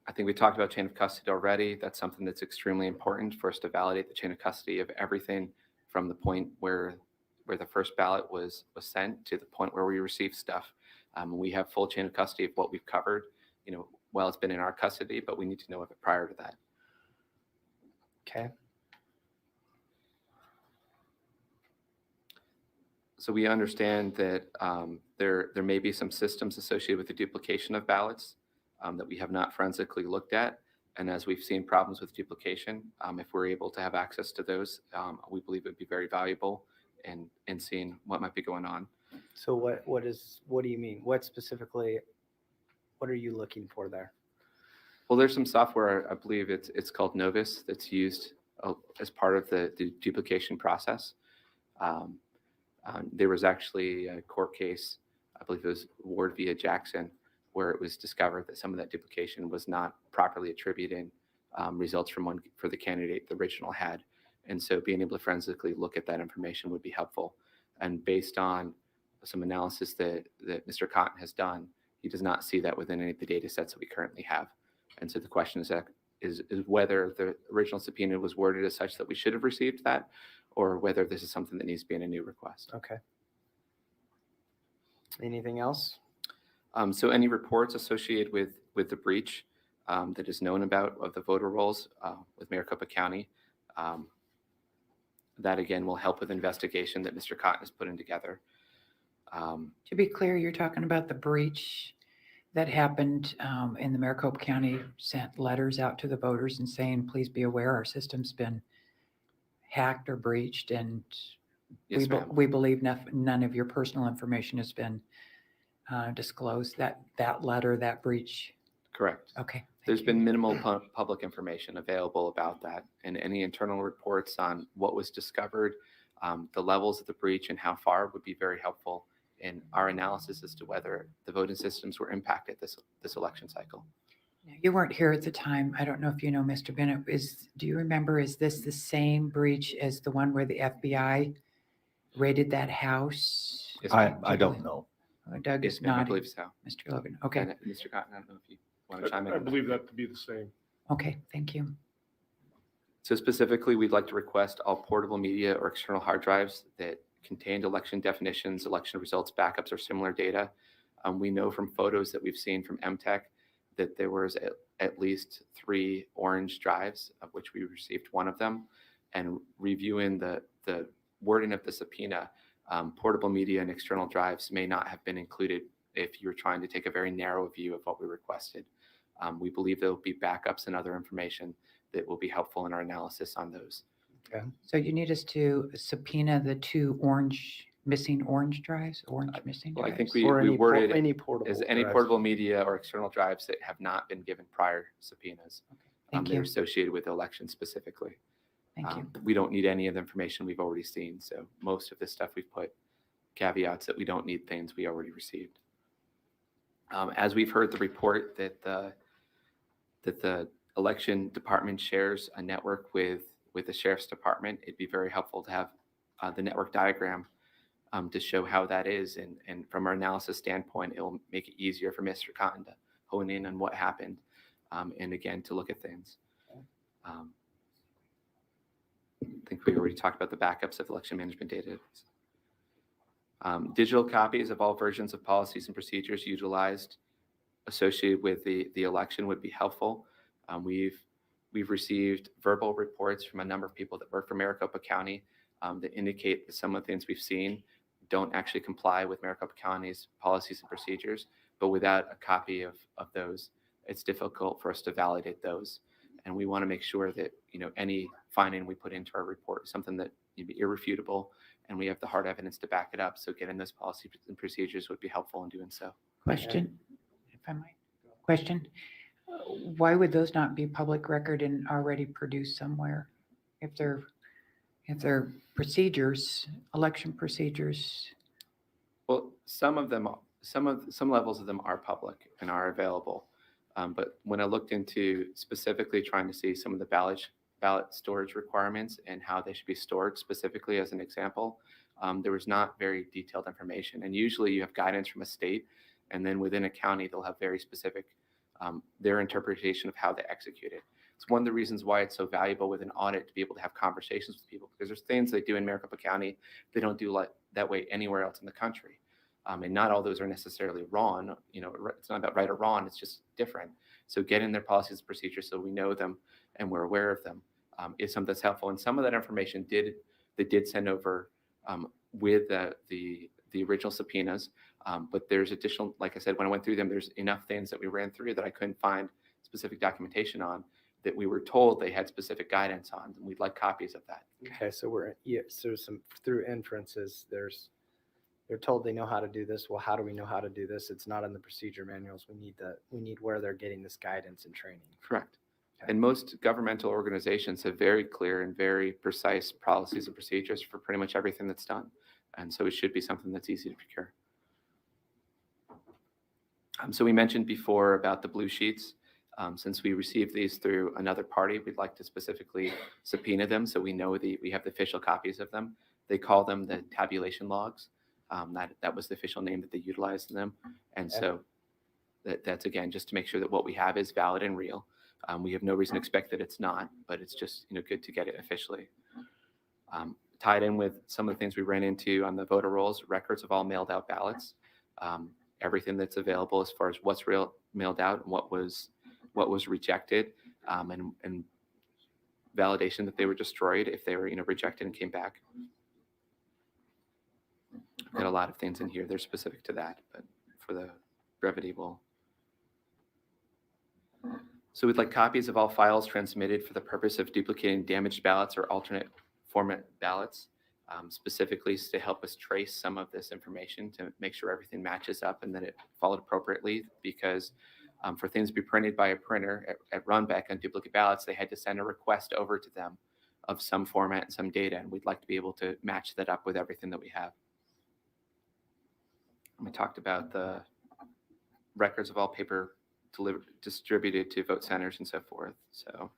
I think we talked about chain of custody already. That's something that's extremely important for us to validate the chain of custody of everything from the point where the first ballot was sent to the point where we received stuff. We have full chain of custody of what we've covered, while it's been in our custody, but we need to know of it prior to that.
Okay.
So we understand that there may be some systems associated with the duplication of ballots that we have not forensically looked at. And as we've seen problems with duplication, if we're able to have access to those, we believe it would be very valuable in seeing what might be going on.
So what do you mean? What are you looking for there?
Well, there's some software, I believe it's called Novus, that's used as part of the duplication process. There was actually a court case, I believe it was Ward via Jackson, where it was discovered that some of that duplication was not properly attributing results for the candidate the original had. And so being able to forensically look at that information would be helpful. And based on some analysis that Mr. Cotton has done, he does not see that within any of the data sets that we currently have. And so the question is whether the original subpoena was worded as such that we should have received that, or whether this is something that needs to be in a new request.
Okay. Anything else?
So any reports associated with the breach that is known about of the voter rolls with Maricopa County, that again will help with investigation that Mr. Cotton is putting together.
To be clear, you're talking about the breach that happened in the Maricopa County, sent letters out to the voters and saying, please be aware, our system's been hacked or breached, and
Yes, ma'am.
we believe none of your personal information has been disclosed. That letter, that breach.
Correct.
Okay. thank
There's
you.
been minimal public information available about that, and any internal reports on what was discovered, the levels of the breach and how far would be very helpful in our analysis as to whether the voting systems were impacted this election cycle.
Now, you weren't here at the time. I don't know if you know, Mr. Bennett, do you remember, is this the same breach as the one where the FBI raided that house?
Yes,
I
ma'am.
don't know.
Doug
Yes,
is
ma'am, I
nodding.
believe so.
Mr. Logan. Okay.
And Mr. Cotton, I don't know if you want to chime in.
I
on that.
believe that to be the same.
Okay. Thank you.
So specifically, we'd like to request all portable media or external hard drives that contained election definitions, election results, backups, or similar data. We know from photos that we've seen from MTech that there was at least 3 orange drives, of which we received one of them. And reviewing the wording of the subpoena, portable media and external drives may not have been included if you're trying to take a very narrow view of what we requested. We believe there will be backups and other information that will be helpful in our analysis on those.
So you need us to subpoena the 2 missing orange drives, missing
Well, I
drives?
think
Or
we worded it
any portable.
as any
drives.
portable media or external drives that have not been given prior subpoenas.
Thank
They're
you.
associated with elections specifically.
Thank you.
We don't need any of the information we've already seen. So most of this stuff we've put caveats that we don't need things we already received. As we've heard the report that the election department shares a network with the sheriff's department, it'd be very helpful to have the network diagram to show how that is. And from our analysis standpoint, it'll make it easier for Mr. Cotton to hone in on what happened and again, to look at things. I think we already talked about the backups of election management data. Digital copies of all versions of policies and procedures utilized associated with the election would be helpful. We've received verbal reports from a number of people that work for Maricopa County that indicate that some of the things we've seen don't actually comply with Maricopa County's policies and procedures, but without a copy of those, it's difficult for us to validate those. And we want to make sure that, any finding we put into our report is something that would be irrefutable, and we have the hard evidence to back it up. So getting those policies and procedures would be helpful in doing so.
Question, if I might. Question. why would those not be public record and already produced somewhere? If they're procedures, election procedures.
Well, some of them, some levels of them are public and are available. But when I looked into specifically trying to see some of the ballot storage requirements and how they should be stored specifically as an example, there was not very detailed information. And usually you have guidance from a state, and then within a county, they'll have very specific, their interpretation of how they execute it. It's one of the reasons why it's so valuable with an audit to be able to have conversations with people, because there's things they do in Maricopa County they don't do like that way anywhere else in the country. And not all those are necessarily wrong. It's not about right or wrong. It's just different. So getting their policies and procedures so we know them and we're aware of them is something that's helpful. And some of that information they did send over with the original subpoenas. But there's additional, like I said, when I went through them, there's enough things that we ran through that I couldn't find specific documentation on that we were told they had specific guidance on, and we'd like copies of that.
Okay, so so some through inferences, they're told they know how to do this. Well, how do we know how to do this? It's not in the procedure manuals. We need where they're getting this guidance and training.
Correct.
Okay.
And most governmental organizations have very clear and very precise policies and procedures for pretty much everything that's done. And so it should be something that's easy to procure. So we mentioned before about the blue sheets. Since we received these through another party, we'd like to specifically subpoena them so we know we have the official copies of them. They call them the tabulation logs. That was the official name that they utilized in them. And so that's, again, just to make sure that what we have is valid and real. We have no reason to expect that it's not, but it's just good to get it officially. Tied in with some of the things we ran into on the voter rolls, records of all mailed out ballots, everything that's available as far as what's mailed out and what was rejected, and validation that they were destroyed if they were rejected and came back. Got a lot of things in here. They're specific to that, but for the brevity, So we'd like copies of all files transmitted for the purpose of duplicating damaged ballots or alternate format ballots, specifically to help us trace some of this information to make sure everything matches up and that it followed appropriately. Because for things to be printed by a printer at Runbeck on duplicate ballots, they had to send a request over to them of some format and some data, and we'd like to be able to match that up with everything that we have. We talked about the records of all paper distributed to vote centers and so forth. So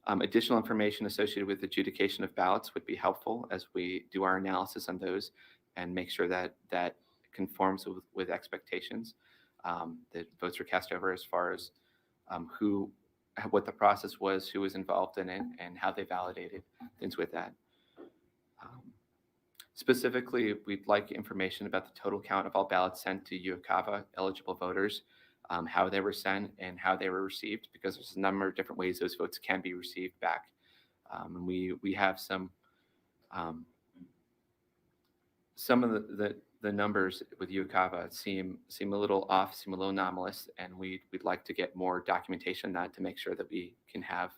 additional information associated with adjudication of ballots would be helpful as we do our analysis on those and make sure that that conforms with expectations, that votes are cast over as far as what the process was, who was involved in it, and how they validated things with that. Specifically, we'd like information about the total count of all ballots sent to UOCAVA eligible voters, how they were sent and how they were received, because there's a number of different ways those votes can be received back. And we have some of the numbers with UOCAVA seem a little off, seem a little anomalous, and we'd like to get more documentation on that to make sure that we can have,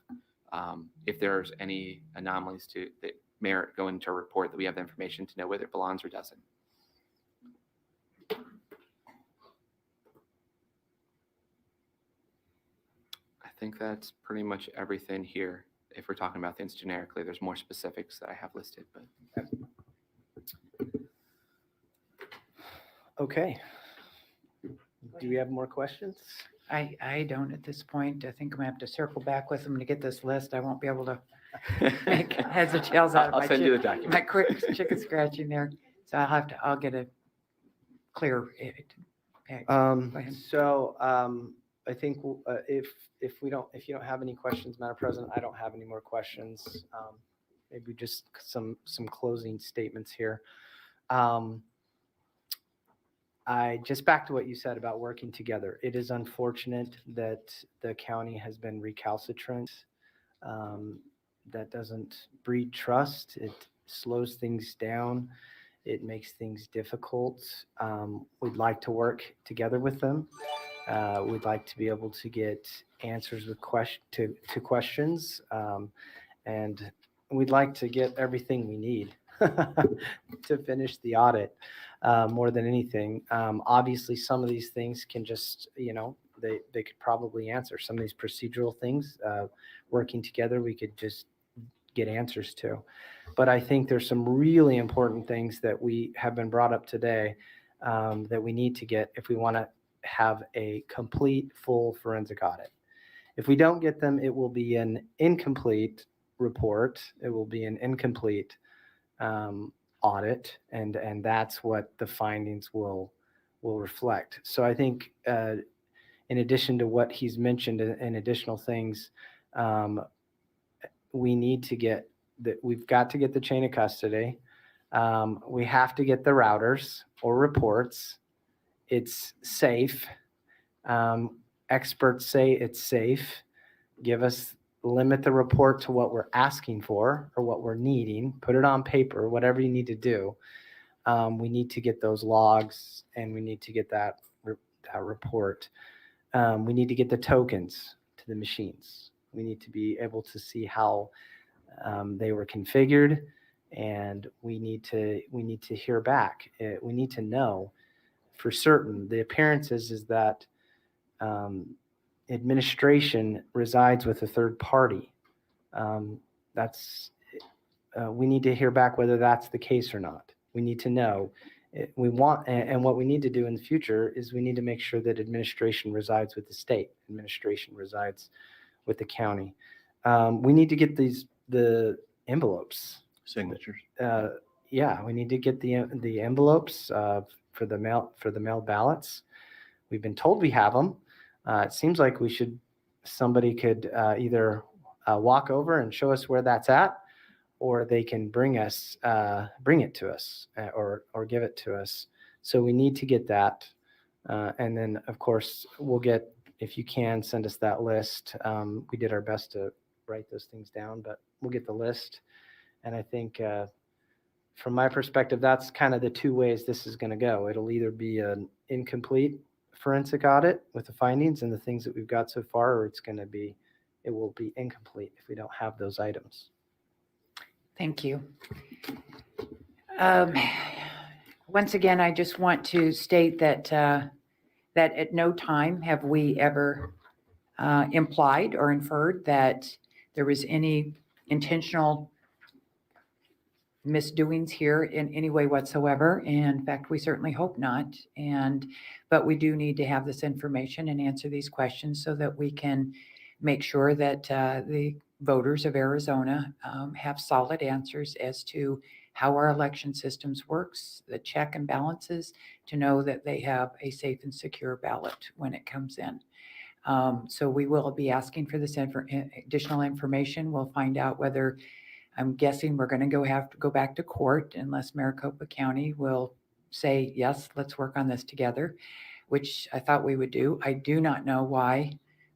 if there's any anomalies that merit going into a report, that we have the information to know whether it belongs or doesn't. I think that's pretty much everything here. If we're talking about things generically, there's more specifics that I have listed, but.
Okay. Do we have more questions?
I don't at this point. I think I'm gonna have to circle back with them to get this list. I won't be able to make heads or tails out of
I'll
my
send you the
my
document.
quick chicken scratching there. So I'll get a clear. ahead.
So I think if you don't have any questions, Madam President, I don't have any more questions. Maybe just some closing statements here. I just back to what you said about working together. It is unfortunate that the county has been recalcitrant. That doesn't breed trust. It slows things down. It makes things difficult. We'd like to work together with them. We'd like to be able to get answers with to questions, and we'd like to get everything we need to finish the audit more than anything. Obviously, some of these things can just, they could probably answer some of these procedural things. Working together, we could just get answers to. But I think there's some really important things that we have been brought up today that we need to get if we want to have a complete, full forensic audit. If we don't get them, it will be an incomplete report. It will be an incomplete audit, and that's what the findings will reflect. So I think in addition to what he's mentioned and additional things, we need to get that. We've got to get the chain of custody. We have to get the routers or reports. It's safe. Experts say it's safe. Limit the report to what we're asking for or what we're needing. Put it on paper, whatever you need to do. We need to get those logs, and we need to get that report. We need to get the tokens to the machines. We need to be able to see how they were configured, and we need to hear back. We need to know for certain. The appearances is that administration resides with a third party. We need to hear back whether that's the case or not. We need to know. And what we need to do in the future is we need to make sure that administration resides with the state. Administration resides with the county. We need to get the envelopes.
Signatures.
Yeah, we need to get the envelopes for the mail ballots. We've been told we have them. It seems like somebody could either walk over and show us where that's at, or they can bring it to us or give it to us. So we need to get that. And then of course if you can send us that list. We did our best to write those things down, but we'll get the list. And I think from my perspective, that's kind of the two ways this is going to go. It'll either be an incomplete forensic audit with the findings and the things that we've got so far, or it will be incomplete if we don't have those items.
Thank you. Once again, I just want to state that at no time have we ever implied or inferred that there was any intentional misdoings here in any way whatsoever. And in fact, we certainly hope not. But we do need to have this information and answer these questions so that we can make sure that the voters of Arizona have solid answers as to how our election systems works, the check and balances, to know that they have a safe and secure ballot when it comes in. So we will be asking for this additional information. We'll find out whether, I'm guessing we're going to have to go back to court unless Maricopa County will say, yes, let's work on this together, which I thought we would do. I do not know why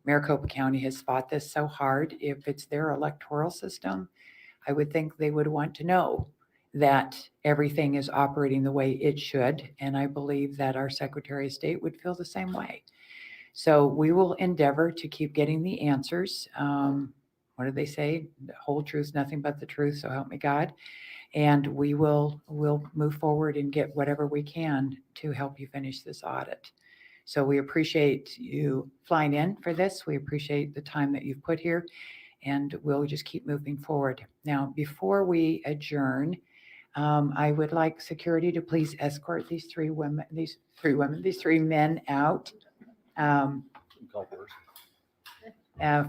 Maricopa County has fought this so hard. If it's their electoral system, I would think they would want to know that everything is operating the way it should. And I believe that our Secretary of State would feel the same way. So we will endeavor to keep getting the answers. What do they say? The whole truth, nothing but the truth. So help me God. And we'll move forward and get whatever we can to help you finish this audit. So we appreciate you flying in for this. We appreciate the time that you've put here, and we'll just keep moving forward. Now, before we adjourn, I would like security to please escort these three men out.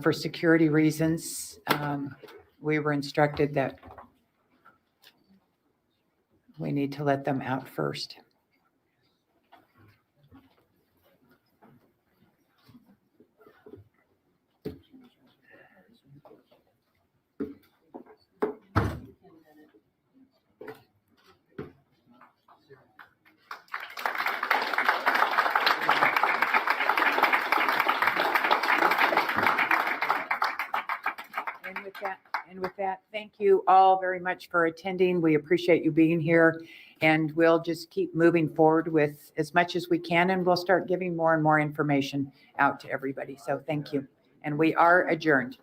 For security reasons, we were instructed that we need to let them out first. And with that, thank you all very much for attending. We appreciate you being here, and we'll just keep moving forward with as much as we can, and we'll start giving more and more information out to everybody. So thank you. And we are adjourned.